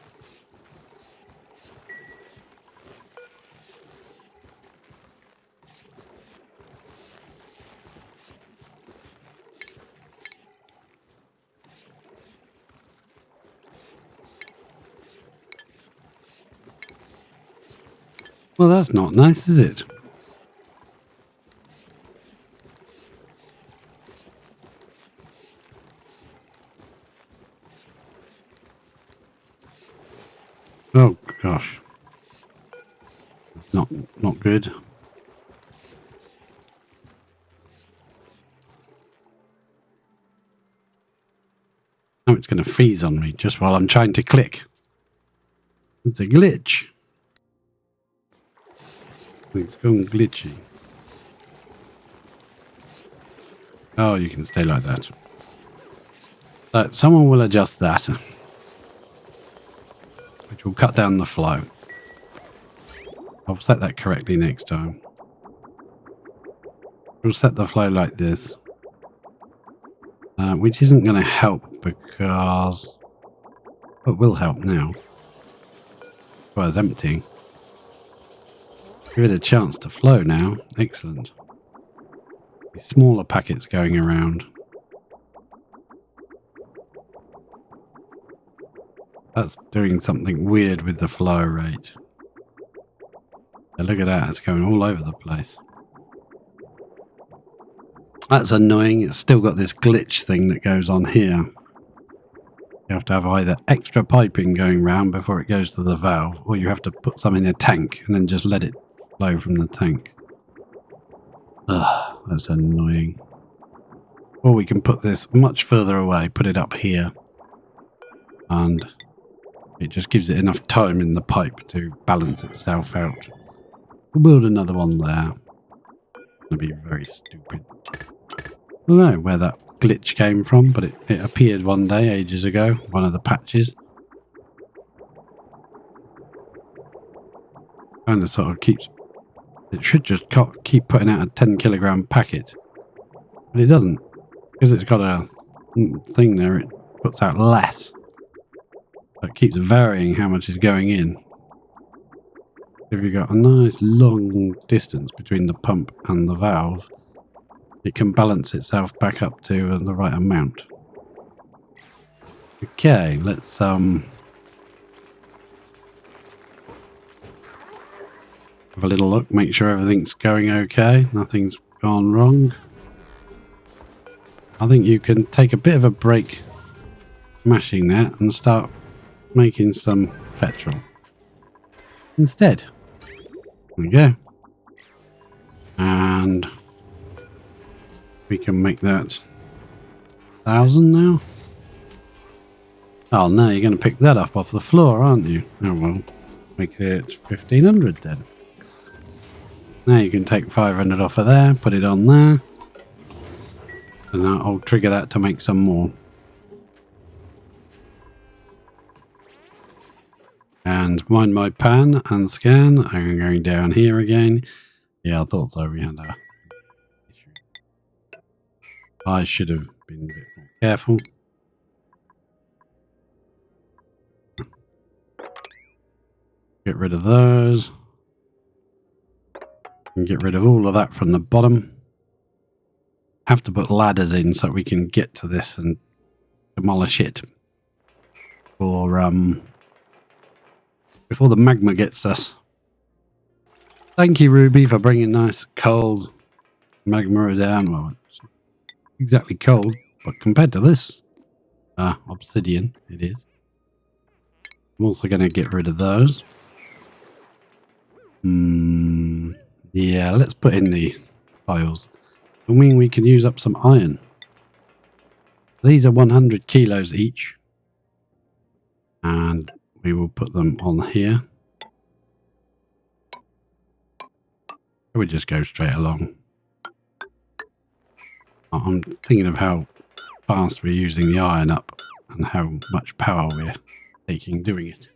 Well, that's not nice, is it? Oh gosh, that's not good. Now it's going to freeze on me just while I'm trying to click. It's a glitch. It's gone glitchy. Oh, you can stay like that. So someone will adjust that, which will cut down the flow. I'll set that correctly next time. We'll set the flow like this, which isn't going to help because it will help now. Well, it's emptying. Give it a chance to flow now. Excellent. These smaller packets going around. That's doing something weird with the flow rate. Now look at that, it's going all over the place. That's annoying. It's still got this glitch thing that goes on here. You have to have either extra piping going round before it goes to the valve, or you have to put some in a tank and then just let it flow from the tank. Ugh, that's annoying. Or we can put this much further away, put it up here, and it just gives it enough time in the pipe to balance itself out. We'll build another one there. It'll be very stupid. I don't know where that glitch came from, but it appeared one day ages ago, one of the patches. Kind of sort of keeps... It should just keep putting out a 10 kilogram packet, but it doesn't, because it's got a thing there. It puts out less, so it keeps varying how much is going in. If you've got a nice long distance between the pump and the valve, it can balance itself back up to the right amount. Okay, let's have a little look, make sure everything's going okay, nothing's gone wrong. I think you can take a bit of a break mashing that and start making some petrol instead. There we go. And we can make that 1,000 now. Oh no, you're going to pick that up off the floor, aren't you? Oh well, make it 1,500 then. Now you can take 500 off of there, put it on there, and I'll trigger that to make some more. And mind my pan and scan. I'm going down here again. Yeah, I thought so. We had a issue. I should have been a bit more careful. Get rid of those. And get rid of all of that from the bottom. Have to put ladders in so we can get to this and demolish it. Before the magma gets us. Thank you, Ruby, for bringing nice cold magma down. Well, it's not exactly cold, but compared to this, obsidian, it is. I'm also going to get rid of those. Yeah, let's put in the tiles. I mean, we can use up some iron. These are 100 kilos each. And we will put them on here. We just go straight along. I'm thinking of how fast we're using the iron up and how much power we're taking doing it.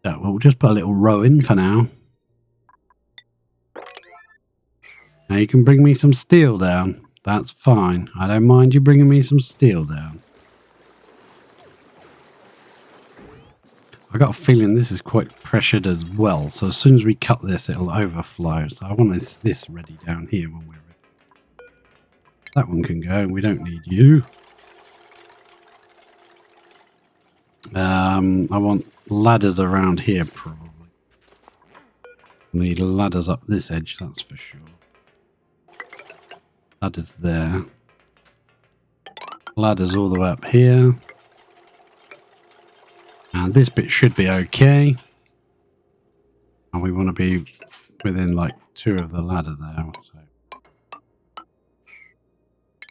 So we'll just put a little row in for now. Now you can bring me some steel down. That's fine. I don't mind you bringing me some steel down. I got a feeling this is quite pressured as well. So as soon as we cut this, it'll overflow. So I want this ready down here when we're ready. That one can go. We don't need you. I want ladders around here probably. Need ladders up this edge, that's for sure. Ladders there. Ladders all the way up here. And this bit should be okay. And we want to be within like 2 of the ladder there. So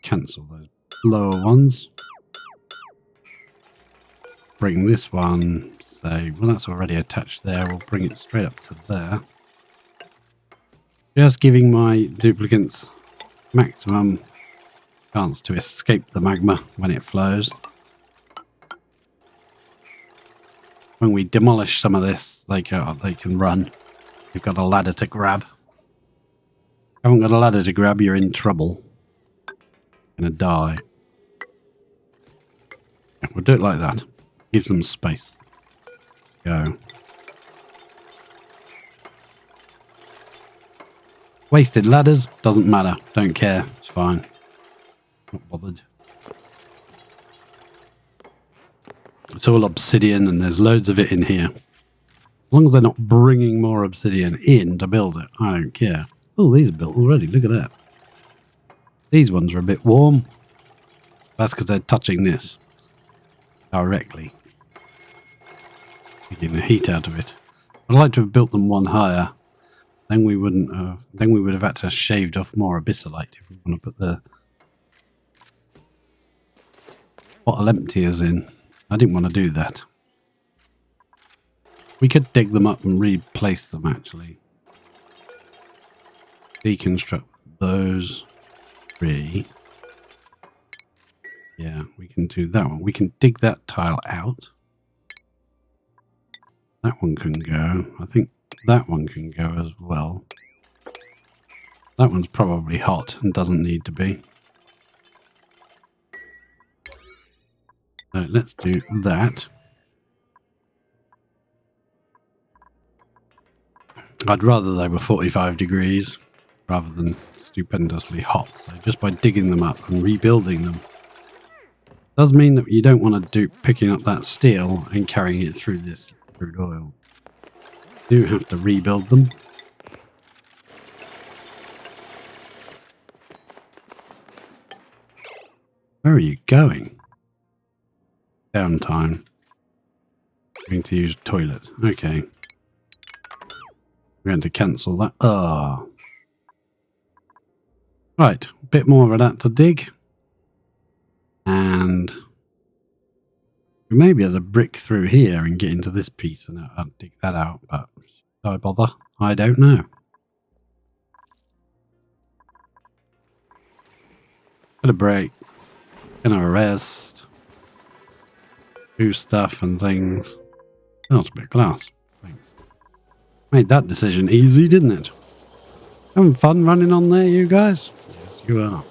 cancel those lower ones. Bring this one, say, well, that's already attached there. We'll bring it straight up to there. Just giving my duplicates maximum chance to escape the magma when it flows. When we demolish some of this, they can run. You've got a ladder to grab. Haven't got a ladder to grab, you're in trouble. Gonna die. Yeah, we'll do it like that. Give them space. Go. Wasted ladders, doesn't matter. Don't care. It's fine. Not bothered. It's all obsidian and there's loads of it in here. As long as they're not bringing more obsidian in to build it, I don't care. Oh, these are built already. Look at that. These ones are a bit warm. That's because they're touching this directly. Getting the heat out of it. I'd like to have built them one higher. Then we wouldn't have. Then we would have had to have shaved off more abyssalite if we want to put the bottle emptiers in. I didn't want to do that. We could dig them up and replace them actually. Deconstruct those 3. Yeah, we can do that one. We can dig that tile out. That one can go. I think that one can go as well. That one's probably hot and doesn't need to be. So let's do that. I'd rather they were 45 degrees rather than stupendously hot. So just by digging them up and rebuilding them does mean that you don't want to do picking up that steel and carrying it through this crude oil. You do have to rebuild them. Where are you going? Downtime. Going to use toilet. Okay. We're going to cancel that. Oh. Right, a bit more of that to dig. And we may be able to brick through here and get into this piece and I'll dig that out, but should I bother? I don't know. Got a break. Gonna rest. Do stuff and things. Oh, it's a bit of glass. Thanks. Made that decision easy, didn't it? Having fun running on there, you guys? Yes, you are.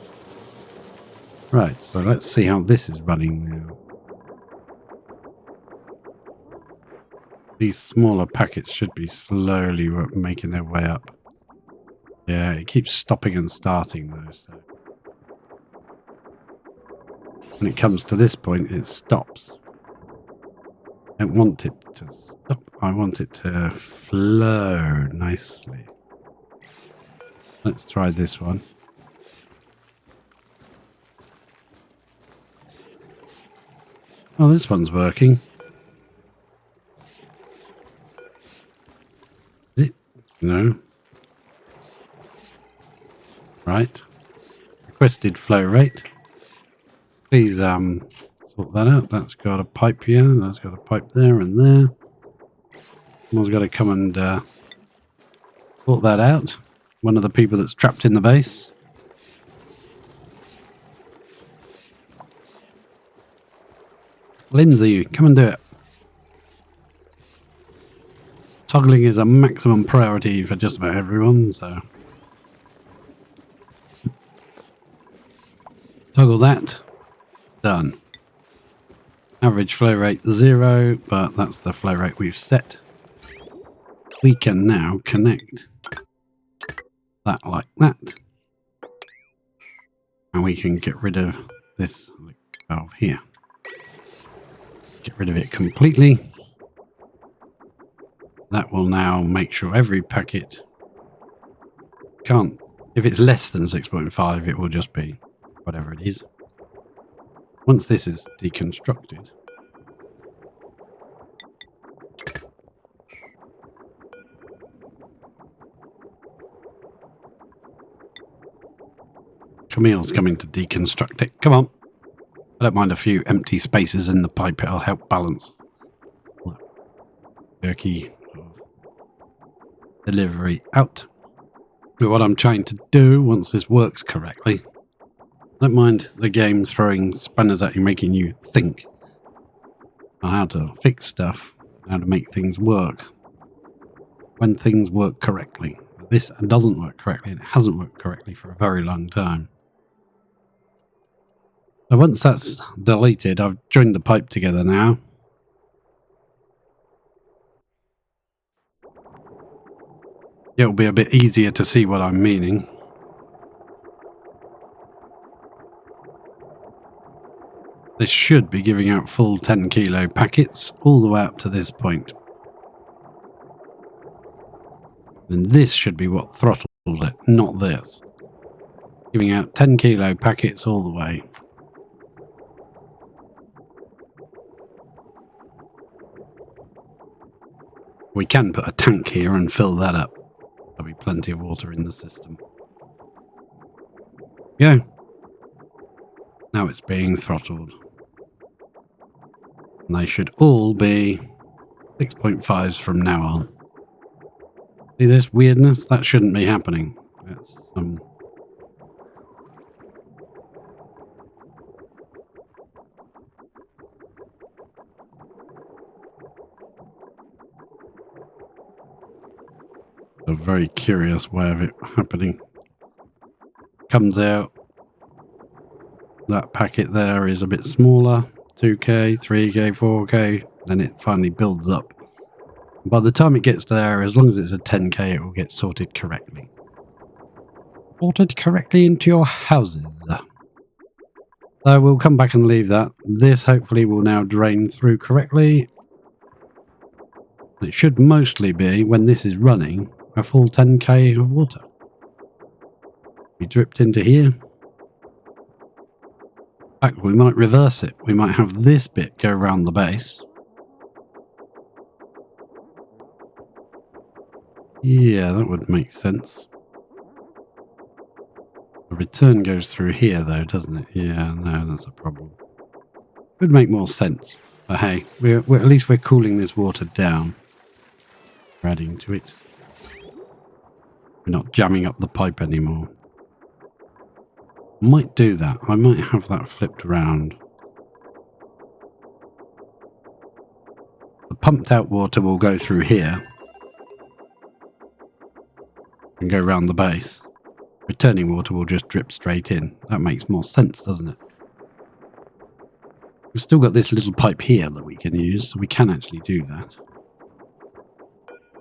Right, so let's see how this is running now. These smaller packets should be slowly making their way up. Yeah, it keeps stopping and starting though, so when it comes to this point, it stops. I don't want it to stop. I want it to flow nicely. Let's try this one. Oh, this one's working. Is it? No. Right. Requested flow rate. Please sort that out. That's got a pipe here. That's got a pipe there and there. Someone's got to come and sort that out. One of the people that's trapped in the base. Lindsay, come and do it. Toggling is a maximum priority for just about everyone, so toggle that. Done. Average flow rate 0, but that's the flow rate we've set. We can now connect that like that. And we can get rid of this valve here. Get rid of it completely. That will now make sure every packet can't, if it's less than 6.5, it will just be whatever it is. Once this is deconstructed, Camille's coming to deconstruct it. Come on. I don't mind a few empty spaces in the pipe. It'll help balance the jerky delivery out. But what I'm trying to do, once this works correctly, I don't mind the game throwing spanners at you, making you think on how to fix stuff, how to make things work when things work correctly. This doesn't work correctly, and it hasn't worked correctly for a very long time. So once that's deleted, I've joined the pipe together now. It'll be a bit easier to see what I'm meaning. This should be giving out full 10 kilo packets all the way up to this point. And this should be what throttles it, not this. Giving out 10 kilo packets all the way. We can put a tank here and fill that up. There'll be plenty of water in the system. Yeah. Now it's being throttled. And they should all be 6.5s from now on. See this weirdness? That shouldn't be happening. That's a very curious way of it happening. Comes out. That packet there is a bit smaller. 2K, 3K, 4K. Then it finally builds up. By the time it gets there, as long as it's a 10K, it will get sorted correctly. Sorted correctly into your houses. So we'll come back and leave that. This hopefully will now drain through correctly. It should mostly be, when this is running, a full 10K of water. We dripped into here. In fact, we might reverse it. We might have this bit go around the base. Yeah, that would make sense. The return goes through here, though, doesn't it? Yeah, no, that's a problem. Would make more sense. But hey, we're at least we're cooling this water down. We're adding to it. We're not jamming up the pipe anymore. Might do that. I might have that flipped around. The pumped out water will go through here and go round the base. Returning water will just drip straight in. That makes more sense, doesn't it? We've still got this little pipe here that we can use, so we can actually do that.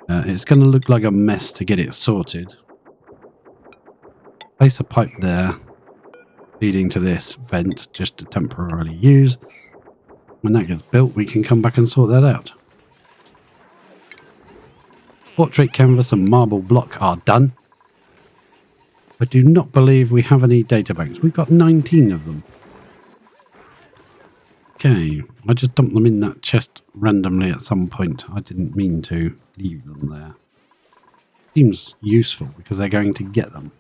It's going to look like a mess to get it sorted. Place a pipe there, leading to this vent, just to temporarily use. When that gets built, we can come back and sort that out. Portrait canvas and marble block are done. I do not believe we have any data banks. We've got 19 of them. Okay, I just dumped them in that chest randomly at some point. I didn't mean to leave them there. Seems useful because they're going to get them.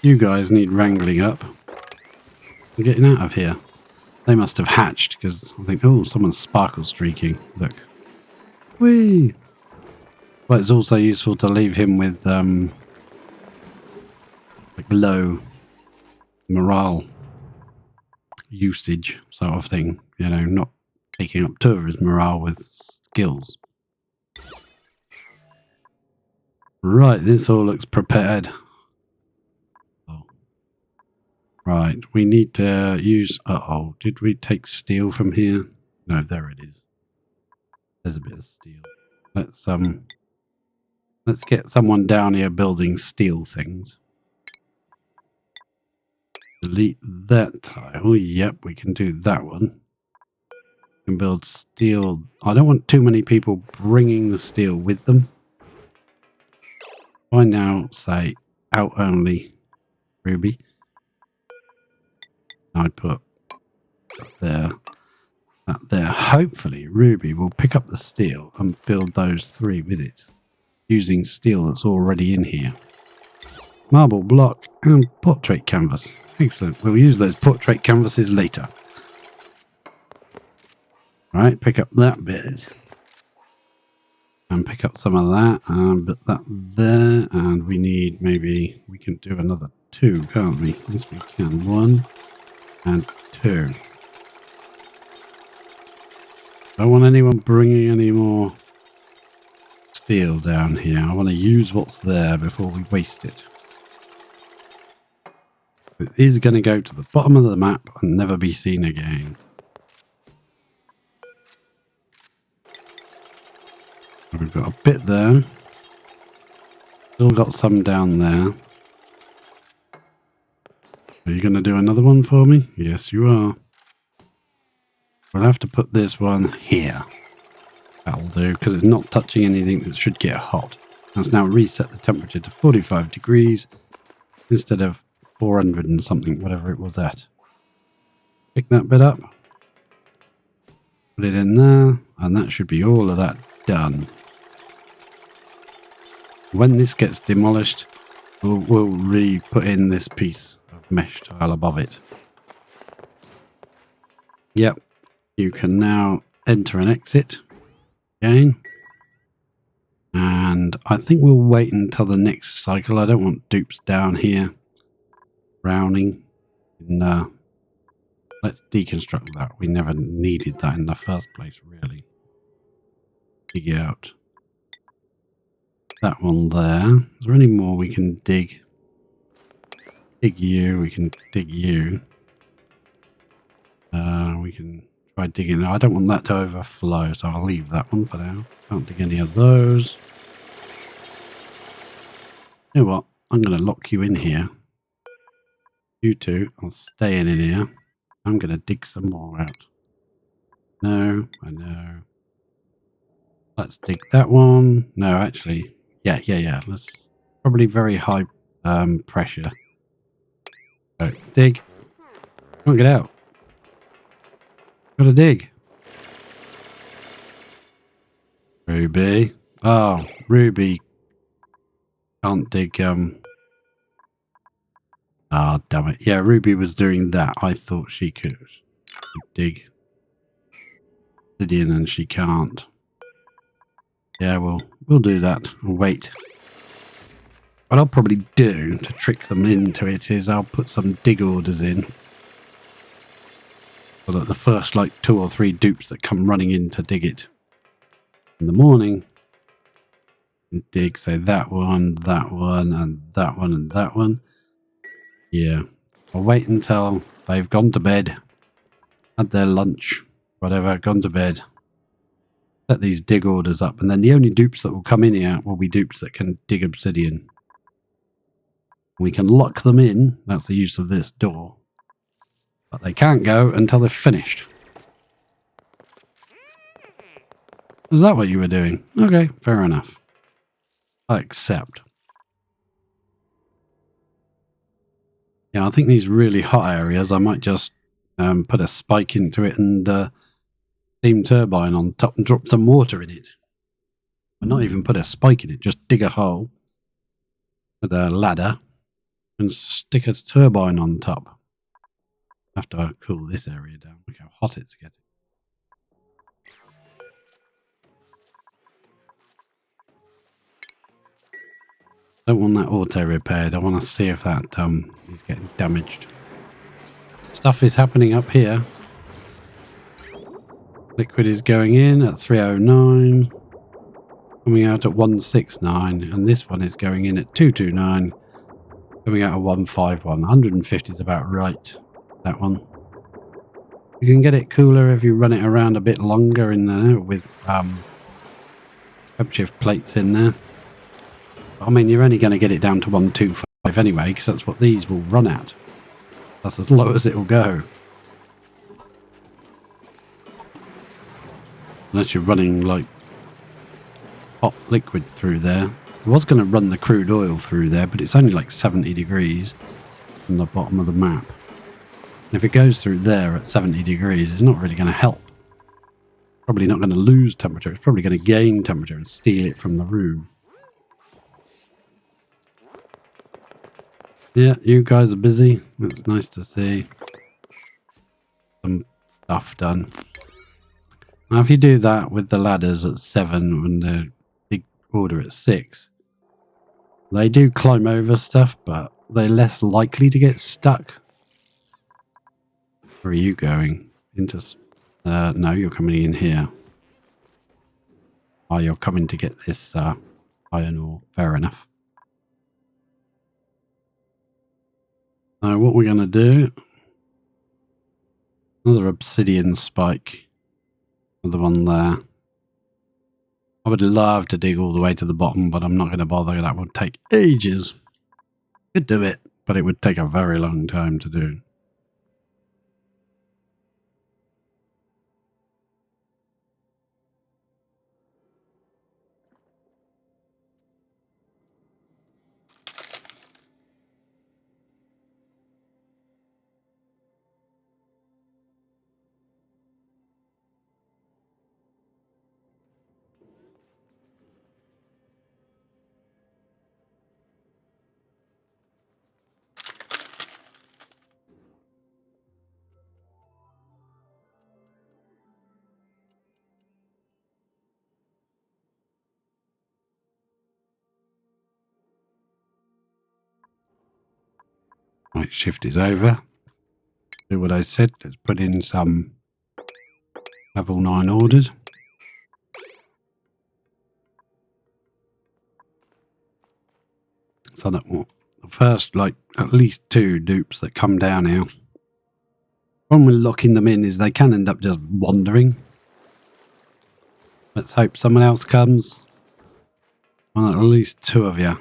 You guys need wrangling up. I'm getting out of here. They must have hatched because I think, oh, someone's sparkle streaking. Look. Whee! But it's also useful to leave him with like low morale usage sort of thing. You know, not taking up two of his morale with skills. Right, this all looks prepared. Oh. Right, we need to use... Uh-oh, did we take steel from here? No, there it is. There's a bit of steel. Let's get someone down here building steel things. Delete that tile. Yep, we can do that one. We can build steel. I don't want too many people bringing the steel with them. I now say out only Ruby. I put that there. Hopefully Ruby will pick up the steel and build those three with it, using steel that's already in here. Marble block and portrait canvas. Excellent. We'll use those portrait canvases later. Right, pick up that bit. And pick up some of that and put that there. And we need maybe, we can do another 2, can't we? Yes, we can. 1 and 2. Don't want anyone bringing any more steel down here. I want to use what's there before we waste it. It is going to go to the bottom of the map and never be seen again. We've got a bit there. Still got some down there. Are you going to do another one for me? Yes, you are. We'll have to put this one here. That'll do, because it's not touching anything that should get hot. Let's now reset the temperature to 45 degrees instead of 400 and something, whatever it was at. Pick that bit up. Put it in there, and that should be all of that done. When this gets demolished, we'll re-put in this piece of mesh tile above it. Yep, you can now enter and exit again. And I think we'll wait until the next cycle. I don't want dupes down here drowning. Let's deconstruct that. We never needed that in the first place, really. Dig out that one there. Is there any more we can dig? Dig you. We can dig you. We can try digging. I don't want that to overflow, so I'll leave that one for now. Can't dig any of those. You know what? I'm going to lock you in here. You two, I'll stay in here. I'm going to dig some more out. No, I know. Let's dig that one. No, actually, yeah. Let's probably very high pressure. So dig. Come on, get out. Gotta dig. Ruby. Oh, Ruby can't dig. Ah, damn it. Yeah, Ruby was doing that. I thought she could dig obsidian and she can't. Yeah, we'll do that. We'll wait. What I'll probably do to trick them into it is I'll put some dig orders in. So that the first like 2 or 3 dupes that come running in to dig it in the morning dig, say that one, and that one, and that one. Yeah. I'll wait until they've gone to bed, had their lunch, whatever, gone to bed. Set these dig orders up, and then the only dupes that will come in here will be dupes that can dig obsidian. We can lock them in. That's the use of this door. But they can't go until they've finished. Is that what you were doing? Okay, fair enough. I accept. Yeah, I think these really hot areas, I might just put a spike into it and steam turbine on top and drop some water in it. Or not even put a spike in it, just dig a hole with a ladder and stick a turbine on top. Have to cool this area down. Look how hot it's getting. Don't want that auto repaired. I want to see if that is getting damaged. Stuff is happening up here. Liquid is going in at 309, coming out at 169, and this one is going in at 229, coming out at 151. 150 is about right. That one. You can get it cooler if you run it around a bit longer in there with shift plates in there. I mean, you're only going to get it down to 125 anyway, because that's what these will run at. That's as low as it will go. Unless you're running like hot liquid through there. I was going to run the crude oil through there, but it's only like 70 degrees from the bottom of the map. And if it goes through there at 70 degrees, it's not really going to help. Probably not going to lose temperature. It's probably going to gain temperature and steal it from the room. Yeah, you guys are busy. It's nice to see some stuff done. Now, if you do that with the ladders at 7 and the big order at 6, they do climb over stuff, but they're less likely to get stuck. Where are you going? Into... no, you're coming in here. Oh, you're coming to get this iron ore. Fair enough. Now, what we're going to do... Another obsidian spike. Another one there. I would love to dig all the way to the bottom, but I'm not going to bother. That would take ages. Could do it, but it would take a very long time to do. Right, shift is over. Do what I said. Let's put in some level 9 orders. So that the first, like, at least 2 dupes that come down here. When we're locking them in is they can end up just wandering. Let's hope someone else comes. Well, at least 2 of you.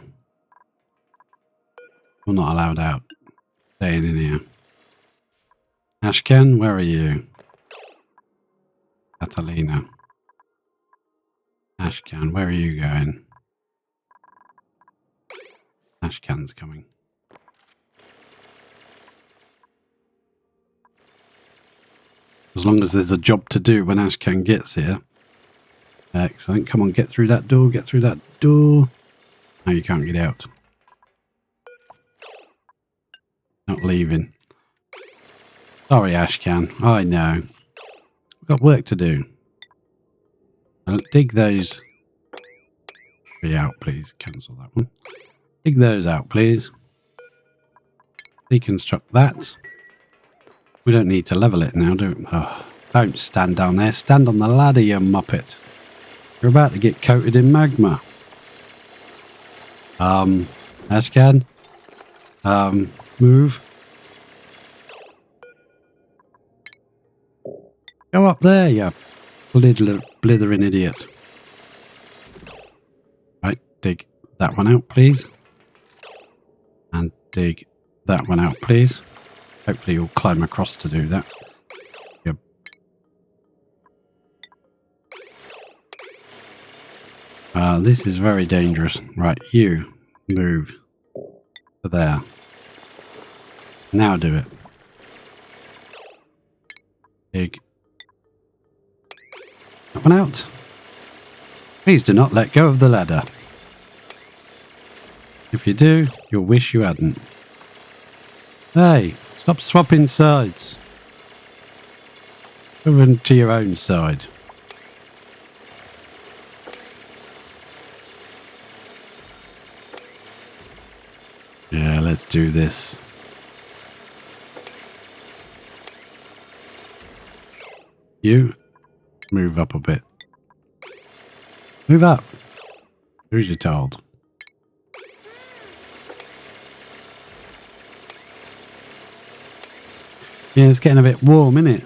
We're not allowed out. Staying in here. Ashcan, where are you? Catalina. Ashcan, where are you going? Ashcan's coming. As long as there's a job to do when Ashcan gets here. Excellent. Come on, get through that door. Get through that door. No, you can't get out. Not leaving. Sorry, Ashcan. I know. We've got work to do. I'll dig those three out, please. Cancel that one. Dig those out, please. Deconstruct that. We don't need to level it now, do we? Oh, don't stand down there. Stand on the ladder, you muppet. You're about to get coated in magma. Ashcan. Move. Go up there, you blithering idiot. Right, dig that one out, please. And dig that one out, please. Hopefully you'll climb across to do that. Yep. This is very dangerous. Right, you move to there. Now do it. Dig that one out. Please do not let go of the ladder. If you do, you'll wish you hadn't. Hey, stop swapping sides. Over to your own side. Yeah, let's do this. You move up a bit. Move up. Who's you told? Yeah, it's getting a bit warm, isn't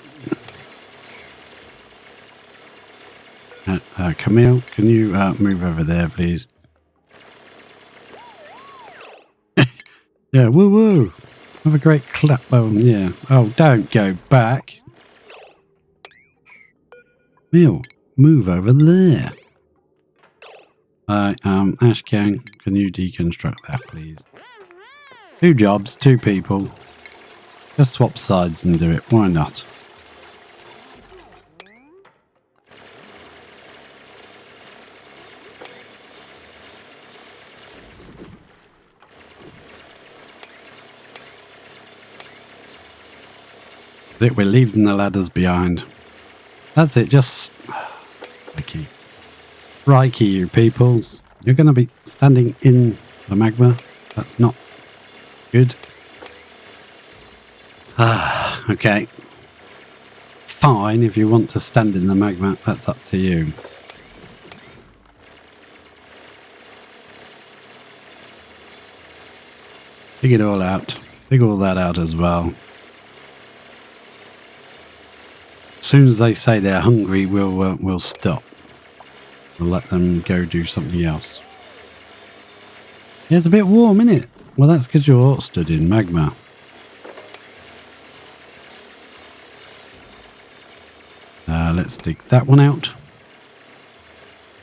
it? Camille, can you move over there, please? Yeah, woo woo. Have a great clap. Oh, yeah. Oh, don't go back. Camille, move over there. Ashcan, can you deconstruct that, please? 2 jobs, 2 people. Just swap sides and do it. Why not? We're leaving the ladders behind. That's it. Just Crikey, you peoples. You're going to be standing in the magma. That's not good. Okay. Fine, if you want to stand in the magma, that's up to you. Dig it all out. Dig all that out as well. As soon as they say they're hungry, we'll stop. We'll let them go do something else. Yeah, it's a bit warm, isn't it? Well, that's because you're stood in magma. Let's dig that one out.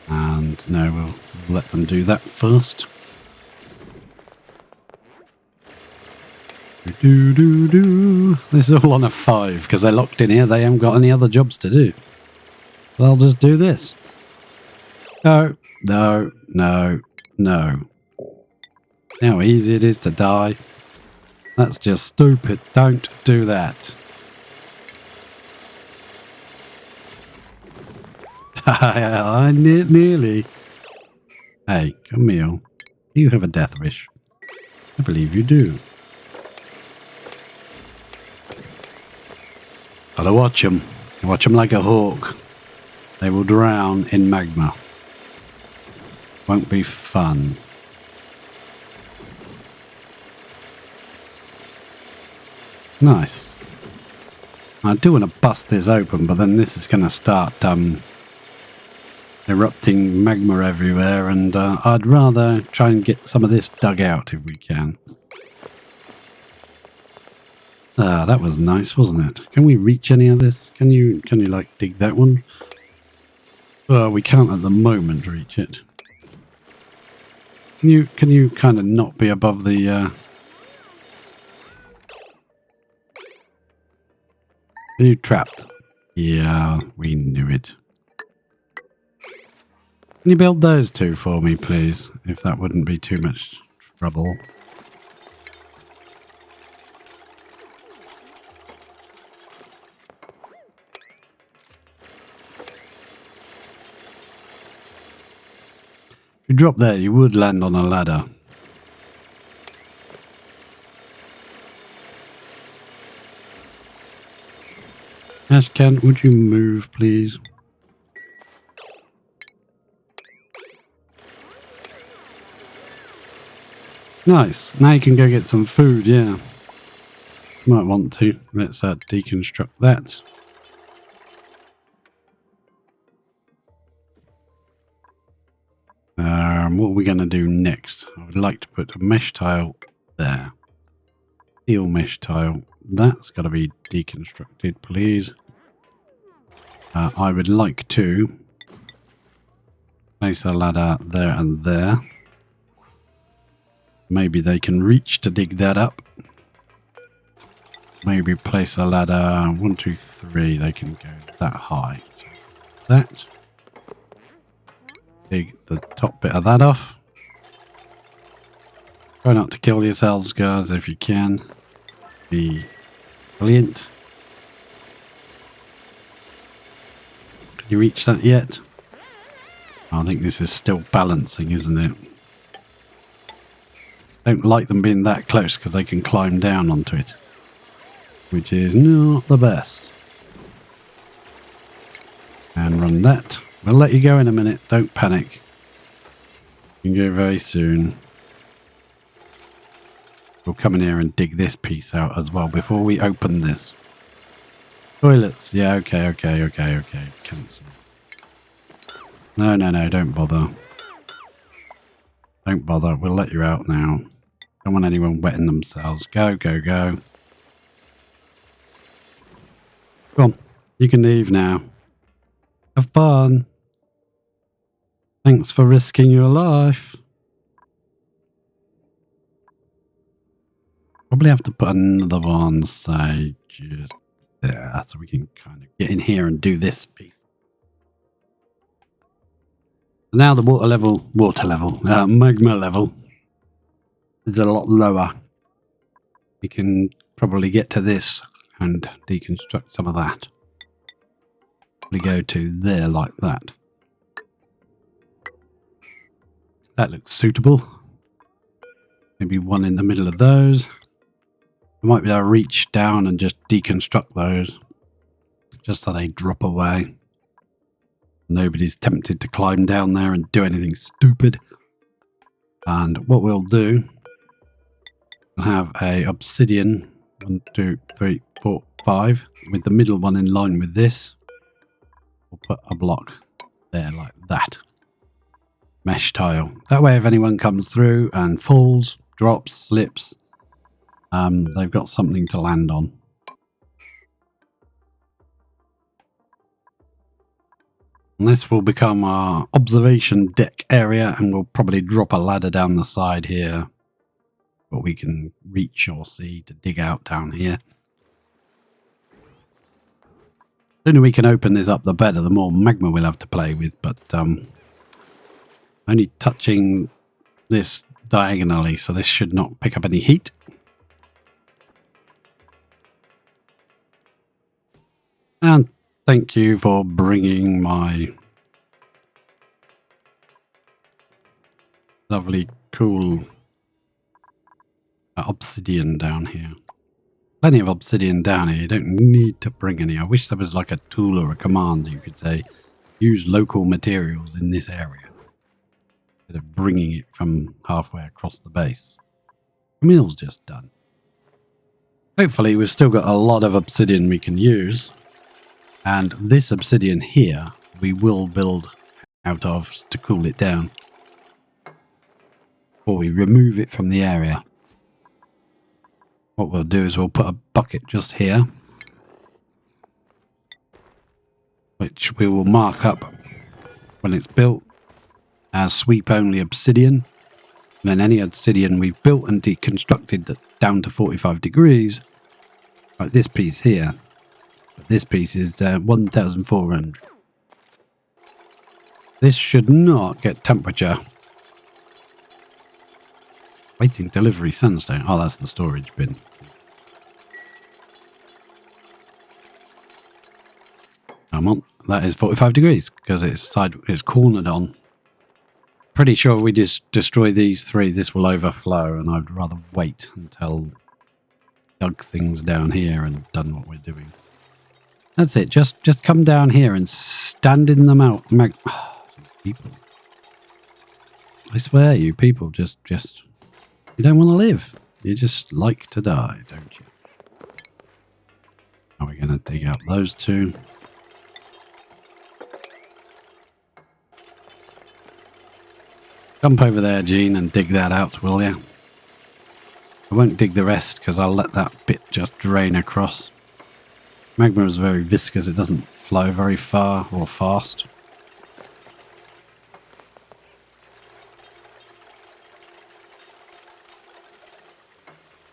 And no, we'll let them do that first. This is all on a 5 because they're locked in here. They haven't got any other jobs to do. They'll just do this. No, no, no, no. How easy it is to die. That's just stupid. Don't do that. I nearly. Hey, Camille. Do you have a death wish? I believe you do. Gotta watch them. Watch them like a hawk. They will drown in magma. Won't be fun. Nice. I do want to bust this open, but then this is going to start erupting magma everywhere, and I'd rather try and get some of this dug out if we can. Ah, that was nice, wasn't it? Can we reach any of this? Can you like dig that one? We can't at the moment reach it. Can you kind of not be above the Are you trapped? Yeah, we knew it. Can you build those two for me, please? If that wouldn't be too much trouble. If you drop there, you would land on a ladder. Ashcan, would you move, please? Nice. Now you can go get some food, yeah. Might want to. Let's deconstruct that. What are we going to do next? I would like to put a mesh tile there. Steel mesh tile. That's got to be deconstructed, please. I would like to place a ladder there and there. Maybe they can reach to dig that up. Maybe place a ladder 1, 2, 3. They can go that high. So that. Dig the top bit of that off. Try not to kill yourselves, guys, if you can. Be brilliant. Can you reach that yet? I think this is still balancing, isn't it? Don't like them being that close because they can climb down onto it, which is not the best. And run that. We'll let you go in a minute. Don't panic. You can go very soon. We'll come in here and dig this piece out as well before we open this. Toilets. Yeah, okay. Cancel. No, don't bother. Don't bother. We'll let you out now. Don't want anyone wetting themselves. Go. Come on. You can leave now. Have fun. Thanks for risking your life. Probably have to put another one, say, just there, so we can kind of get in here and do this piece. Now the magma level is a lot lower. We can probably get to this and deconstruct some of that. We go to there like that. That looks suitable. Maybe one in the middle of those. I might be able to reach down and just deconstruct those. Just so they drop away. Nobody's tempted to climb down there and do anything stupid. And what we'll do, we'll have a obsidian 1, 2, 3, 4, 5 with the middle one in line with this. We'll put a block there like that. Mesh tile. That way if anyone comes through and falls, drops, slips, they've got something to land on. And this will become our observation deck area, and we'll probably drop a ladder down the side here. What we can reach or see to dig out down here. The sooner we can open this up, the better. The more magma we'll have to play with, but only touching this diagonally, so this should not pick up any heat. And thank you for bringing my lovely, cool obsidian down here. Plenty of obsidian down here. You don't need to bring any. I wish there was like a tool or a command you could say, use local materials in this area, instead of bringing it from halfway across the base. The mill's just done. Hopefully we've still got a lot of obsidian we can use. And this obsidian here, we will build out of to cool it down. Or we remove it from the area. What we'll do is we'll put a bucket just here, which we will mark up when it's built as sweep only obsidian. And then any obsidian we've built and deconstructed down to 45 degrees, like this piece here. This piece is 1,400. This should not get temperature. Waiting delivery sandstone. Oh, that's the storage bin. Come on. That is 45 degrees because it's cornered on. Pretty sure if we just destroy these three, this will overflow, and I'd rather wait until dug things down here and done what we're doing. That's it. Just come down here and stand in the people. I swear, you people just you don't want to live. You just like to die, don't you? Are we going to dig out those two? Jump over there, Gene, and dig that out, will you? I won't dig the rest because I'll let that bit just drain across. Magma is very viscous. It doesn't flow very far or fast.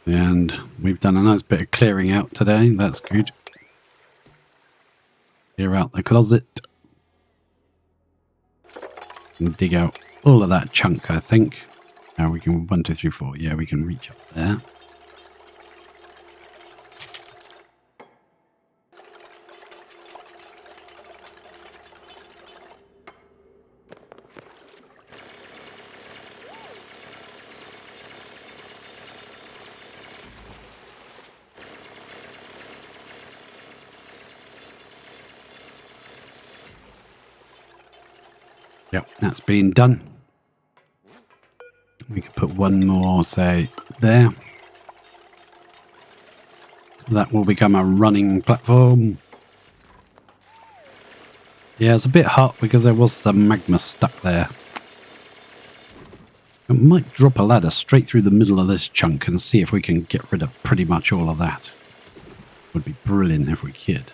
And we've done a nice bit of clearing out today. That's good. Clear out the closet. And dig out all of that chunk, I think. Now we can 1, 2, 3, 4. Yeah, we can reach up there. Yep, that's been done. We could put one more, say, there. That will become a running platform. Yeah, it's a bit hot because there was some magma stuck there. I might drop a ladder straight through the middle of this chunk and see if we can get rid of pretty much all of that. Would be brilliant if we could.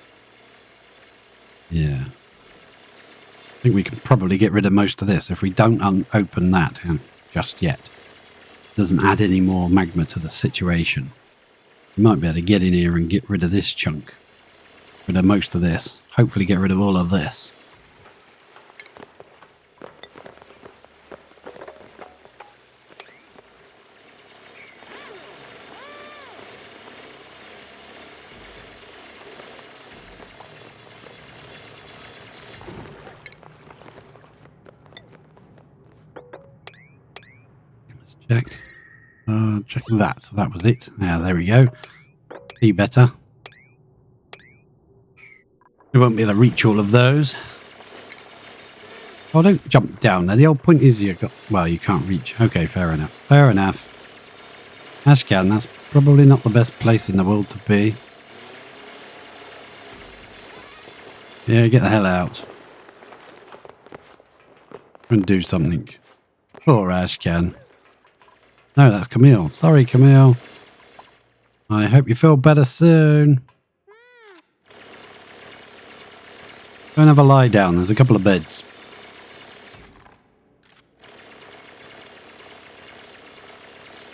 Yeah. I think we can probably get rid of most of this if we don't open that just yet. Doesn't add any more magma to the situation. We might be able to get in here and get rid of this chunk. Get rid of most of this. Hopefully get rid of all of this. Check. Check that. That was it. Yeah, there we go. See better. We won't be able to reach all of those. Oh, don't jump down there. The whole point is you can't reach. Okay, fair enough. Fair enough. Ashcan, that's probably not the best place in the world to be. Yeah, get the hell out. And do something. Poor Ashcan. No, that's Camille. Sorry, Camille. I hope you feel better soon. Go and have a lie down. There's a couple of beds.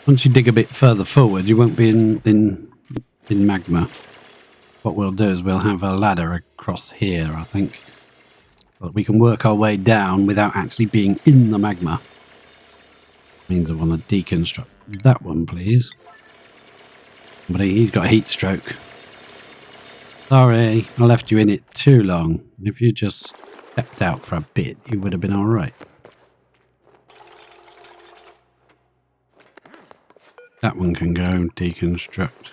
Once you dig a bit further forward, you won't be in magma. What we'll do is we'll have a ladder across here, I think, so that we can work our way down without actually being in the magma. Means I want to deconstruct that one, please. But he's got a heat stroke. Sorry, I left you in it too long. If you just stepped out for a bit, you would have been all right. That one can go deconstruct.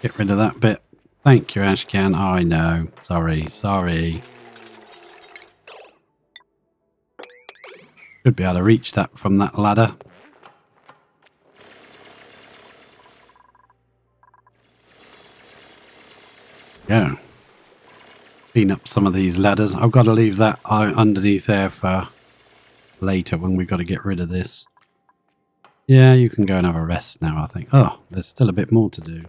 Get rid of that bit. Thank you, Ashcan. Oh, I know. Sorry. Should be able to reach that from that ladder. Yeah. Clean up some of these ladders. I've got to leave that underneath there for later when we've got to get rid of this. Yeah, you can go and have a rest now, I think. Oh, there's still a bit more to do.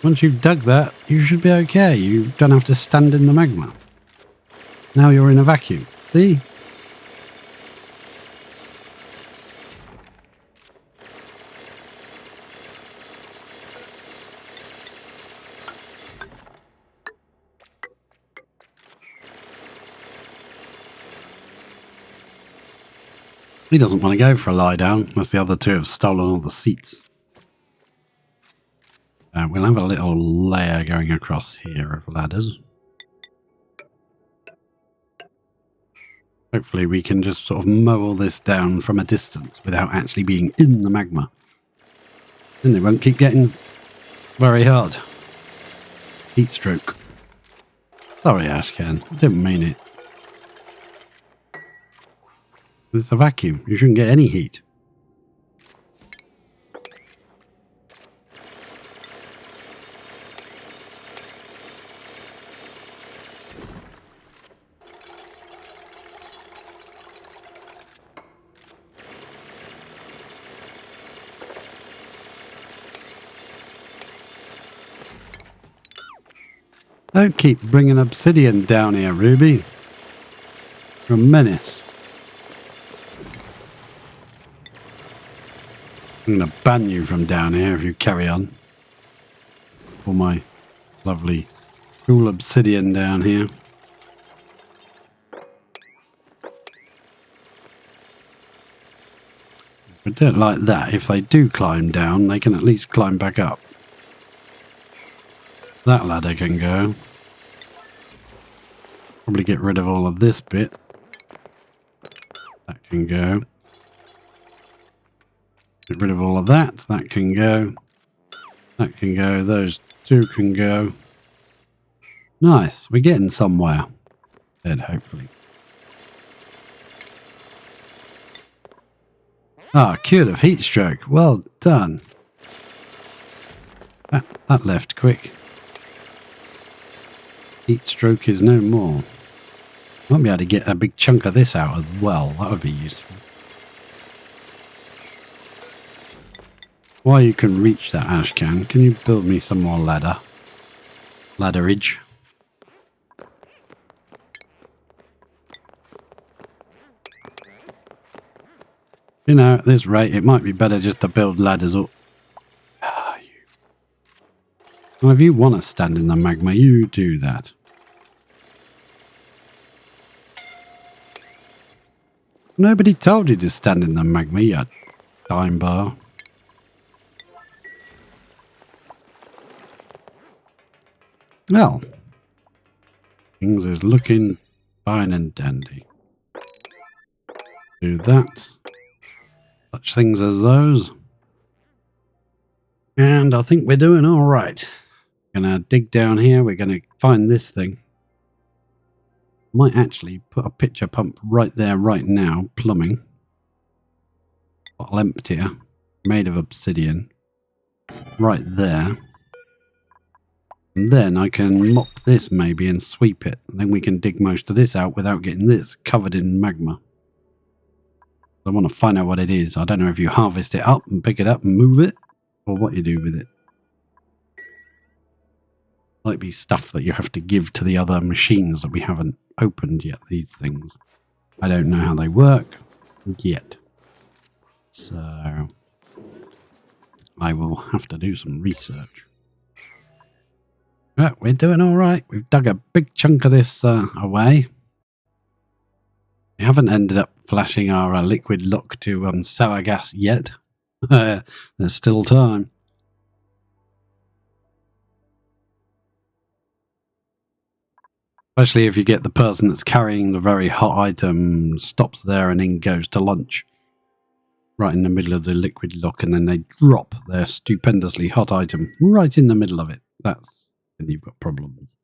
Once you've dug that, you should be okay. You don't have to stand in the magma. Now you're in a vacuum. See? He doesn't want to go for a lie down unless the other two have stolen all the seats. We'll have a little layer going across here of ladders. Hopefully we can just sort of mow all this down from a distance without actually being in the magma. Then they won't keep getting very hard. Heat stroke. Sorry, Ashcan. I didn't mean it. It's a vacuum. You shouldn't get any heat. Don't keep bringing obsidian down here, Ruby. You're a menace. I'm going to ban you from down here if you carry on. All my lovely cool obsidian down here. I don't like that. If they do climb down, they can at least climb back up. That ladder can go. Probably get rid of all of this bit. That can go. Get rid of all of that. That can go. That can go. Those two can go. Nice. We're getting somewhere. Then, hopefully. Ah, cured of heat stroke. Well done. That left quick. Heat stroke is no more. Might be able to get a big chunk of this out as well. That would be useful. While you can reach that Ashcan, can you build me some more ladderage? You know, at this rate, it might be better just to build ladders up. Well, if you want to stand in the magma, you do that. Nobody told you to stand in the magma, you time bar. Well, things is looking fine and dandy. Do that. Such things as those. And I think we're doing all right. Gonna dig down here. We're gonna find this thing. Might actually put a pitcher pump right there, right now. Plumbing. Bottle emptier, made of obsidian. Right there. And then I can mop this maybe and sweep it. And then we can dig most of this out without getting this covered in magma. I want to find out what it is. I don't know if you harvest it up and pick it up and move it, or what you do with it. Might be stuff that you have to give to the other machines that we haven't opened yet, these things. I don't know how they work yet. So I will have to do some research. Right, we're doing all right. We've dug a big chunk of this away. We haven't ended up flashing our liquid lock to sour gas yet. There's still time. Especially if you get the person that's carrying the very hot item stops there and then goes to lunch. Right in the middle of the liquid lock, and then they drop their stupendously hot item right in the middle of it. That's when you've got problems.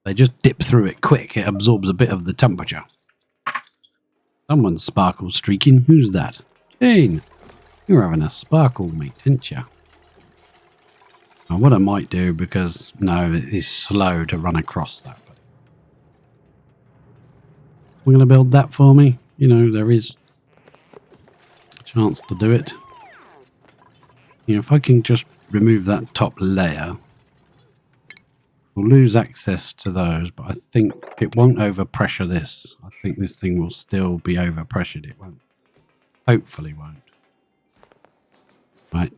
They just dip through it quick. It absorbs a bit of the temperature. Someone's sparkle streaking. Who's that? Jane, you're having a sparkle, mate, aren't you? Now, what I might do, because no, it is slow to run across that. But we're going to build that for me. You know, there is a chance to do it. You know, if I can just remove that top layer, we'll lose access to those, but I think it won't overpressure this. I think this thing will still be overpressured. It won't. Hopefully won't. Right.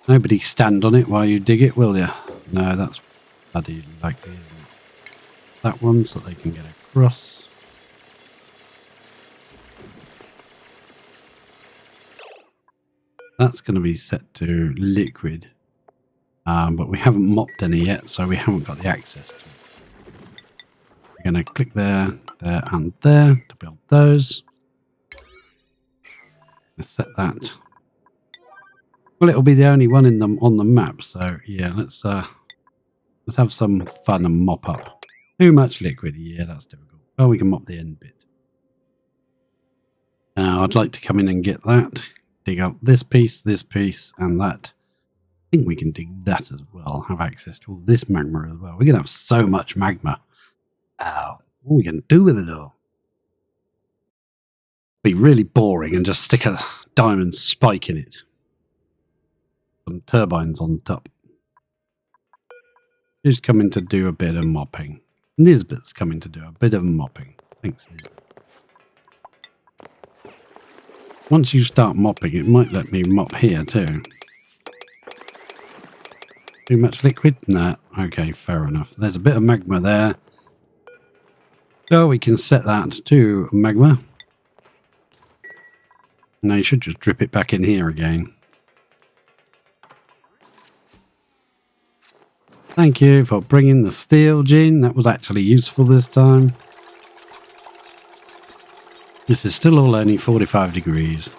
Nobody stand on it while you dig it, will you? No, that's bloody likely, isn't it? That one so they can get across. That's going to be set to liquid. But we haven't mopped any yet, so we haven't got the access to it. We're going to click there, there, and there to build those. Let's set that. Well, it'll be the only one in them on the map, so yeah, let's have some fun and mop up. Too much liquid, yeah, that's difficult. Oh, we can mop the end bit. Now, I'd like to come in and get that. Dig up this piece, and that. I think we can dig that as well. Have access to all this magma as well. We're going to have so much magma. Ow. What are we going to do with it all? Be really boring and just stick a diamond spike in it. Some turbines on top. Who's coming to do a bit of mopping? Nisbet's coming to do a bit of mopping. Thanks, Nisbet. Once you start mopping, it might let me mop here too. Too much liquid? Nah. Okay, fair enough. There's a bit of magma there. So we can set that to magma. Now you should just drip it back in here again. Thank you for bringing the steel, Jean. That was actually useful this time. This is still all only 45 degrees.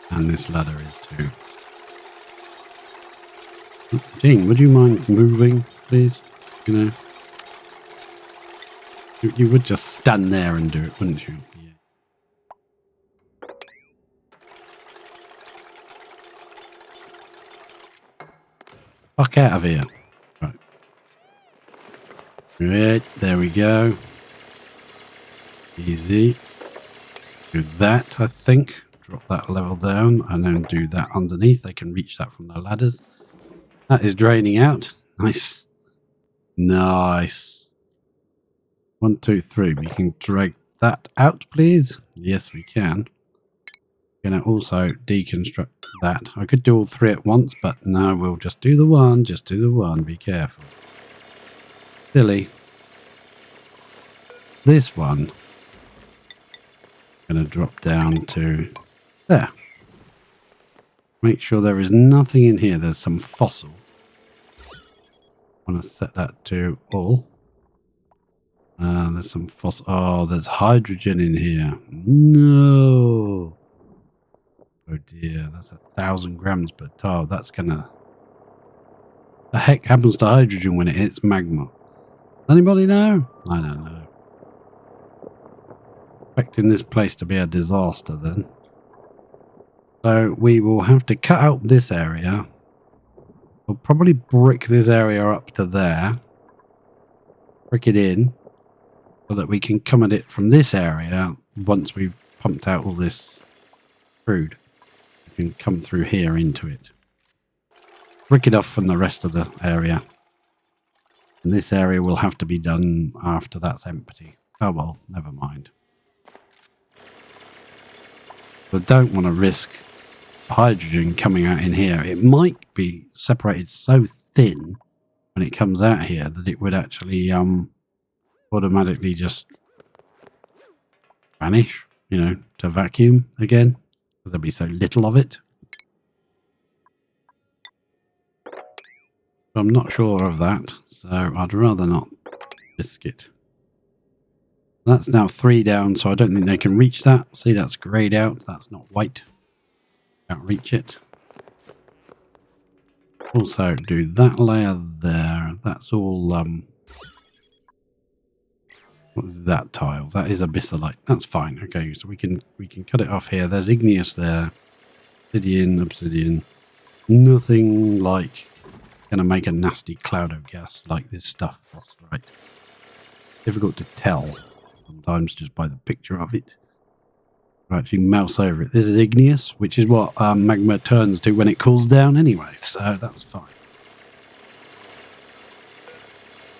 And this ladder is too. Jean, would you mind moving, please? You know, you would just stand there and do it, wouldn't you? Yeah. Fuck out of here. Right. Right, there we go. Easy. Do that, I think. Drop that level down and then do that underneath. They can reach that from the ladders. That is draining out. Nice. Nice. 1, 2, 3. We can drag that out, please. Yes, we can. Going to also deconstruct that. I could do all three at once, but no, we'll just do the one. Just do the one. Be careful. Silly. This one. Going to drop down to there. Make sure there is nothing in here. There's some fossil. I want to set that to all. There's some fossil. Oh, there's hydrogen in here. No. Oh dear, that's 1,000 grams per tile. That's gonna. The heck happens to hydrogen when it hits magma? Anybody know? I don't know. Expecting this place to be a disaster then. So we will have to cut out this area. We'll probably brick this area up to there. Brick it in. So that we can come at it from this area once we've pumped out all this crude. We can come through here into it. Brick it off from the rest of the area. And this area will have to be done after that's empty. Oh well, never mind. I don't want to risk hydrogen coming out in here. It might be separated so thin when it comes out here that it would actually automatically just vanish, you know, to vacuum again. There'll be so little of it. I'm not sure of that, so I'd rather not risk it. That's now 3 down, so I don't think they can reach that. See, that's greyed out. That's not white. Can't reach it. Also, do that layer there. That's all. What is that tile? That is abyssalite. That's fine. Okay, so we can cut it off here. There's igneous there. Obsidian. Nothing like gonna make a nasty cloud of gas like this stuff. Phosphorite. Difficult to tell sometimes just by the picture of it. I'll actually mouse over it. This is igneous, which is what magma turns to when it cools down anyway, so that's fine.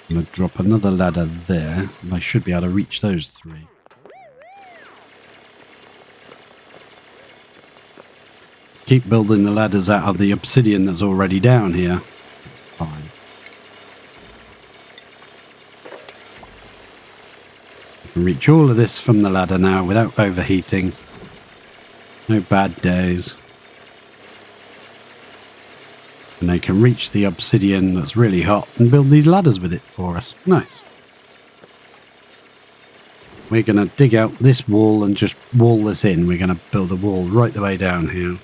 I'm going to drop another ladder there, and I should be able to reach those 3. Keep building the ladders out of the obsidian that's already down here. That's fine. I can reach all of this from the ladder now without overheating. No bad days. And they can reach the obsidian that's really hot and build these ladders with it for us. Nice. We're going to dig out this wall and just wall this in. We're going to build a wall right the way down here,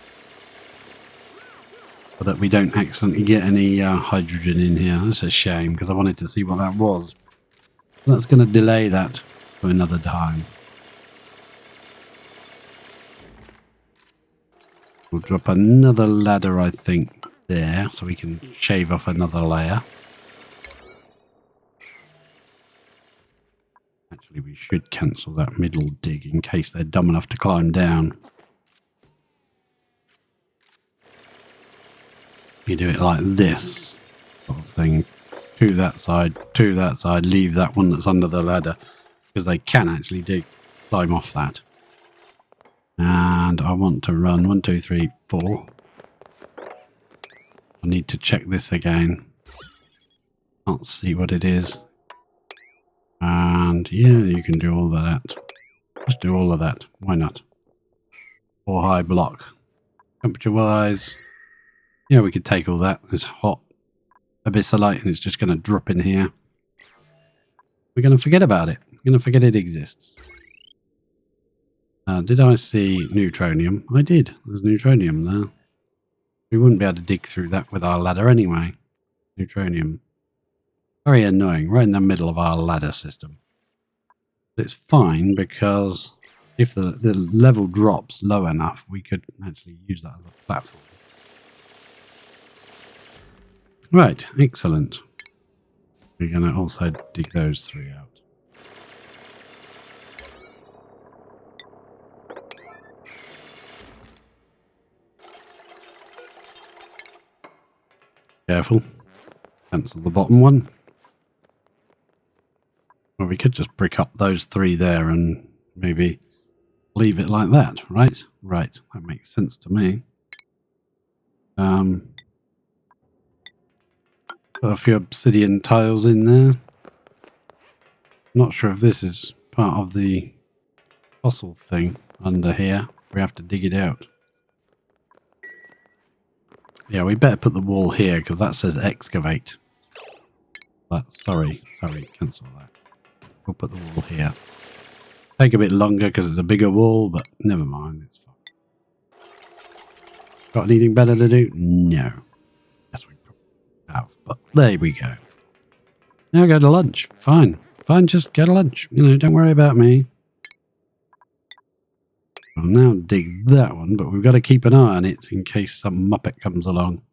so that we don't accidentally get any hydrogen in here. That's a shame, because I wanted to see what that was. That's going to delay that for another time. We'll drop another ladder, I think, there, so we can shave off another layer. Actually, we should cancel that middle dig in case they're dumb enough to climb down. You do it like this sort of thing. To that side, leave that one that's under the ladder, because they can actually climb off that. And I want to run 1, 2, 3, 4. I need to check this again. Can't see what it is. And yeah, you can do all of that. Just do all of that. Why not? 4 high block. Temperature wise, yeah, we could take all that. It's hot abyssalite and it's just going to drop in here. We're going to forget about it. We're going to forget it exists. Did I see neutronium? I did. There's neutronium there. We wouldn't be able to dig through that with our ladder anyway. Neutronium. Very annoying. Right in the middle of our ladder system. But it's fine because if the level drops low enough, we could actually use that as a platform. Right. Excellent. We're going to also dig those 3 out. Careful. Cancel the bottom one. Well, we could just brick up those 3 there and maybe leave it like that, right? Right. That makes sense to me. Put a few obsidian tiles in there. Not sure if this is part of the fossil thing under here. We have to dig it out. Yeah, we better put the wall here because that says excavate. Sorry, cancel that. We'll put the wall here. Take a bit longer because it's a bigger wall, but never mind, it's fine. Got anything better to do? No. Yes, we probably have, but there we go. Now go to lunch. Fine, just go to lunch. You know, don't worry about me. We'll now dig that one, but we've got to keep an eye on it in case some muppet comes along.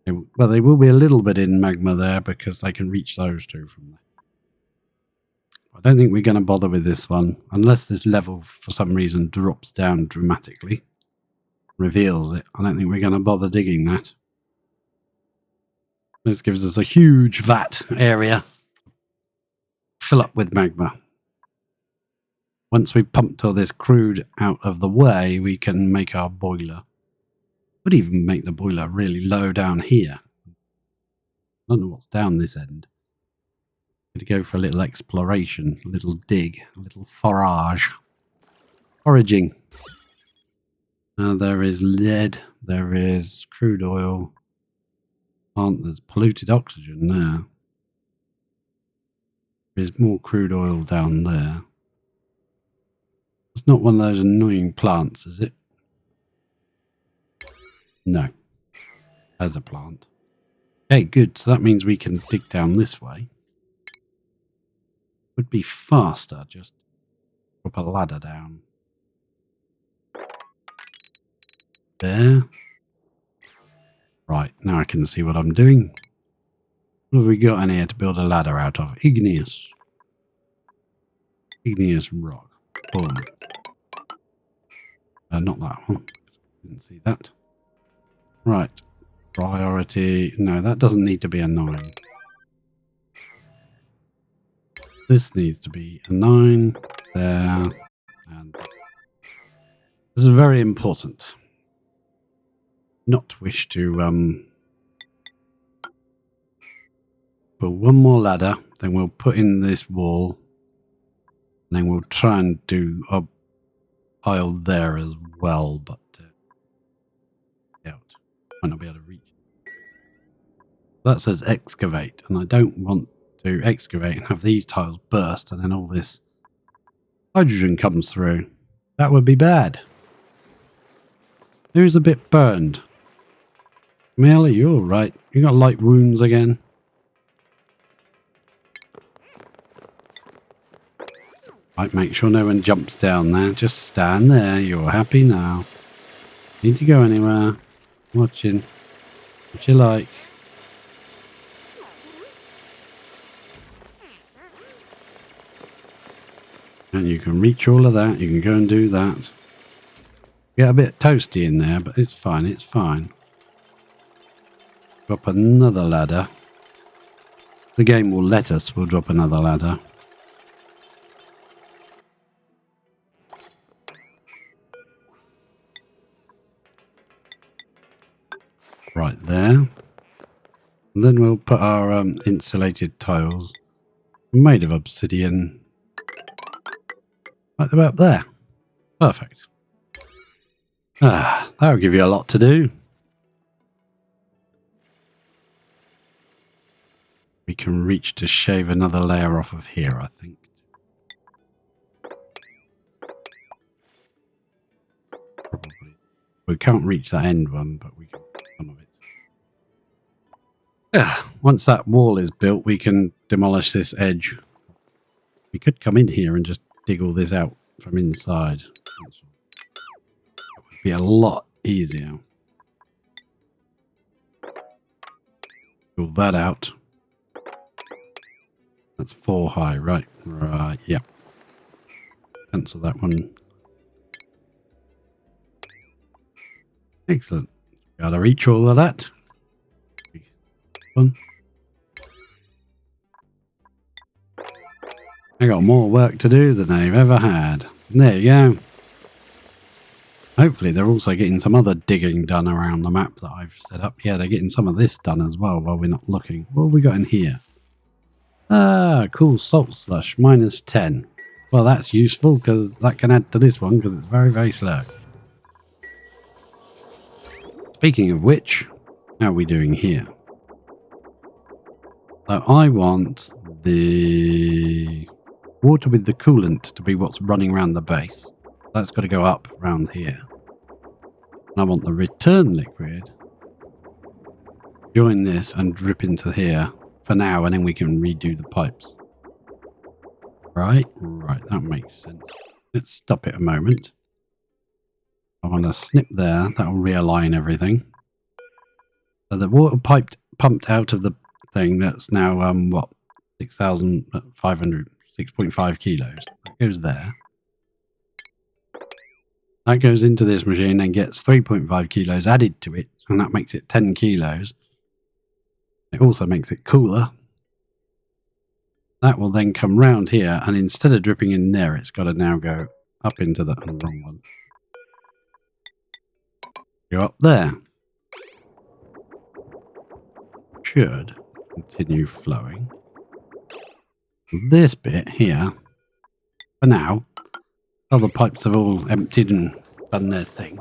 Well, they will be a little bit in magma there because they can reach those 2 from there. I don't think we're going to bother with this one unless this level for some reason drops down dramatically, reveals it. I don't think we're going to bother digging that. This gives us a huge vat area. Fill up with magma. Once we've pumped all this crude out of the way, we can make our boiler. Could even make the boiler really low down here. I don't know what's down this end. Going to go for a little exploration, a little dig, a little forage. Foraging. There is lead. There is crude oil. There's polluted oxygen there. There's more crude oil down there. It's not one of those annoying plants, is it? No. As a plant. Okay, good. So that means we can dig down this way. Would be faster, just drop a ladder down. There. Right, now I can see what I'm doing. What have we got in here to build a ladder out of? Igneous. Igneous rock. Boom. Not that one. Didn't see that. Right. Priority. No, that doesn't need to be a 9. This needs to be a 9. There. And this is very important. Not wish to put one more ladder, then we'll put in this wall, and then we'll try and do a pile there as well, but out. Might not be able to reach. That says excavate, and I don't want to excavate and have these tiles burst and then all this hydrogen comes through. That would be bad. Who's a bit burned? Mel, are you alright? You got light wounds again? Right, make sure no one jumps down there. Just stand there. You're happy now. Need to go anywhere. Watching. What you like. And you can reach all of that. You can go and do that. Get a bit toasty in there, but it's fine. It's fine. Drop another ladder. The game will let us. We'll drop another ladder. Right there. And then we'll put our insulated tiles made of obsidian right about there. Perfect. That'll give you a lot to do. We can reach to shave another layer off of here, I think. Probably. We can't reach that end one, but we can do some of it. Once that wall is built, we can demolish this edge. We could come in here and just dig all this out from inside. It would be a lot easier. Pull that out. That's 4 high, right? Right, yeah. Cancel that one. Excellent. Gotta reach all of that. Fun. I got more work to do than I've ever had. There you go. Hopefully they're also getting some other digging done around the map that I've set up. Yeah, they're getting some of this done as well while we're not looking. What have we got in here? Ah, cool salt slush, -10. Well, that's useful because that can add to this one because it's very, very slow. Speaking of which, how are we doing here? So I want the water with the coolant to be what's running around the base. That's got to go up around here. And I want the return liquid join this and drip into here for now, and then we can redo the pipes. Right, that makes sense. Let's stop it a moment. I want to snip there. That will realign everything. So the water pumped out of the thing that's now what 6,500, 6.5 kilos. That goes there. That goes into this machine and gets 3.5 kilos added to it, and that makes it 10 kilos. It also makes it cooler. That will then come round here, and instead of dripping in there, it's got to now go up into the wrong one. Go up there. Should continue flowing. This bit here, for now, other pipes have all emptied and done their thing.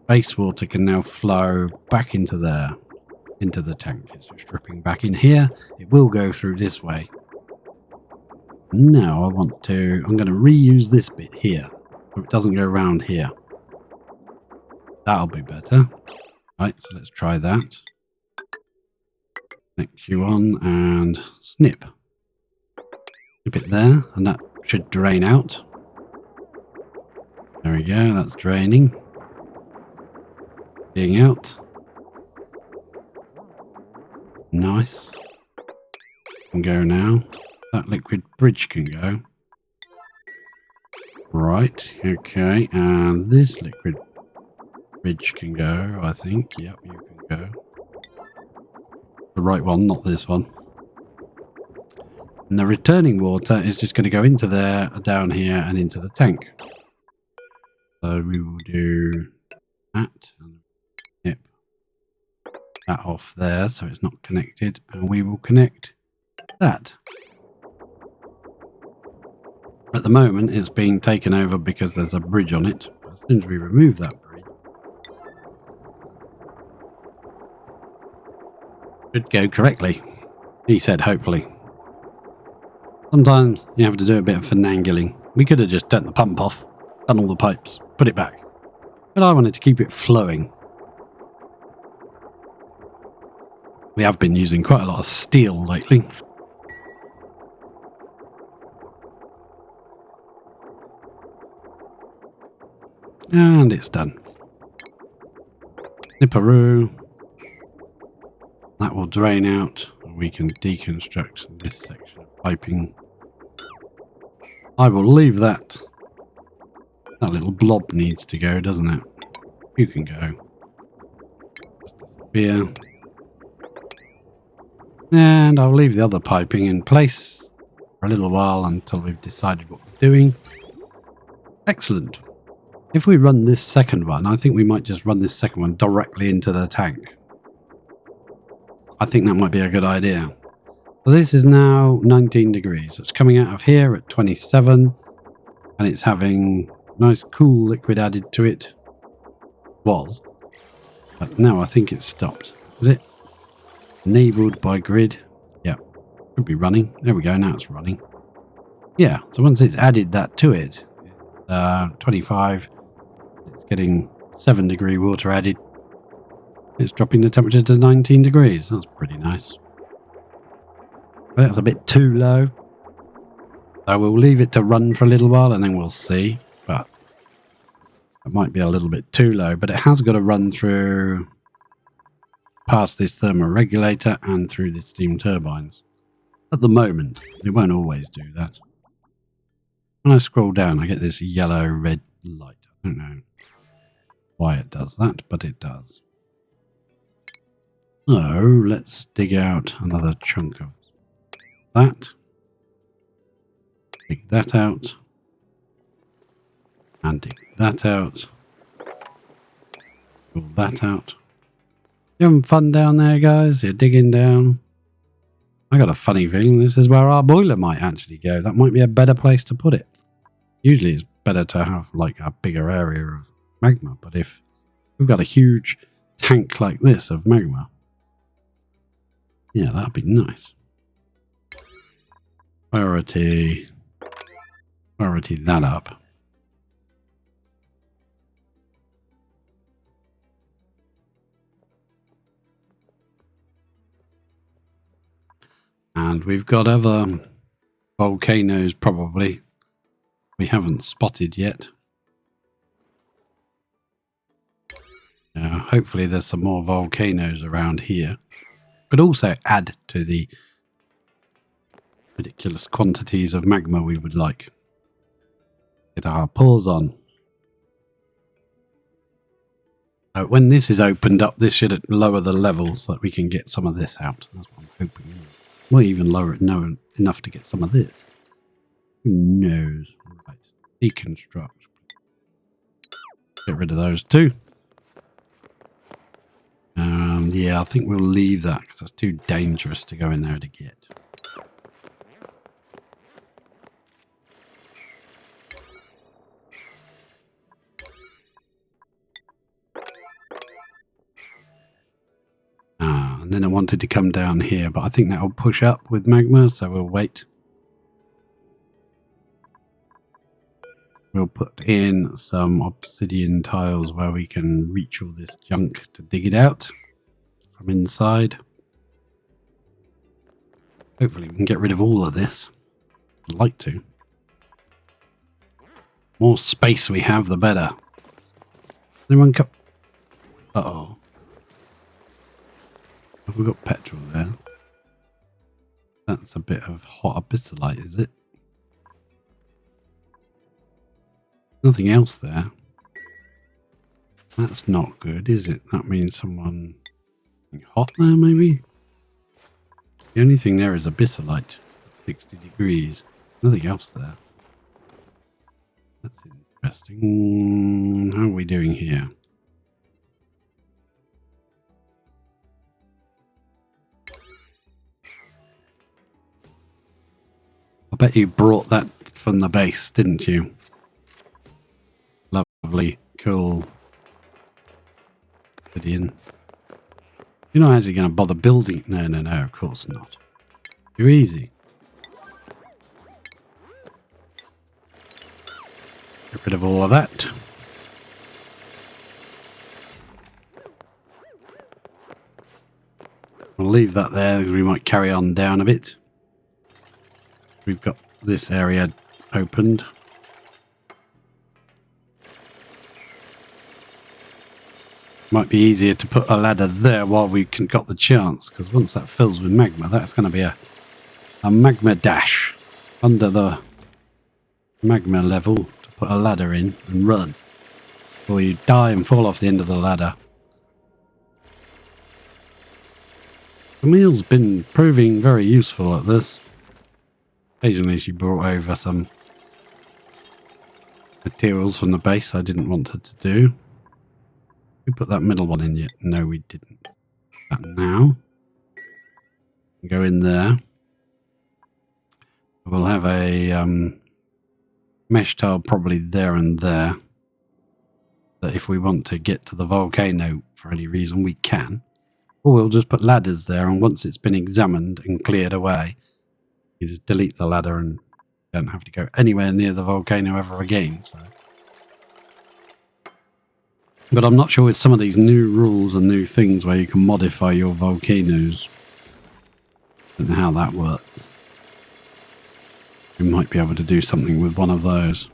Base water can now flow back into there, into the tank. It's just dripping back in here. It will go through this way. Now I'm going to reuse this bit here, so it doesn't go around here. That'll be better. Right, so let's try that. Connect you on and snip. Snip it there, and that should drain out. There we go, that's draining. Being out. Nice. Can go now. That liquid bridge can go. Right, okay, and this liquid bridge can go, I think. Yep, you can go. The right one, not this one. And the returning water is just going to go into there, down here, and into the tank. So we will do that and snip that off there so it's not connected, and we will connect that. At the moment it's being taken over because there's a bridge on it. But as soon as we remove that bridge, Should go correctly. He said, hopefully. Sometimes you have to do a bit of finagling. We could have just turned the pump off, done all the pipes, put it back. But I wanted to keep it flowing. We have been using quite a lot of steel lately. And it's done. Nipperoo. That will drain out. We can deconstruct this section of piping. I will leave that. That little blob needs to go, doesn't it? You can go. Just disappear. And I'll leave the other piping in place for a little while until we've decided what we're doing. Excellent. If we run this second one, I think we might just run this second one directly into the tank. I think that might be a good idea. So this is now 19 degrees. It's coming out of here at 27 and it's having nice cool liquid added to it. Was. But now I think it's stopped. Is it? Enabled by grid. Yeah. Could be running. There we go. Now it's running. Yeah. So once it's added that to it, 25, it's getting 7 degree water added. It's dropping the temperature to 19 degrees. That's pretty nice. That's a bit too low. So we'll leave it to run for a little while and then we'll see. But it might be a little bit too low. But it has got to run through past this thermoregulator and through the steam turbines. At the moment, it won't always do that. When I scroll down, I get this yellow-red light. I don't know why it does that, but it does. So let's dig out another chunk of that. Dig that out. And dig that out. Pull that out. You having fun down there, guys? You're digging down. I got a funny feeling this is where our boiler might actually go. That might be a better place to put it. Usually it's better to have like a bigger area of magma, but if we've got a huge tank like this of magma, yeah, that'd be nice. Priority that up. And we've got other volcanoes probably we haven't spotted yet. Hopefully there's some more volcanoes around here. Could also add to the ridiculous quantities of magma we would like. Get our paws on. When this is opened up, this should lower the levels so that we can get some of this out. That's what I'm hoping. We'll even lower it enough to get some of this. Who knows? Right. Deconstruct. Get rid of those two. Yeah, I think we'll leave that because that's too dangerous to go in there to get. And then I wanted to come down here, but I think that will push up with magma, so we'll wait. We'll put in some obsidian tiles where we can reach all this junk to dig it out from inside. Hopefully we can get rid of all of this. I'd like to. More space we have, the better. Anyone come? Uh-oh. Have we got petrol there? That's a bit of hot abyssallite, is it? Nothing else there. That's not good, is it? That means someone hot there, maybe? The only thing there is abyssallite. 60 degrees. Nothing else there. That's interesting. How are we doing here? I bet you brought that from the base, didn't you? Lovely, cool obsidian. You're not actually going to bother building. No, no, no, of course not. Too easy. Get rid of all of that. We'll leave that there. We might carry on down a bit. We've got this area opened. Might be easier to put a ladder there while we got the chance, because once that fills with magma, that's going to be a magma dash under the magma level to put a ladder in and run, or you die and fall off the end of the ladder. Camille's been proving very useful at this. Occasionally she brought over some materials from the base I didn't want her to do. We put that middle one in yet? No, we didn't. That now. Go in there. We'll have a mesh tile probably there and there. That if we want to get to the volcano for any reason, we can. Or we'll just put ladders there, and once it's been examined and cleared away, you just delete the ladder and don't have to go anywhere near the volcano ever again. So. But I'm not sure with some of these new rules and new things where you can modify your volcanoes and how that works. We might be able to do something with one of those.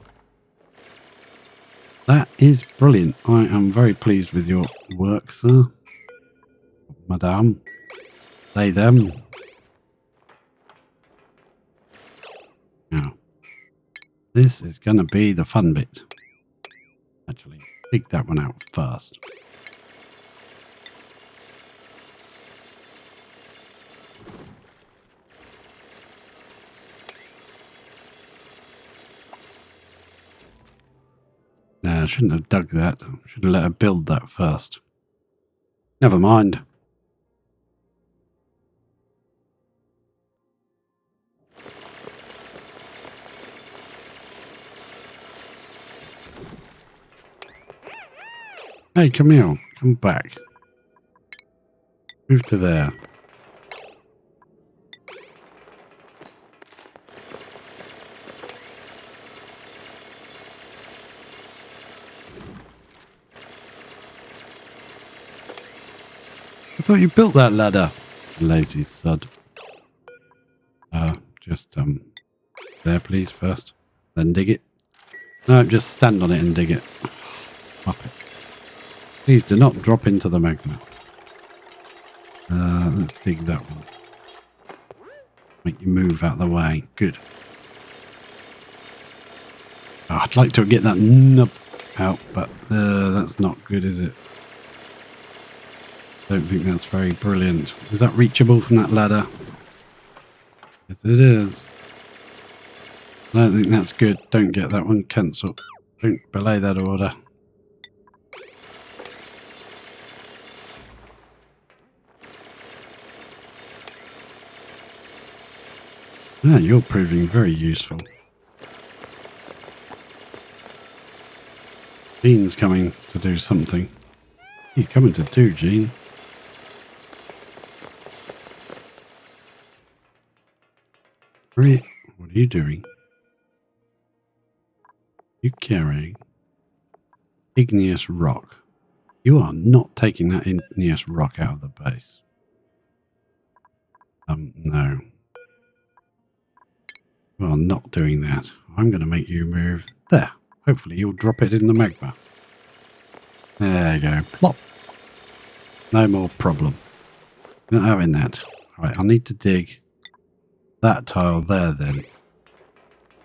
That is brilliant. I am very pleased with your work, sir. Madame. They, them. Now, this is going to be the fun bit. Actually, dig that one out first. No, I shouldn't have dug that. I should have let her build that first. Never mind. Hey, Camille, come back. Move to there. I thought you built that ladder. Lazy sod. Just there please first. Then dig it. No, just stand on it and dig it. Up it. Please do not drop into the magma. Let's dig that one. Make you move out the way. Good. Oh, I'd like to get that nub out, but that's not good, is it? Don't think that's very brilliant. Is that reachable from that ladder? Yes, it is. I don't think that's good. Don't get that one. Cancel. Don't belay that order. Yeah, you're proving very useful. Jean's coming to do something. What are you coming to do, Jean? What are you doing? You carrying igneous rock. You are not taking that igneous rock out of the base. No. You are not doing that. I'm going to make you move there. Hopefully you'll drop it in the magma. There you go. Plop. No more problem. Not having that. Right, I need to dig that tile there then.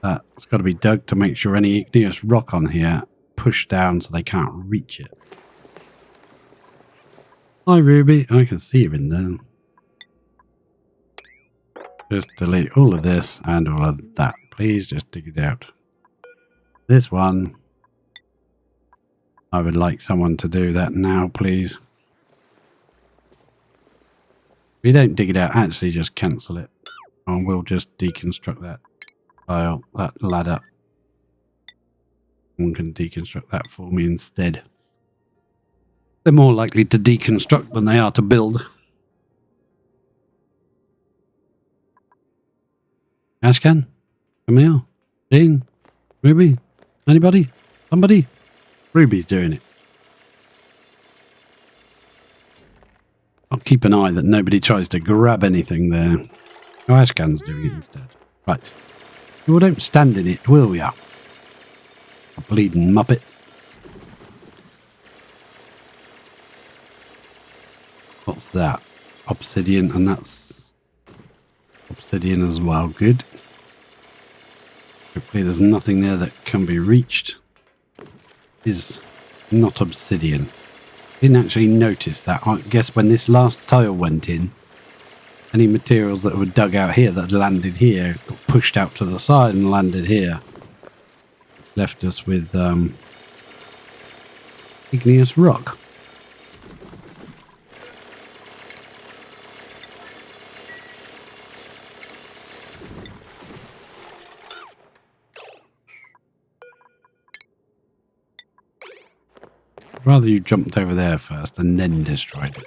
That's got to be dug to make sure any igneous rock on here push down so they can't reach it. Hi Ruby, I can see you in there. Just delete all of this and all of that. Please just dig it out. This one, I would like someone to do that now, please. If you don't dig it out, actually just cancel it. And we'll just deconstruct that tile, that ladder. Someone can deconstruct that for me instead. They're more likely to deconstruct than they are to build. Ashcan? Camille? Dean? Ruby? Anybody? Somebody? Ruby's doing it. I'll keep an eye that nobody tries to grab anything there. Oh, Ashcan's doing it instead. Right. You don't stand in it, will ya? A bleeding muppet. What's that? Obsidian, and that's obsidian as well. Good. Hopefully there's nothing there that can be reached. Is not obsidian. Didn't actually notice that. I guess when this last tile went in, any materials that were dug out here that landed here got pushed out to the side and landed here. Left us with igneous rock. Rather you jumped over there first and then destroyed it.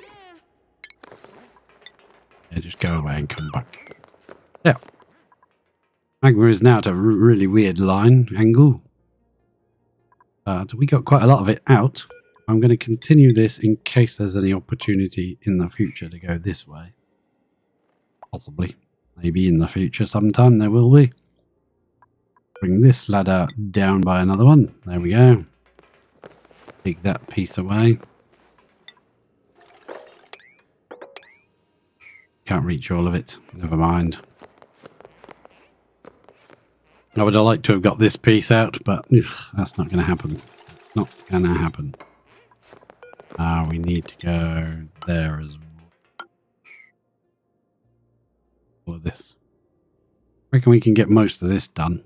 Yeah, just go away and come back. Yeah. Magma is now at a really weird line angle. We got quite a lot of it out. I'm going to continue this in case there's any opportunity in the future to go this way. Possibly. Maybe in the future sometime there will be. Bring this ladder down by another one. There we go. Take that piece away. Can't reach all of it. Never mind. I would have liked to have got this piece out, but that's not going to happen. Not going to happen. We need to go there as well. All of this. I reckon we can get most of this done.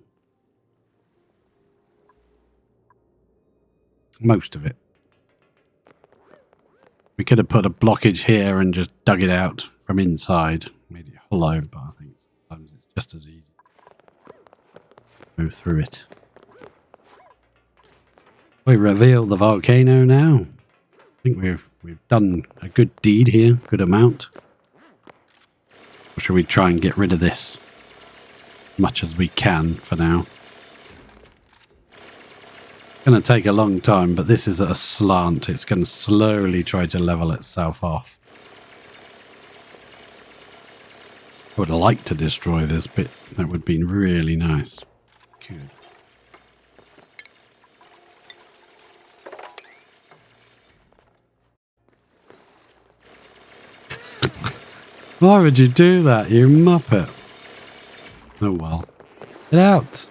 Most of it. We could have put a blockage here and just dug it out from inside. Made it hollow, but I think sometimes it's just as easy. Move through it. We reveal the volcano now. I think we've done a good deed here, good amount. Or should we try and get rid of this as much as we can for now? It's going to take a long time, but this is at a slant. It's going to slowly try to level itself off. I would like to destroy this bit. That would be really nice. Good. Why would you do that, you muppet? Oh well. Get out!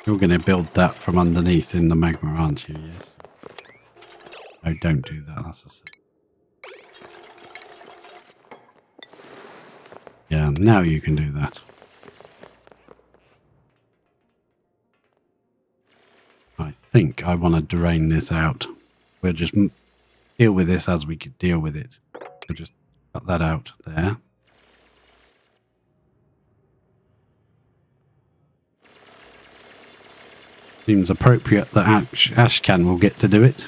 You're going to build that from underneath in the magma, aren't you? Yes. No, don't do that. That's a sin. Yeah, now you can do that. I think I want to drain this out. We'll just deal with this as we could deal with it. We'll just cut that out there. Seems appropriate that Ashcan will get to do it.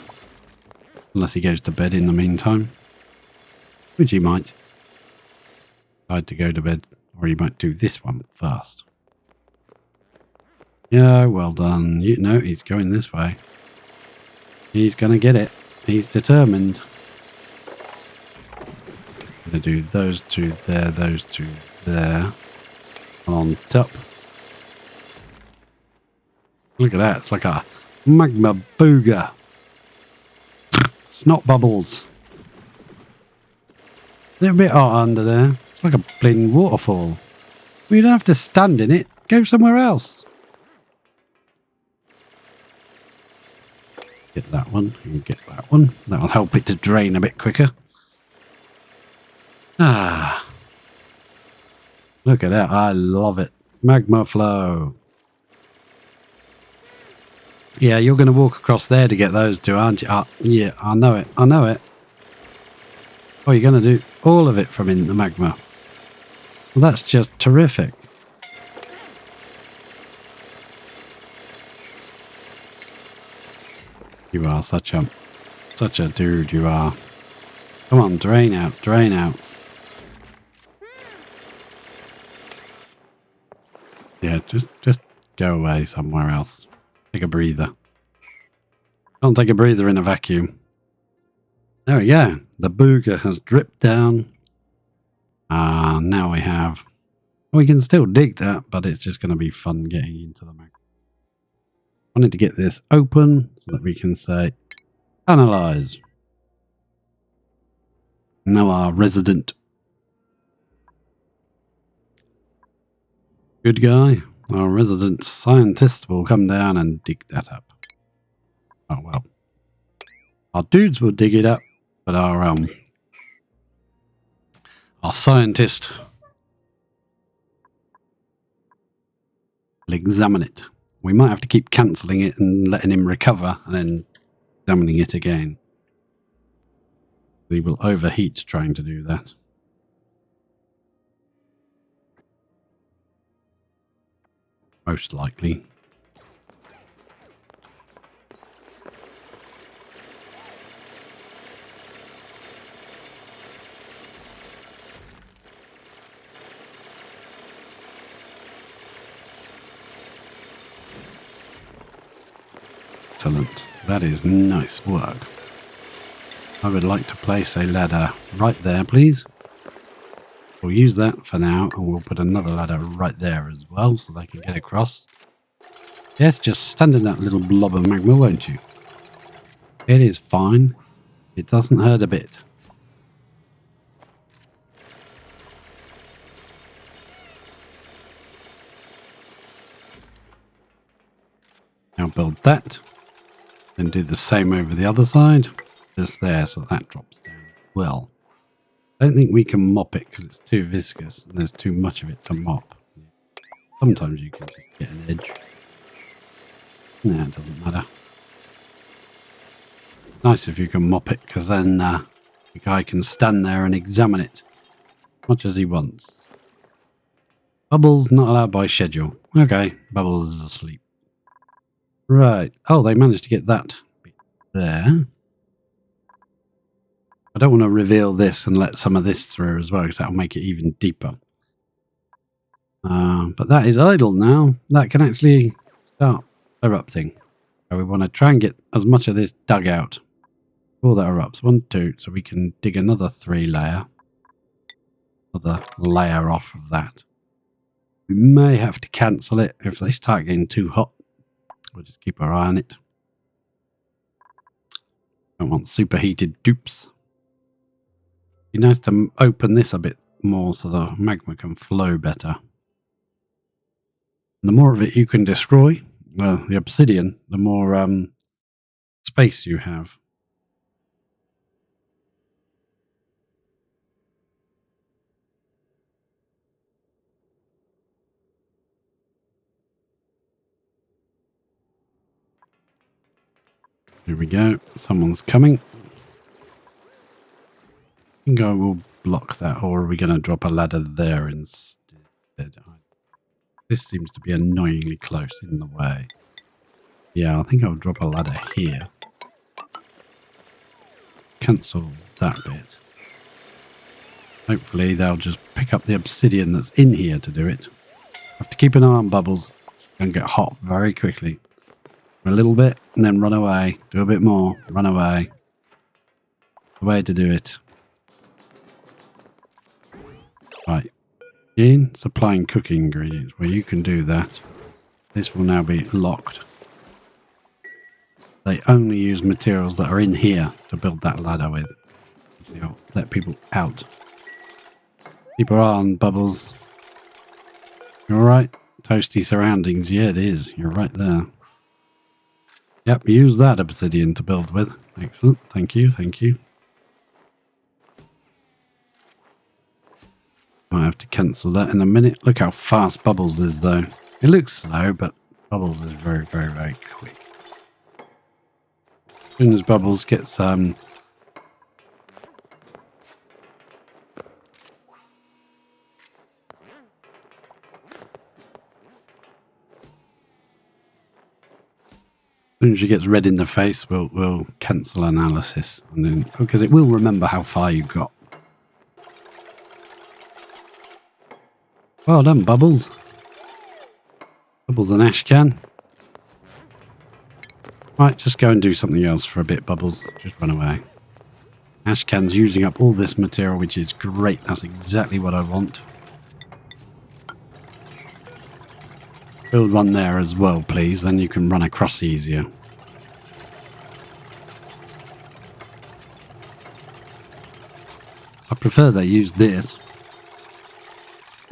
Unless he goes to bed in the meantime. Which he might. Decide to go to bed. Or he might do this one first. Yeah, well done. You know, he's going this way. He's going to get it. He's determined. I'm going to do those two there, those two there. On top. Look at that. It's like a magma booger. Snot bubbles. A little bit hot under there. It's like a bleeding waterfall. Well, you don't have to stand in it. Go somewhere else. Get that one. And get that one. That'll help it to drain a bit quicker. Ah. Look at that. I love it. Magma flow. Yeah, you're going to walk across there to get those two, aren't you? Yeah, I know it. I know it. Oh, you're going to do all of it from in the magma. Well, that's just terrific. You are such a dude, you are. Come on, drain out, drain out. Just go away somewhere else. Take a breather. Can't take a breather in a vacuum. There we go. The booger has dripped down. Now we have... We can still dig that, but it's just going to be fun getting into the magma. Wanted to get this open so that we can say, analyze. Now our resident good guy, our resident scientist will come down and dig that up. Oh well. Our dudes will dig it up, but our scientist will examine it. We might have to keep cancelling it and letting him recover and then examining it again. He will overheat trying to do that. Most likely. Excellent. That is nice work. I would like to place a ladder right there, please. We'll use that for now, and we'll put another ladder right there as well, so they can get across. Yes, just stand in that little blob of magma, won't you? It is fine. It doesn't hurt a bit. Now build that. Then do the same over the other side. Just there, so that drops down. Well, I don't think we can mop it because it's too viscous and there's too much of it to mop. Sometimes you can just get an edge. Nah, it doesn't matter. Nice if you can mop it, because then the guy can stand there and examine it as much as he wants. Bubbles not allowed by schedule. Okay, Bubbles is asleep. Right. Oh, they managed to get that bit there. I don't want to reveal this and let some of this through as well, because that'll make it even deeper. But that is idle now. That can actually start erupting. So we want to try and get as much of this dug out before that erupts. 1, 2, so we can dig another 3 layer. Another layer off of that. We may have to cancel it if they start getting too hot. We'll just keep our eye on it. Don't want superheated dupes. Be nice to open this a bit more so the magma can flow better. The more of it you can destroy, well, the obsidian, the more space you have. Here we go. Someone's coming. I think I will block that, or are we going to drop a ladder there instead? This seems to be annoyingly close in the way. Yeah, I think I'll drop a ladder here. Cancel that bit. Hopefully they'll just pick up the obsidian that's in here to do it. Have to keep an eye on Bubbles. And get hot very quickly. For a little bit, and then run away. Do a bit more. Run away. The way to do it. Right. In supplying cooking ingredients, where you can do that. This will now be locked. They only use materials that are in here to build that ladder with. You know, let people out. Keep our eye on Bubbles. You alright? Toasty surroundings. Yeah, it is. You're right there. Yep, use that obsidian to build with. Excellent. Thank you. Thank you. Might have to cancel that in a minute. Look how fast Bubbles is, though. It looks slow, but Bubbles is very, very, very quick. As soon as Bubbles gets as soon as she gets red in the face, we'll cancel analysis, and then because it will remember how far you got. Well done, Bubbles. Bubbles and Ashcan. Right, just go and do something else for a bit, Bubbles. Just run away. Ashcan's using up all this material, which is great. That's exactly what I want. Build one there as well, please. Then you can run across easier. I prefer they use this.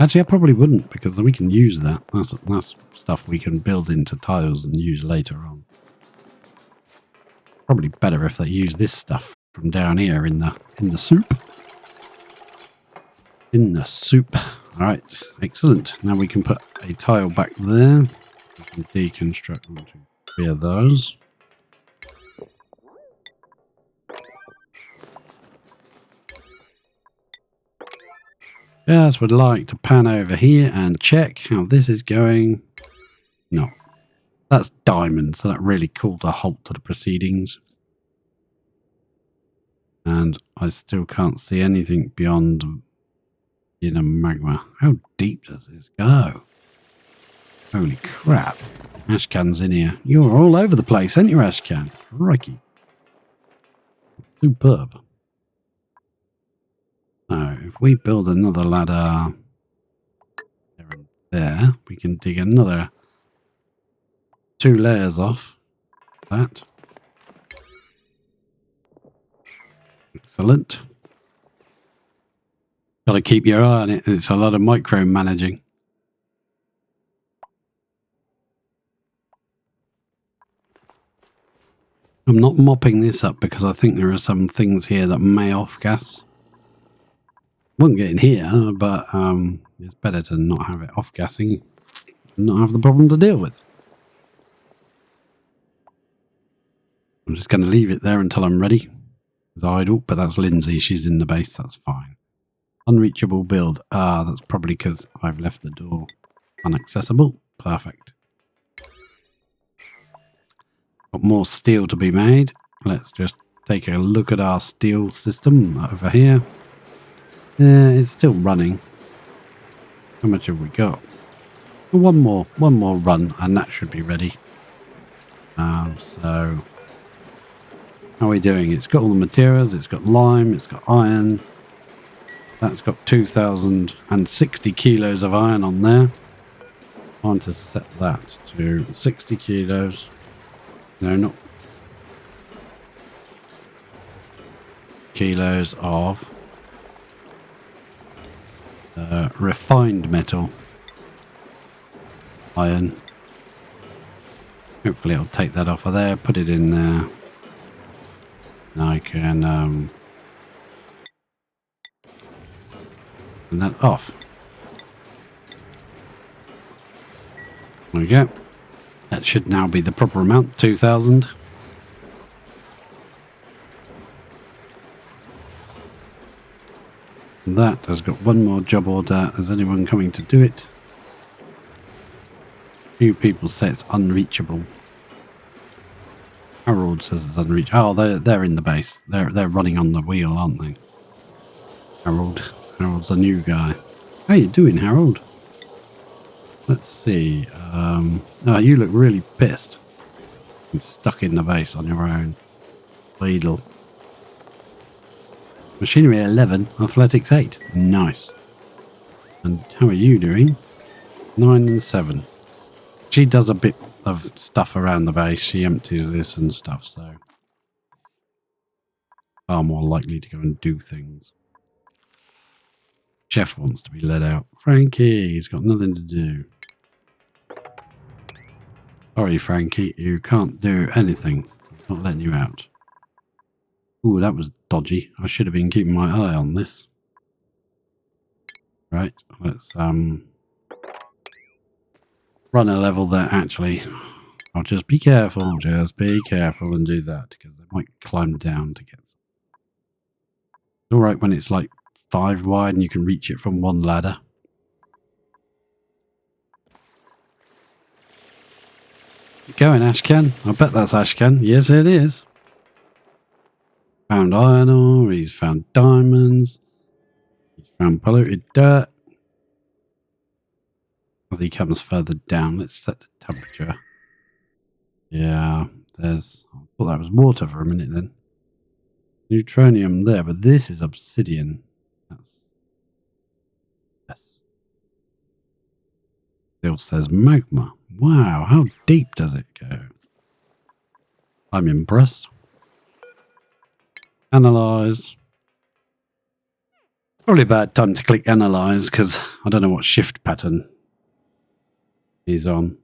Actually, I probably wouldn't, because we can use that. That's stuff we can build into tiles and use later on. Probably better if they use this stuff from down here in the soup. In the soup. All right, excellent. Now we can put a tile back there. We can deconstruct 1, 2, 3 of those. Just would like to pan over here and check how this is going. No, that's diamond, so that really called a halt to the proceedings. And I still can't see anything beyond magma. How deep does this go? Holy crap. Ashcan's in here. You're all over the place, aren't you, Ashcan? Crikey. Superb. So, if we build another ladder there and there, we can dig another 2 layers off that. Excellent. Got to keep your eye on it. It's a lot of micromanaging. I'm not mopping this up because I think there are some things here that may off-gas. Won't get in here, but it's better to not have it off-gassing and not have the problem to deal with. I'm just going to leave it there until I'm ready. It's idle, but that's Lindsay. She's in the base. That's fine. Unreachable build. Ah, that's probably because I've left the door inaccessible. Perfect. Got more steel to be made. Let's just take a look at our steel system over here. Yeah, it's still running. How much have we got? One more run, and that should be ready. So how are we doing? It's got all the materials. It's got lime. It's got iron. That's got 2,060 kilos of iron on there. I want to set that to 60 kilos. No, not kilos of refined metal iron. Hopefully it'll take that off of there, put it in there, and I can turn that off. There we go. That should now be the proper amount, 2,000. That has got one more job order. Is anyone coming to do it? Few people say it's unreachable. Harold says it's unreachable. Oh, they're in the base. They're running on the wheel, aren't they? Harold's a new guy. How you doing, Harold? Let's see. Oh, you look really pissed. You're stuck in the base on your own. Weedle. Machinery 11, athletics 8. Nice. And how are you doing? 9 and 7. She does a bit of stuff around the base. She empties this and stuff, so far more likely to go and do things. Chef wants to be let out. Frankie, he's got nothing to do. Sorry, Frankie, you can't do anything. I'm not letting you out. Ooh, that was dodgy. I should have been keeping my eye on this. Right, let's run a level there. Actually, I'll just be careful. Just be careful and do that, because they might climb down to get. It's all right when it's like 5 wide and you can reach it from one ladder. Going, Ashcan. I bet that's Ashcan. Yes, it is. Found iron ore. He's found diamonds. He's found polluted dirt. as he comes further down. Let's set the temperature. Yeah, there's... I thought that was water for a minute then. Neutronium there, but this is obsidian. That's... Yes. Still says magma. Wow, how deep does it go? I'm impressed. Analyze. Probably a bad time to click analyze because I don't know what shift pattern he's on.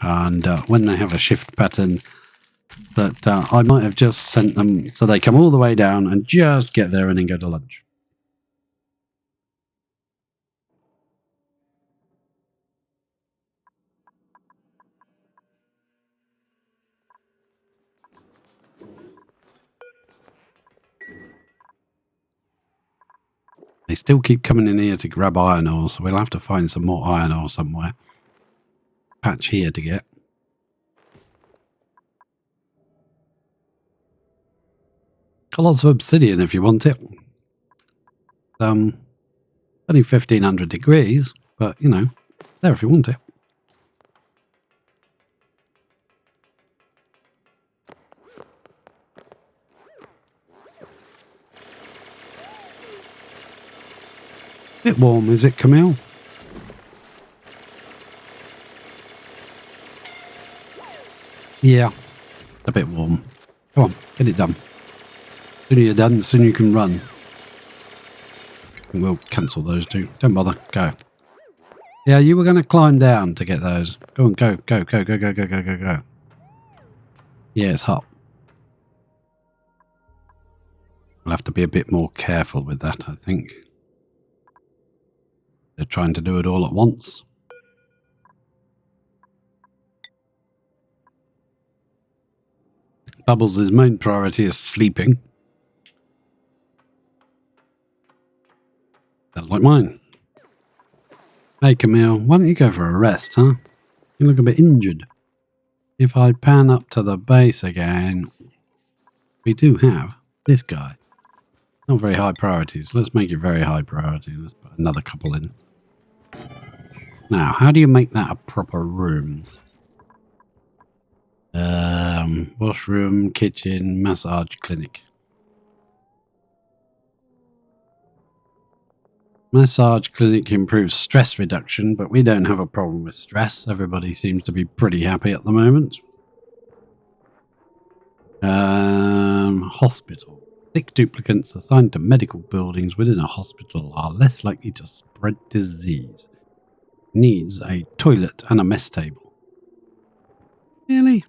And when they have a shift pattern that I might have just sent them so they come all the way down and just get there and then go to lunch. They still keep coming in here to grab iron ore, so we'll have to find some more iron ore somewhere. Patch here to get. Got lots of obsidian if you want it. Only 1500 degrees, but you know, there if you want it. Bit warm, is it, Camille? Yeah, a bit warm. Come on, get it done. Sooner you're done, the sooner you can run. We'll cancel those two. Don't bother. Go. Yeah, you were going to climb down to get those. Go on, go, go, go, go, go, go, go, go, go. Yeah, it's hot. We'll have to be a bit more careful with that, I think. They're trying to do it all at once. Bubbles' main priority is sleeping. That's like mine. Hey Camille, why don't you go for a rest, huh? You look a bit injured. If I pan up to the base again, we do have this guy. Not very high priorities. Let's make it very high priority. Let's put another couple in. Now, how do you make that a proper room? Washroom, kitchen, massage clinic. Massage clinic improves stress reduction, but we don't have a problem with stress. Everybody seems to be pretty happy at the moment. Hospital. Sick duplicants assigned to medical buildings within a hospital are less likely to spread disease. Needs a toilet and a mess table. Really?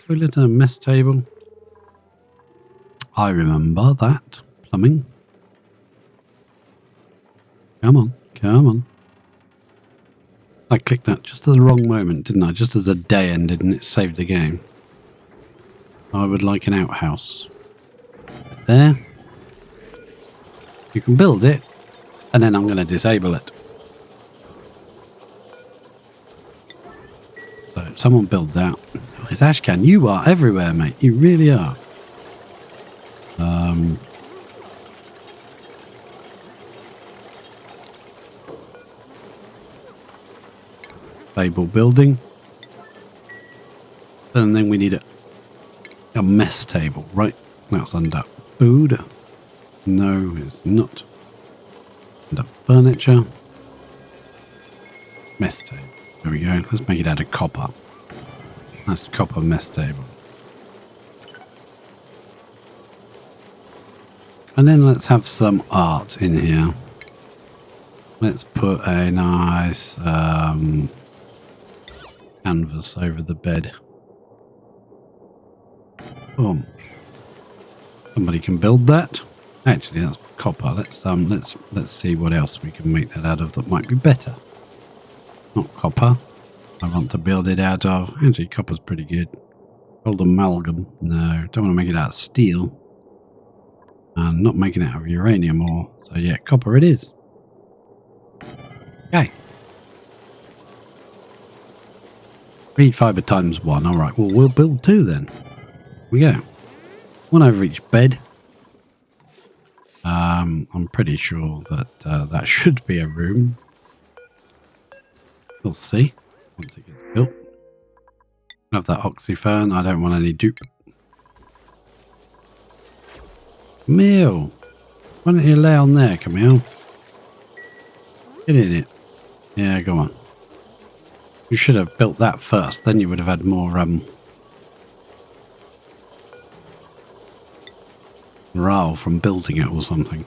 Toilet and a mess table? I remember that. Plumbing. Come on, come on. I clicked that just at the wrong moment, didn't I? Just as the day ended and it saved the game. I would like an outhouse. There. You can build it, and then I'm going to disable it. So if someone build that. With Ashcan, you are everywhere, mate. You really are. Stable building. And then we need a mess table, right? That's under food. No, it's not. Under furniture. Mess table. There we go. Let's make it out of copper. That's copper mess table. And then let's have some art in here. Let's put a nice canvas over the bed. Boom. Somebody can build that. Actually, that's copper. Let's see what else we can make that out of that might be better. Not copper. I want to build it out of. Actually, copper's pretty good. Gold amalgam. No, don't want to make it out of steel. And not making it out of uranium ore. So yeah, copper it is. Okay. Reed fiber times 1. All right. Well, we'll build 2 then. Here we go. One over each bed. I'm pretty sure that that should be a room. We'll see once it gets built. Have that oxyfern. I don't want any dupe. Camille, why don't you lay on there, Camille? Get in it. Yeah, go on. You should have built that first. Then you would have had more morale from building it or something.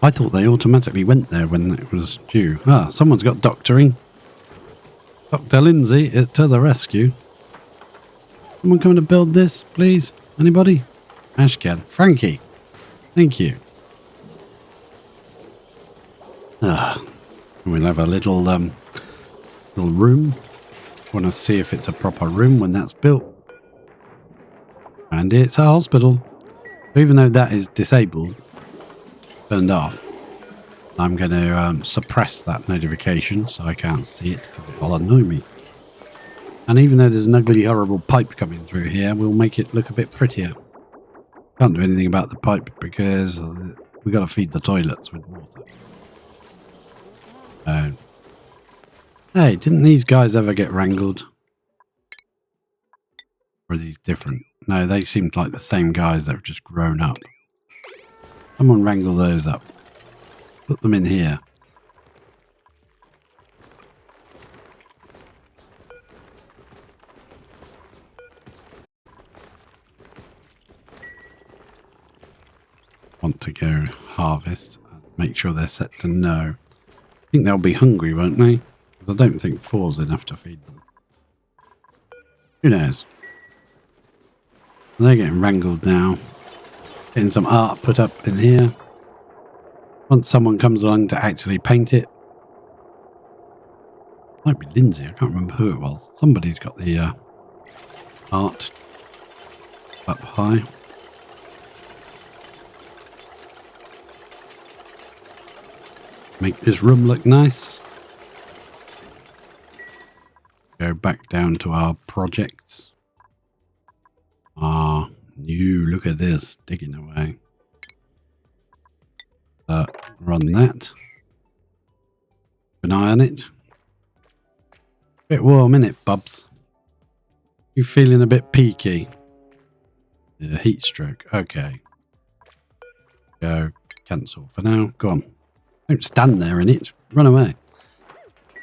I thought they automatically went there when it was due. Ah, someone's got doctoring. Dr. Lindsay to the rescue. Someone coming to build this, please? Anybody? Ashcan. Frankie. Thank you. Ah, we'll have a little room. Want to see if it's a proper room when that's built. And it's a hospital. Even though that is disabled, turned off, I'm going to suppress that notification so I can't see it because it'll annoy me. And even though there's an ugly, horrible pipe coming through here, we'll make it look a bit prettier. Can't do anything about the pipe because we got to feed the toilets with water. Hey, didn't these guys ever get wrangled? Or are these different? No, they seemed like the same guys that have just grown up. Someone wrangle those up. Put them in here. Want to go harvest and make sure they're set to no. I think they'll be hungry, won't they? Because I don't think 4's enough to feed them. Who knows? They're getting wrangled now. Getting some art put up in here. Once someone comes along to actually paint it. Might be Lindsay, I can't remember who it was. Somebody's got the art up high. Make this room look nice. Go back down to our projects. Ah, you look at this, digging away. Run that. Keep an eye on it. Bit warm, innit, bubs? You feeling a bit peaky? Yeah, heat stroke. Okay. Go cancel for now. Go on. Don't stand there in it. Run away.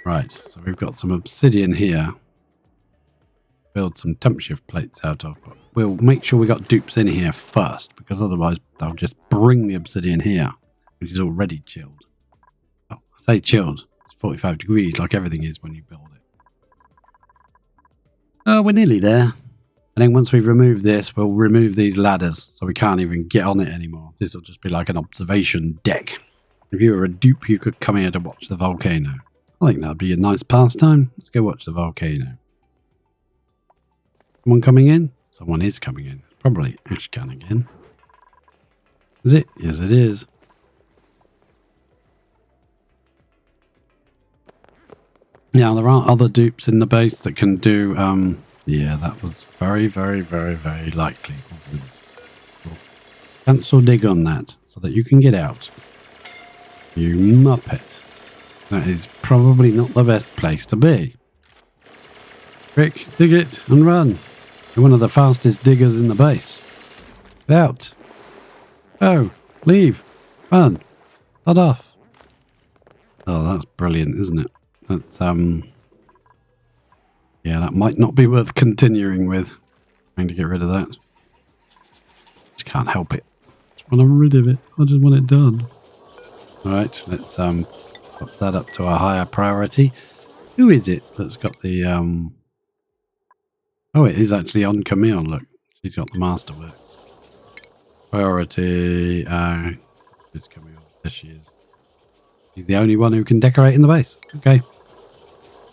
Right, so we've got some obsidian here. Build some temp shift plates out of, but we'll make sure we got dupes in here first, because otherwise they'll just bring the obsidian here, which is already chilled. Oh, I say chilled. It's 45 degrees, like everything is when you build it. Oh, we're nearly there. And then once we've removed this, we'll remove these ladders, so we can't even get on it anymore. This will just be like an observation deck. If you were a dupe, you could come here to watch the volcano. I think that'd be a nice pastime. Let's go watch the volcano. Someone coming in? Someone is coming in. Probably Ashcan again. Is it? Yes, it is. Yeah, there are other dupes in the base that can do... yeah, that was very, very, very, very likely, wasn't it? We'll cancel dig on that so that you can get out. You muppet. That is probably not the best place to be. Quick, dig it and run. You're one of the fastest diggers in the base. Get out. Go. Leave. Run. Shut off. Oh, that's brilliant, isn't it? That's, yeah, that might not be worth continuing with. Trying to get rid of that. Just can't help it. Just want rid of it. I just want it done. Alright, let's put that up to a higher priority. Who is it that's got the oh, it is actually on Camille, look. She's got the masterworks. Priority it's Camille. There she is. She's the only one who can decorate in the base. Okay.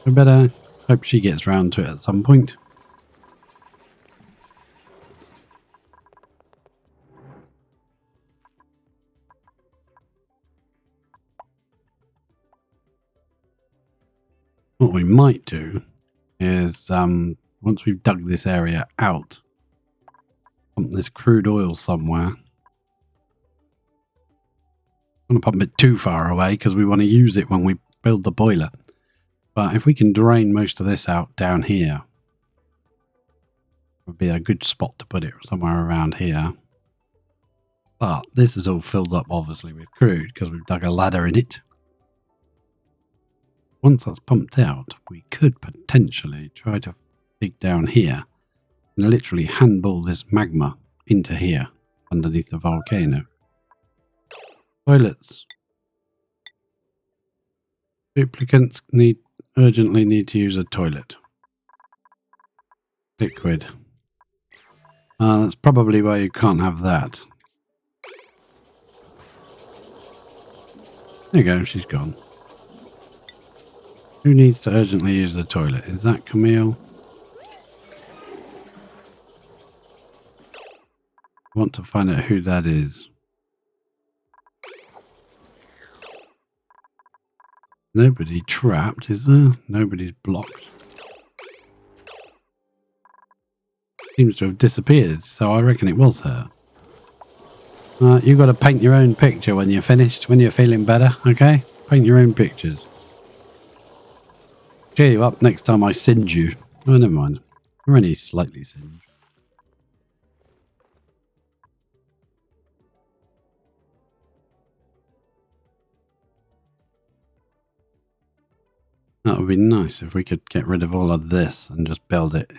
We better hope she gets round to it at some point. What we might do is once we've dug this area out, pump this crude oil somewhere. I want to pump it too far away because we want to use it when we build the boiler. But if we can drain most of this out down here, would be a good spot to put it somewhere around here. But this is all filled up obviously with crude because we've dug a ladder in it. Once that's pumped out, we could potentially try to dig down here and literally handball this magma into here underneath the volcano. Toilets. Duplicants urgently need to use a toilet. Liquid. That's probably why you can't have that. There you go, she's gone. Who needs to urgently use the toilet? Is that Camille? I want to find out who that is. Nobody trapped, is there? Nobody's blocked. Seems to have disappeared, so I reckon it was her. You've got to paint your own picture when you're finished, when you're feeling better, okay? Paint your own pictures. Cheer you up next time I singe you. Oh, never mind. You're only slightly singed. That would be nice if we could get rid of all of this and just build it.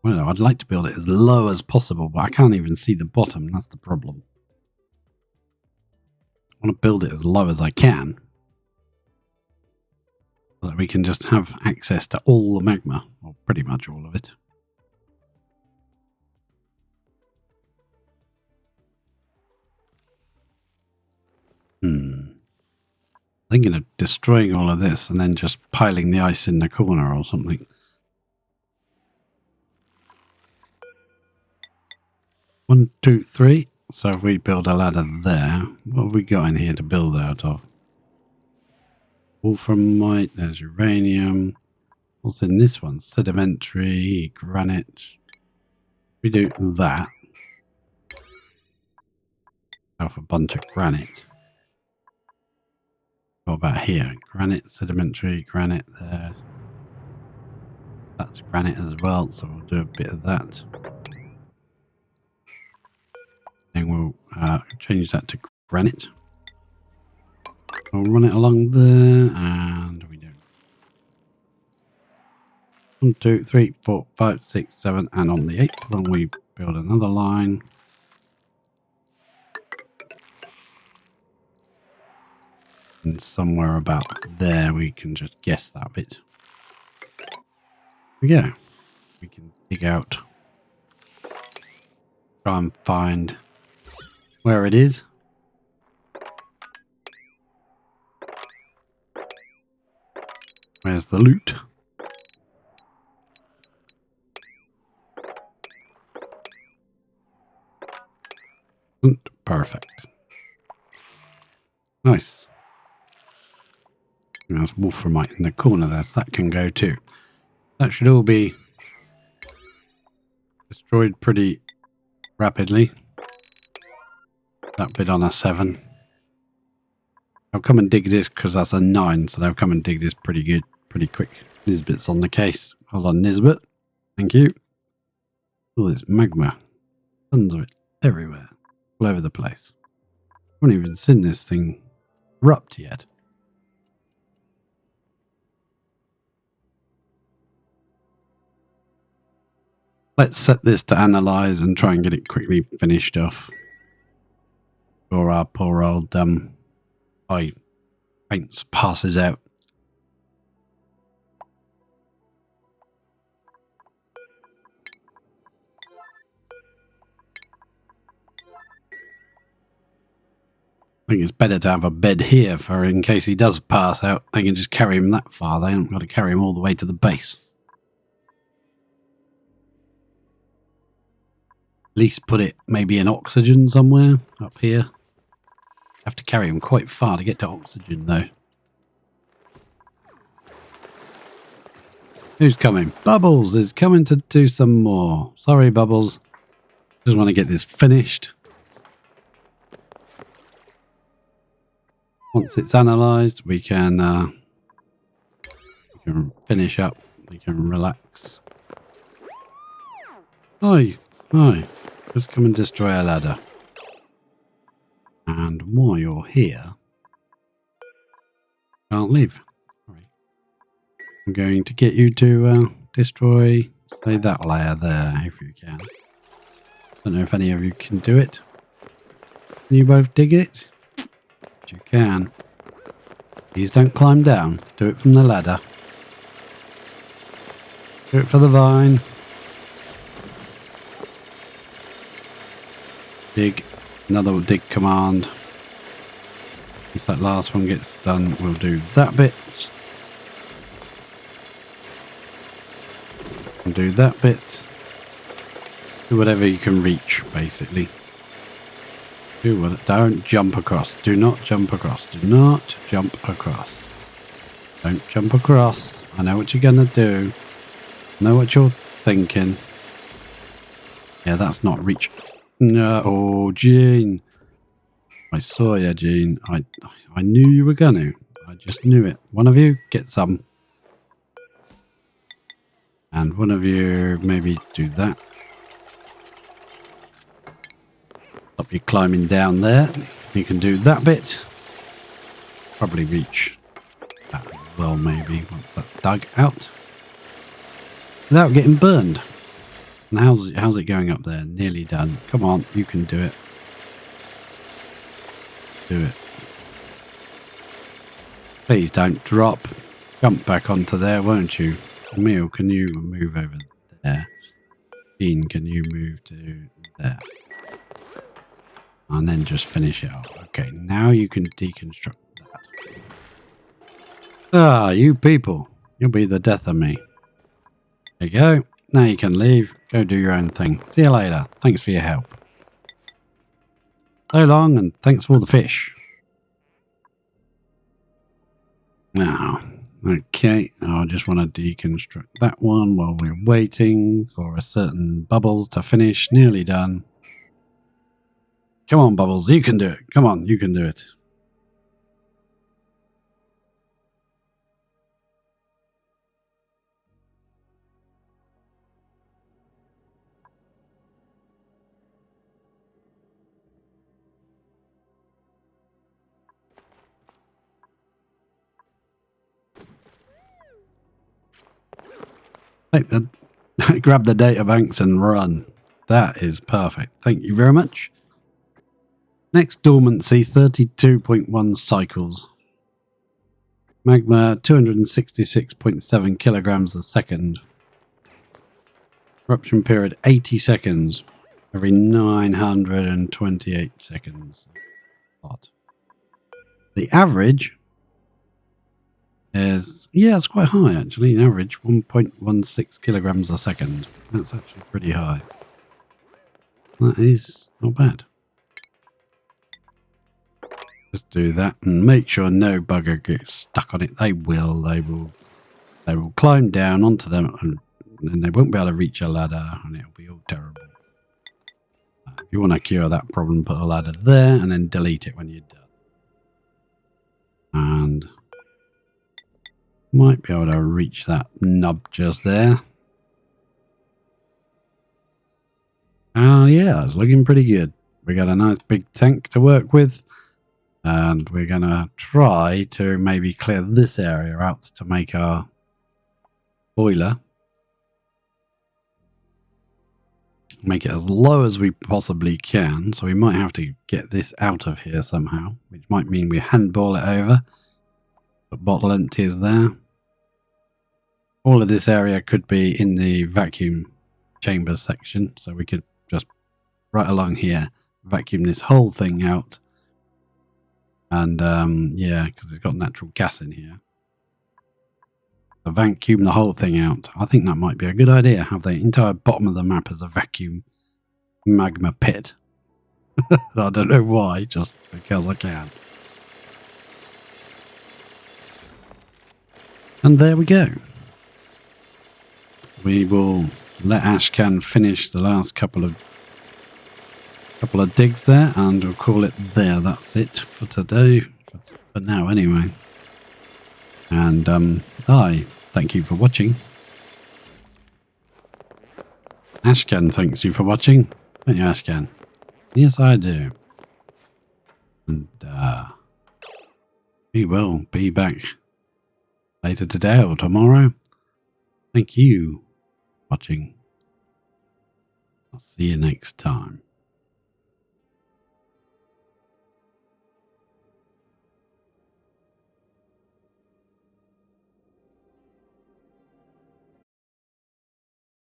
Well, I'd like to build it as low as possible, but I can't even see the bottom. That's the problem. I want to build it as low as I can, so that we can just have access to all the magma, or pretty much all of it. Thinking of destroying all of this and then just piling the ice in the corner or something. One, two, three. So if we build a ladder there, what have we got in here to build out of? Wolframite, there's uranium. What's in this one? Sedimentary, granite. We do that. Have a bunch of granite. What about here? Granite, sedimentary, granite there. That's granite as well, so we'll do a bit of that. Then we'll change that to granite. We'll run it along there, and we do. 1, 2, 3, 4, 5, 6, 7, and on the 8th one we build another line. And somewhere about there we can just guess that bit. There we go. We can dig out, try and find where it is. Where's the loot? Perfect. Nice. And there's wolframite in the corner there, so that can go too. That should all be destroyed pretty rapidly. That bit on a 7. I'll come and dig this because that's a 9, so they'll come and dig this pretty good, pretty quick. Nisbet's on the case. Hold on, Nisbet. Thank you. All this magma. Tons of it everywhere. All over the place. I haven't even seen this thing erupt yet. Let's set this to analyze and try and get it quickly finished off. Or our poor old eye paints passes out. I think it's better to have a bed here for in case he does pass out. They can just carry him that far. They haven't got to carry him all the way to the base. At least put it maybe in oxygen somewhere up here. Have to carry him quite far to get to oxygen though. Who's coming? Bubbles is coming to do some more. Sorry, Bubbles. Just want to get this finished. Once it's analysed, we can finish up. We can relax. Hi. Just come and destroy a ladder. And while you're here, can't leave. Sorry. I'm going to get you to destroy, say, that layer there, if you can. Don't know if any of you can do it. Can you both dig it? But you can. Please don't climb down. Do it from the ladder. Do it for the vine. Dig. Another dig command. Once that last one gets done, we'll do that bit. And do that bit. Do whatever you can reach, basically. Don't jump across. Do not jump across. Do not jump across. Don't jump across. I know what you're going to do. I know what you're thinking. Yeah, that's not reach. No, oh, Gene. I saw you, Gene. I knew you were going to. I just knew it. One of you, get some. And one of you, maybe do that. Stop you climbing down there. You can do that bit. Probably reach that as well, maybe, once that's dug out. Without getting burned. And how's it going up there? Nearly done. Come on, you can do it. Do it. Please don't drop. Jump back onto there, won't you? Emil, can you move over there? Dean, can you move to there? And then just finish it off. Okay, now you can deconstruct that. Ah, you people. You'll be the death of me. There you go. Now you can leave. Go do your own thing. See you later. Thanks for your help. So long, and thanks for all the fish. Now, okay. I just want to deconstruct that one while we're waiting for a certain Bubbles to finish. Nearly done. Come on, Bubbles. You can do it. Come on, you can do it. Grab the data banks and run. That is perfect. Thank you very much. Next dormancy, 32.1 cycles. Magma, 266.7 kilograms a second. Eruption period, 80 seconds. Every 928 seconds. Hot. The average is, yeah, it's quite high actually. An average 1.16 kilograms a second. That's actually pretty high. That is not bad. Just do that and make sure no bugger gets stuck on it. They will climb down onto them and they won't be able to reach a ladder and it'll be all terrible. If you want to cure that problem, put a ladder there and then delete it when you're done. And might be able to reach that nub just there. Oh yeah, it's looking pretty good. We got a nice big tank to work with. And we're going to try to maybe clear this area out to make our boiler. Make it as low as we possibly can. So we might have to get this out of here somehow, which might mean we handball it over. But bottle empty is there. All of this area could be in the vacuum chamber section. So we could just right along here vacuum this whole thing out. And yeah, because it's got natural gas in here. So vacuum the whole thing out. I think that might be a good idea. Have the entire bottom of the map as a vacuum magma pit. I don't know why, just because I can. And there we go. we will let Ashcan finish the last couple of digs there, and we'll call it there. That's it for today, for now anyway. And I thank you for watching. Ashcan thanks you for watching, don't you, Ashcan? Yes, I do. And we will be back later today or tomorrow. Thank you for watching. I'll see you next time.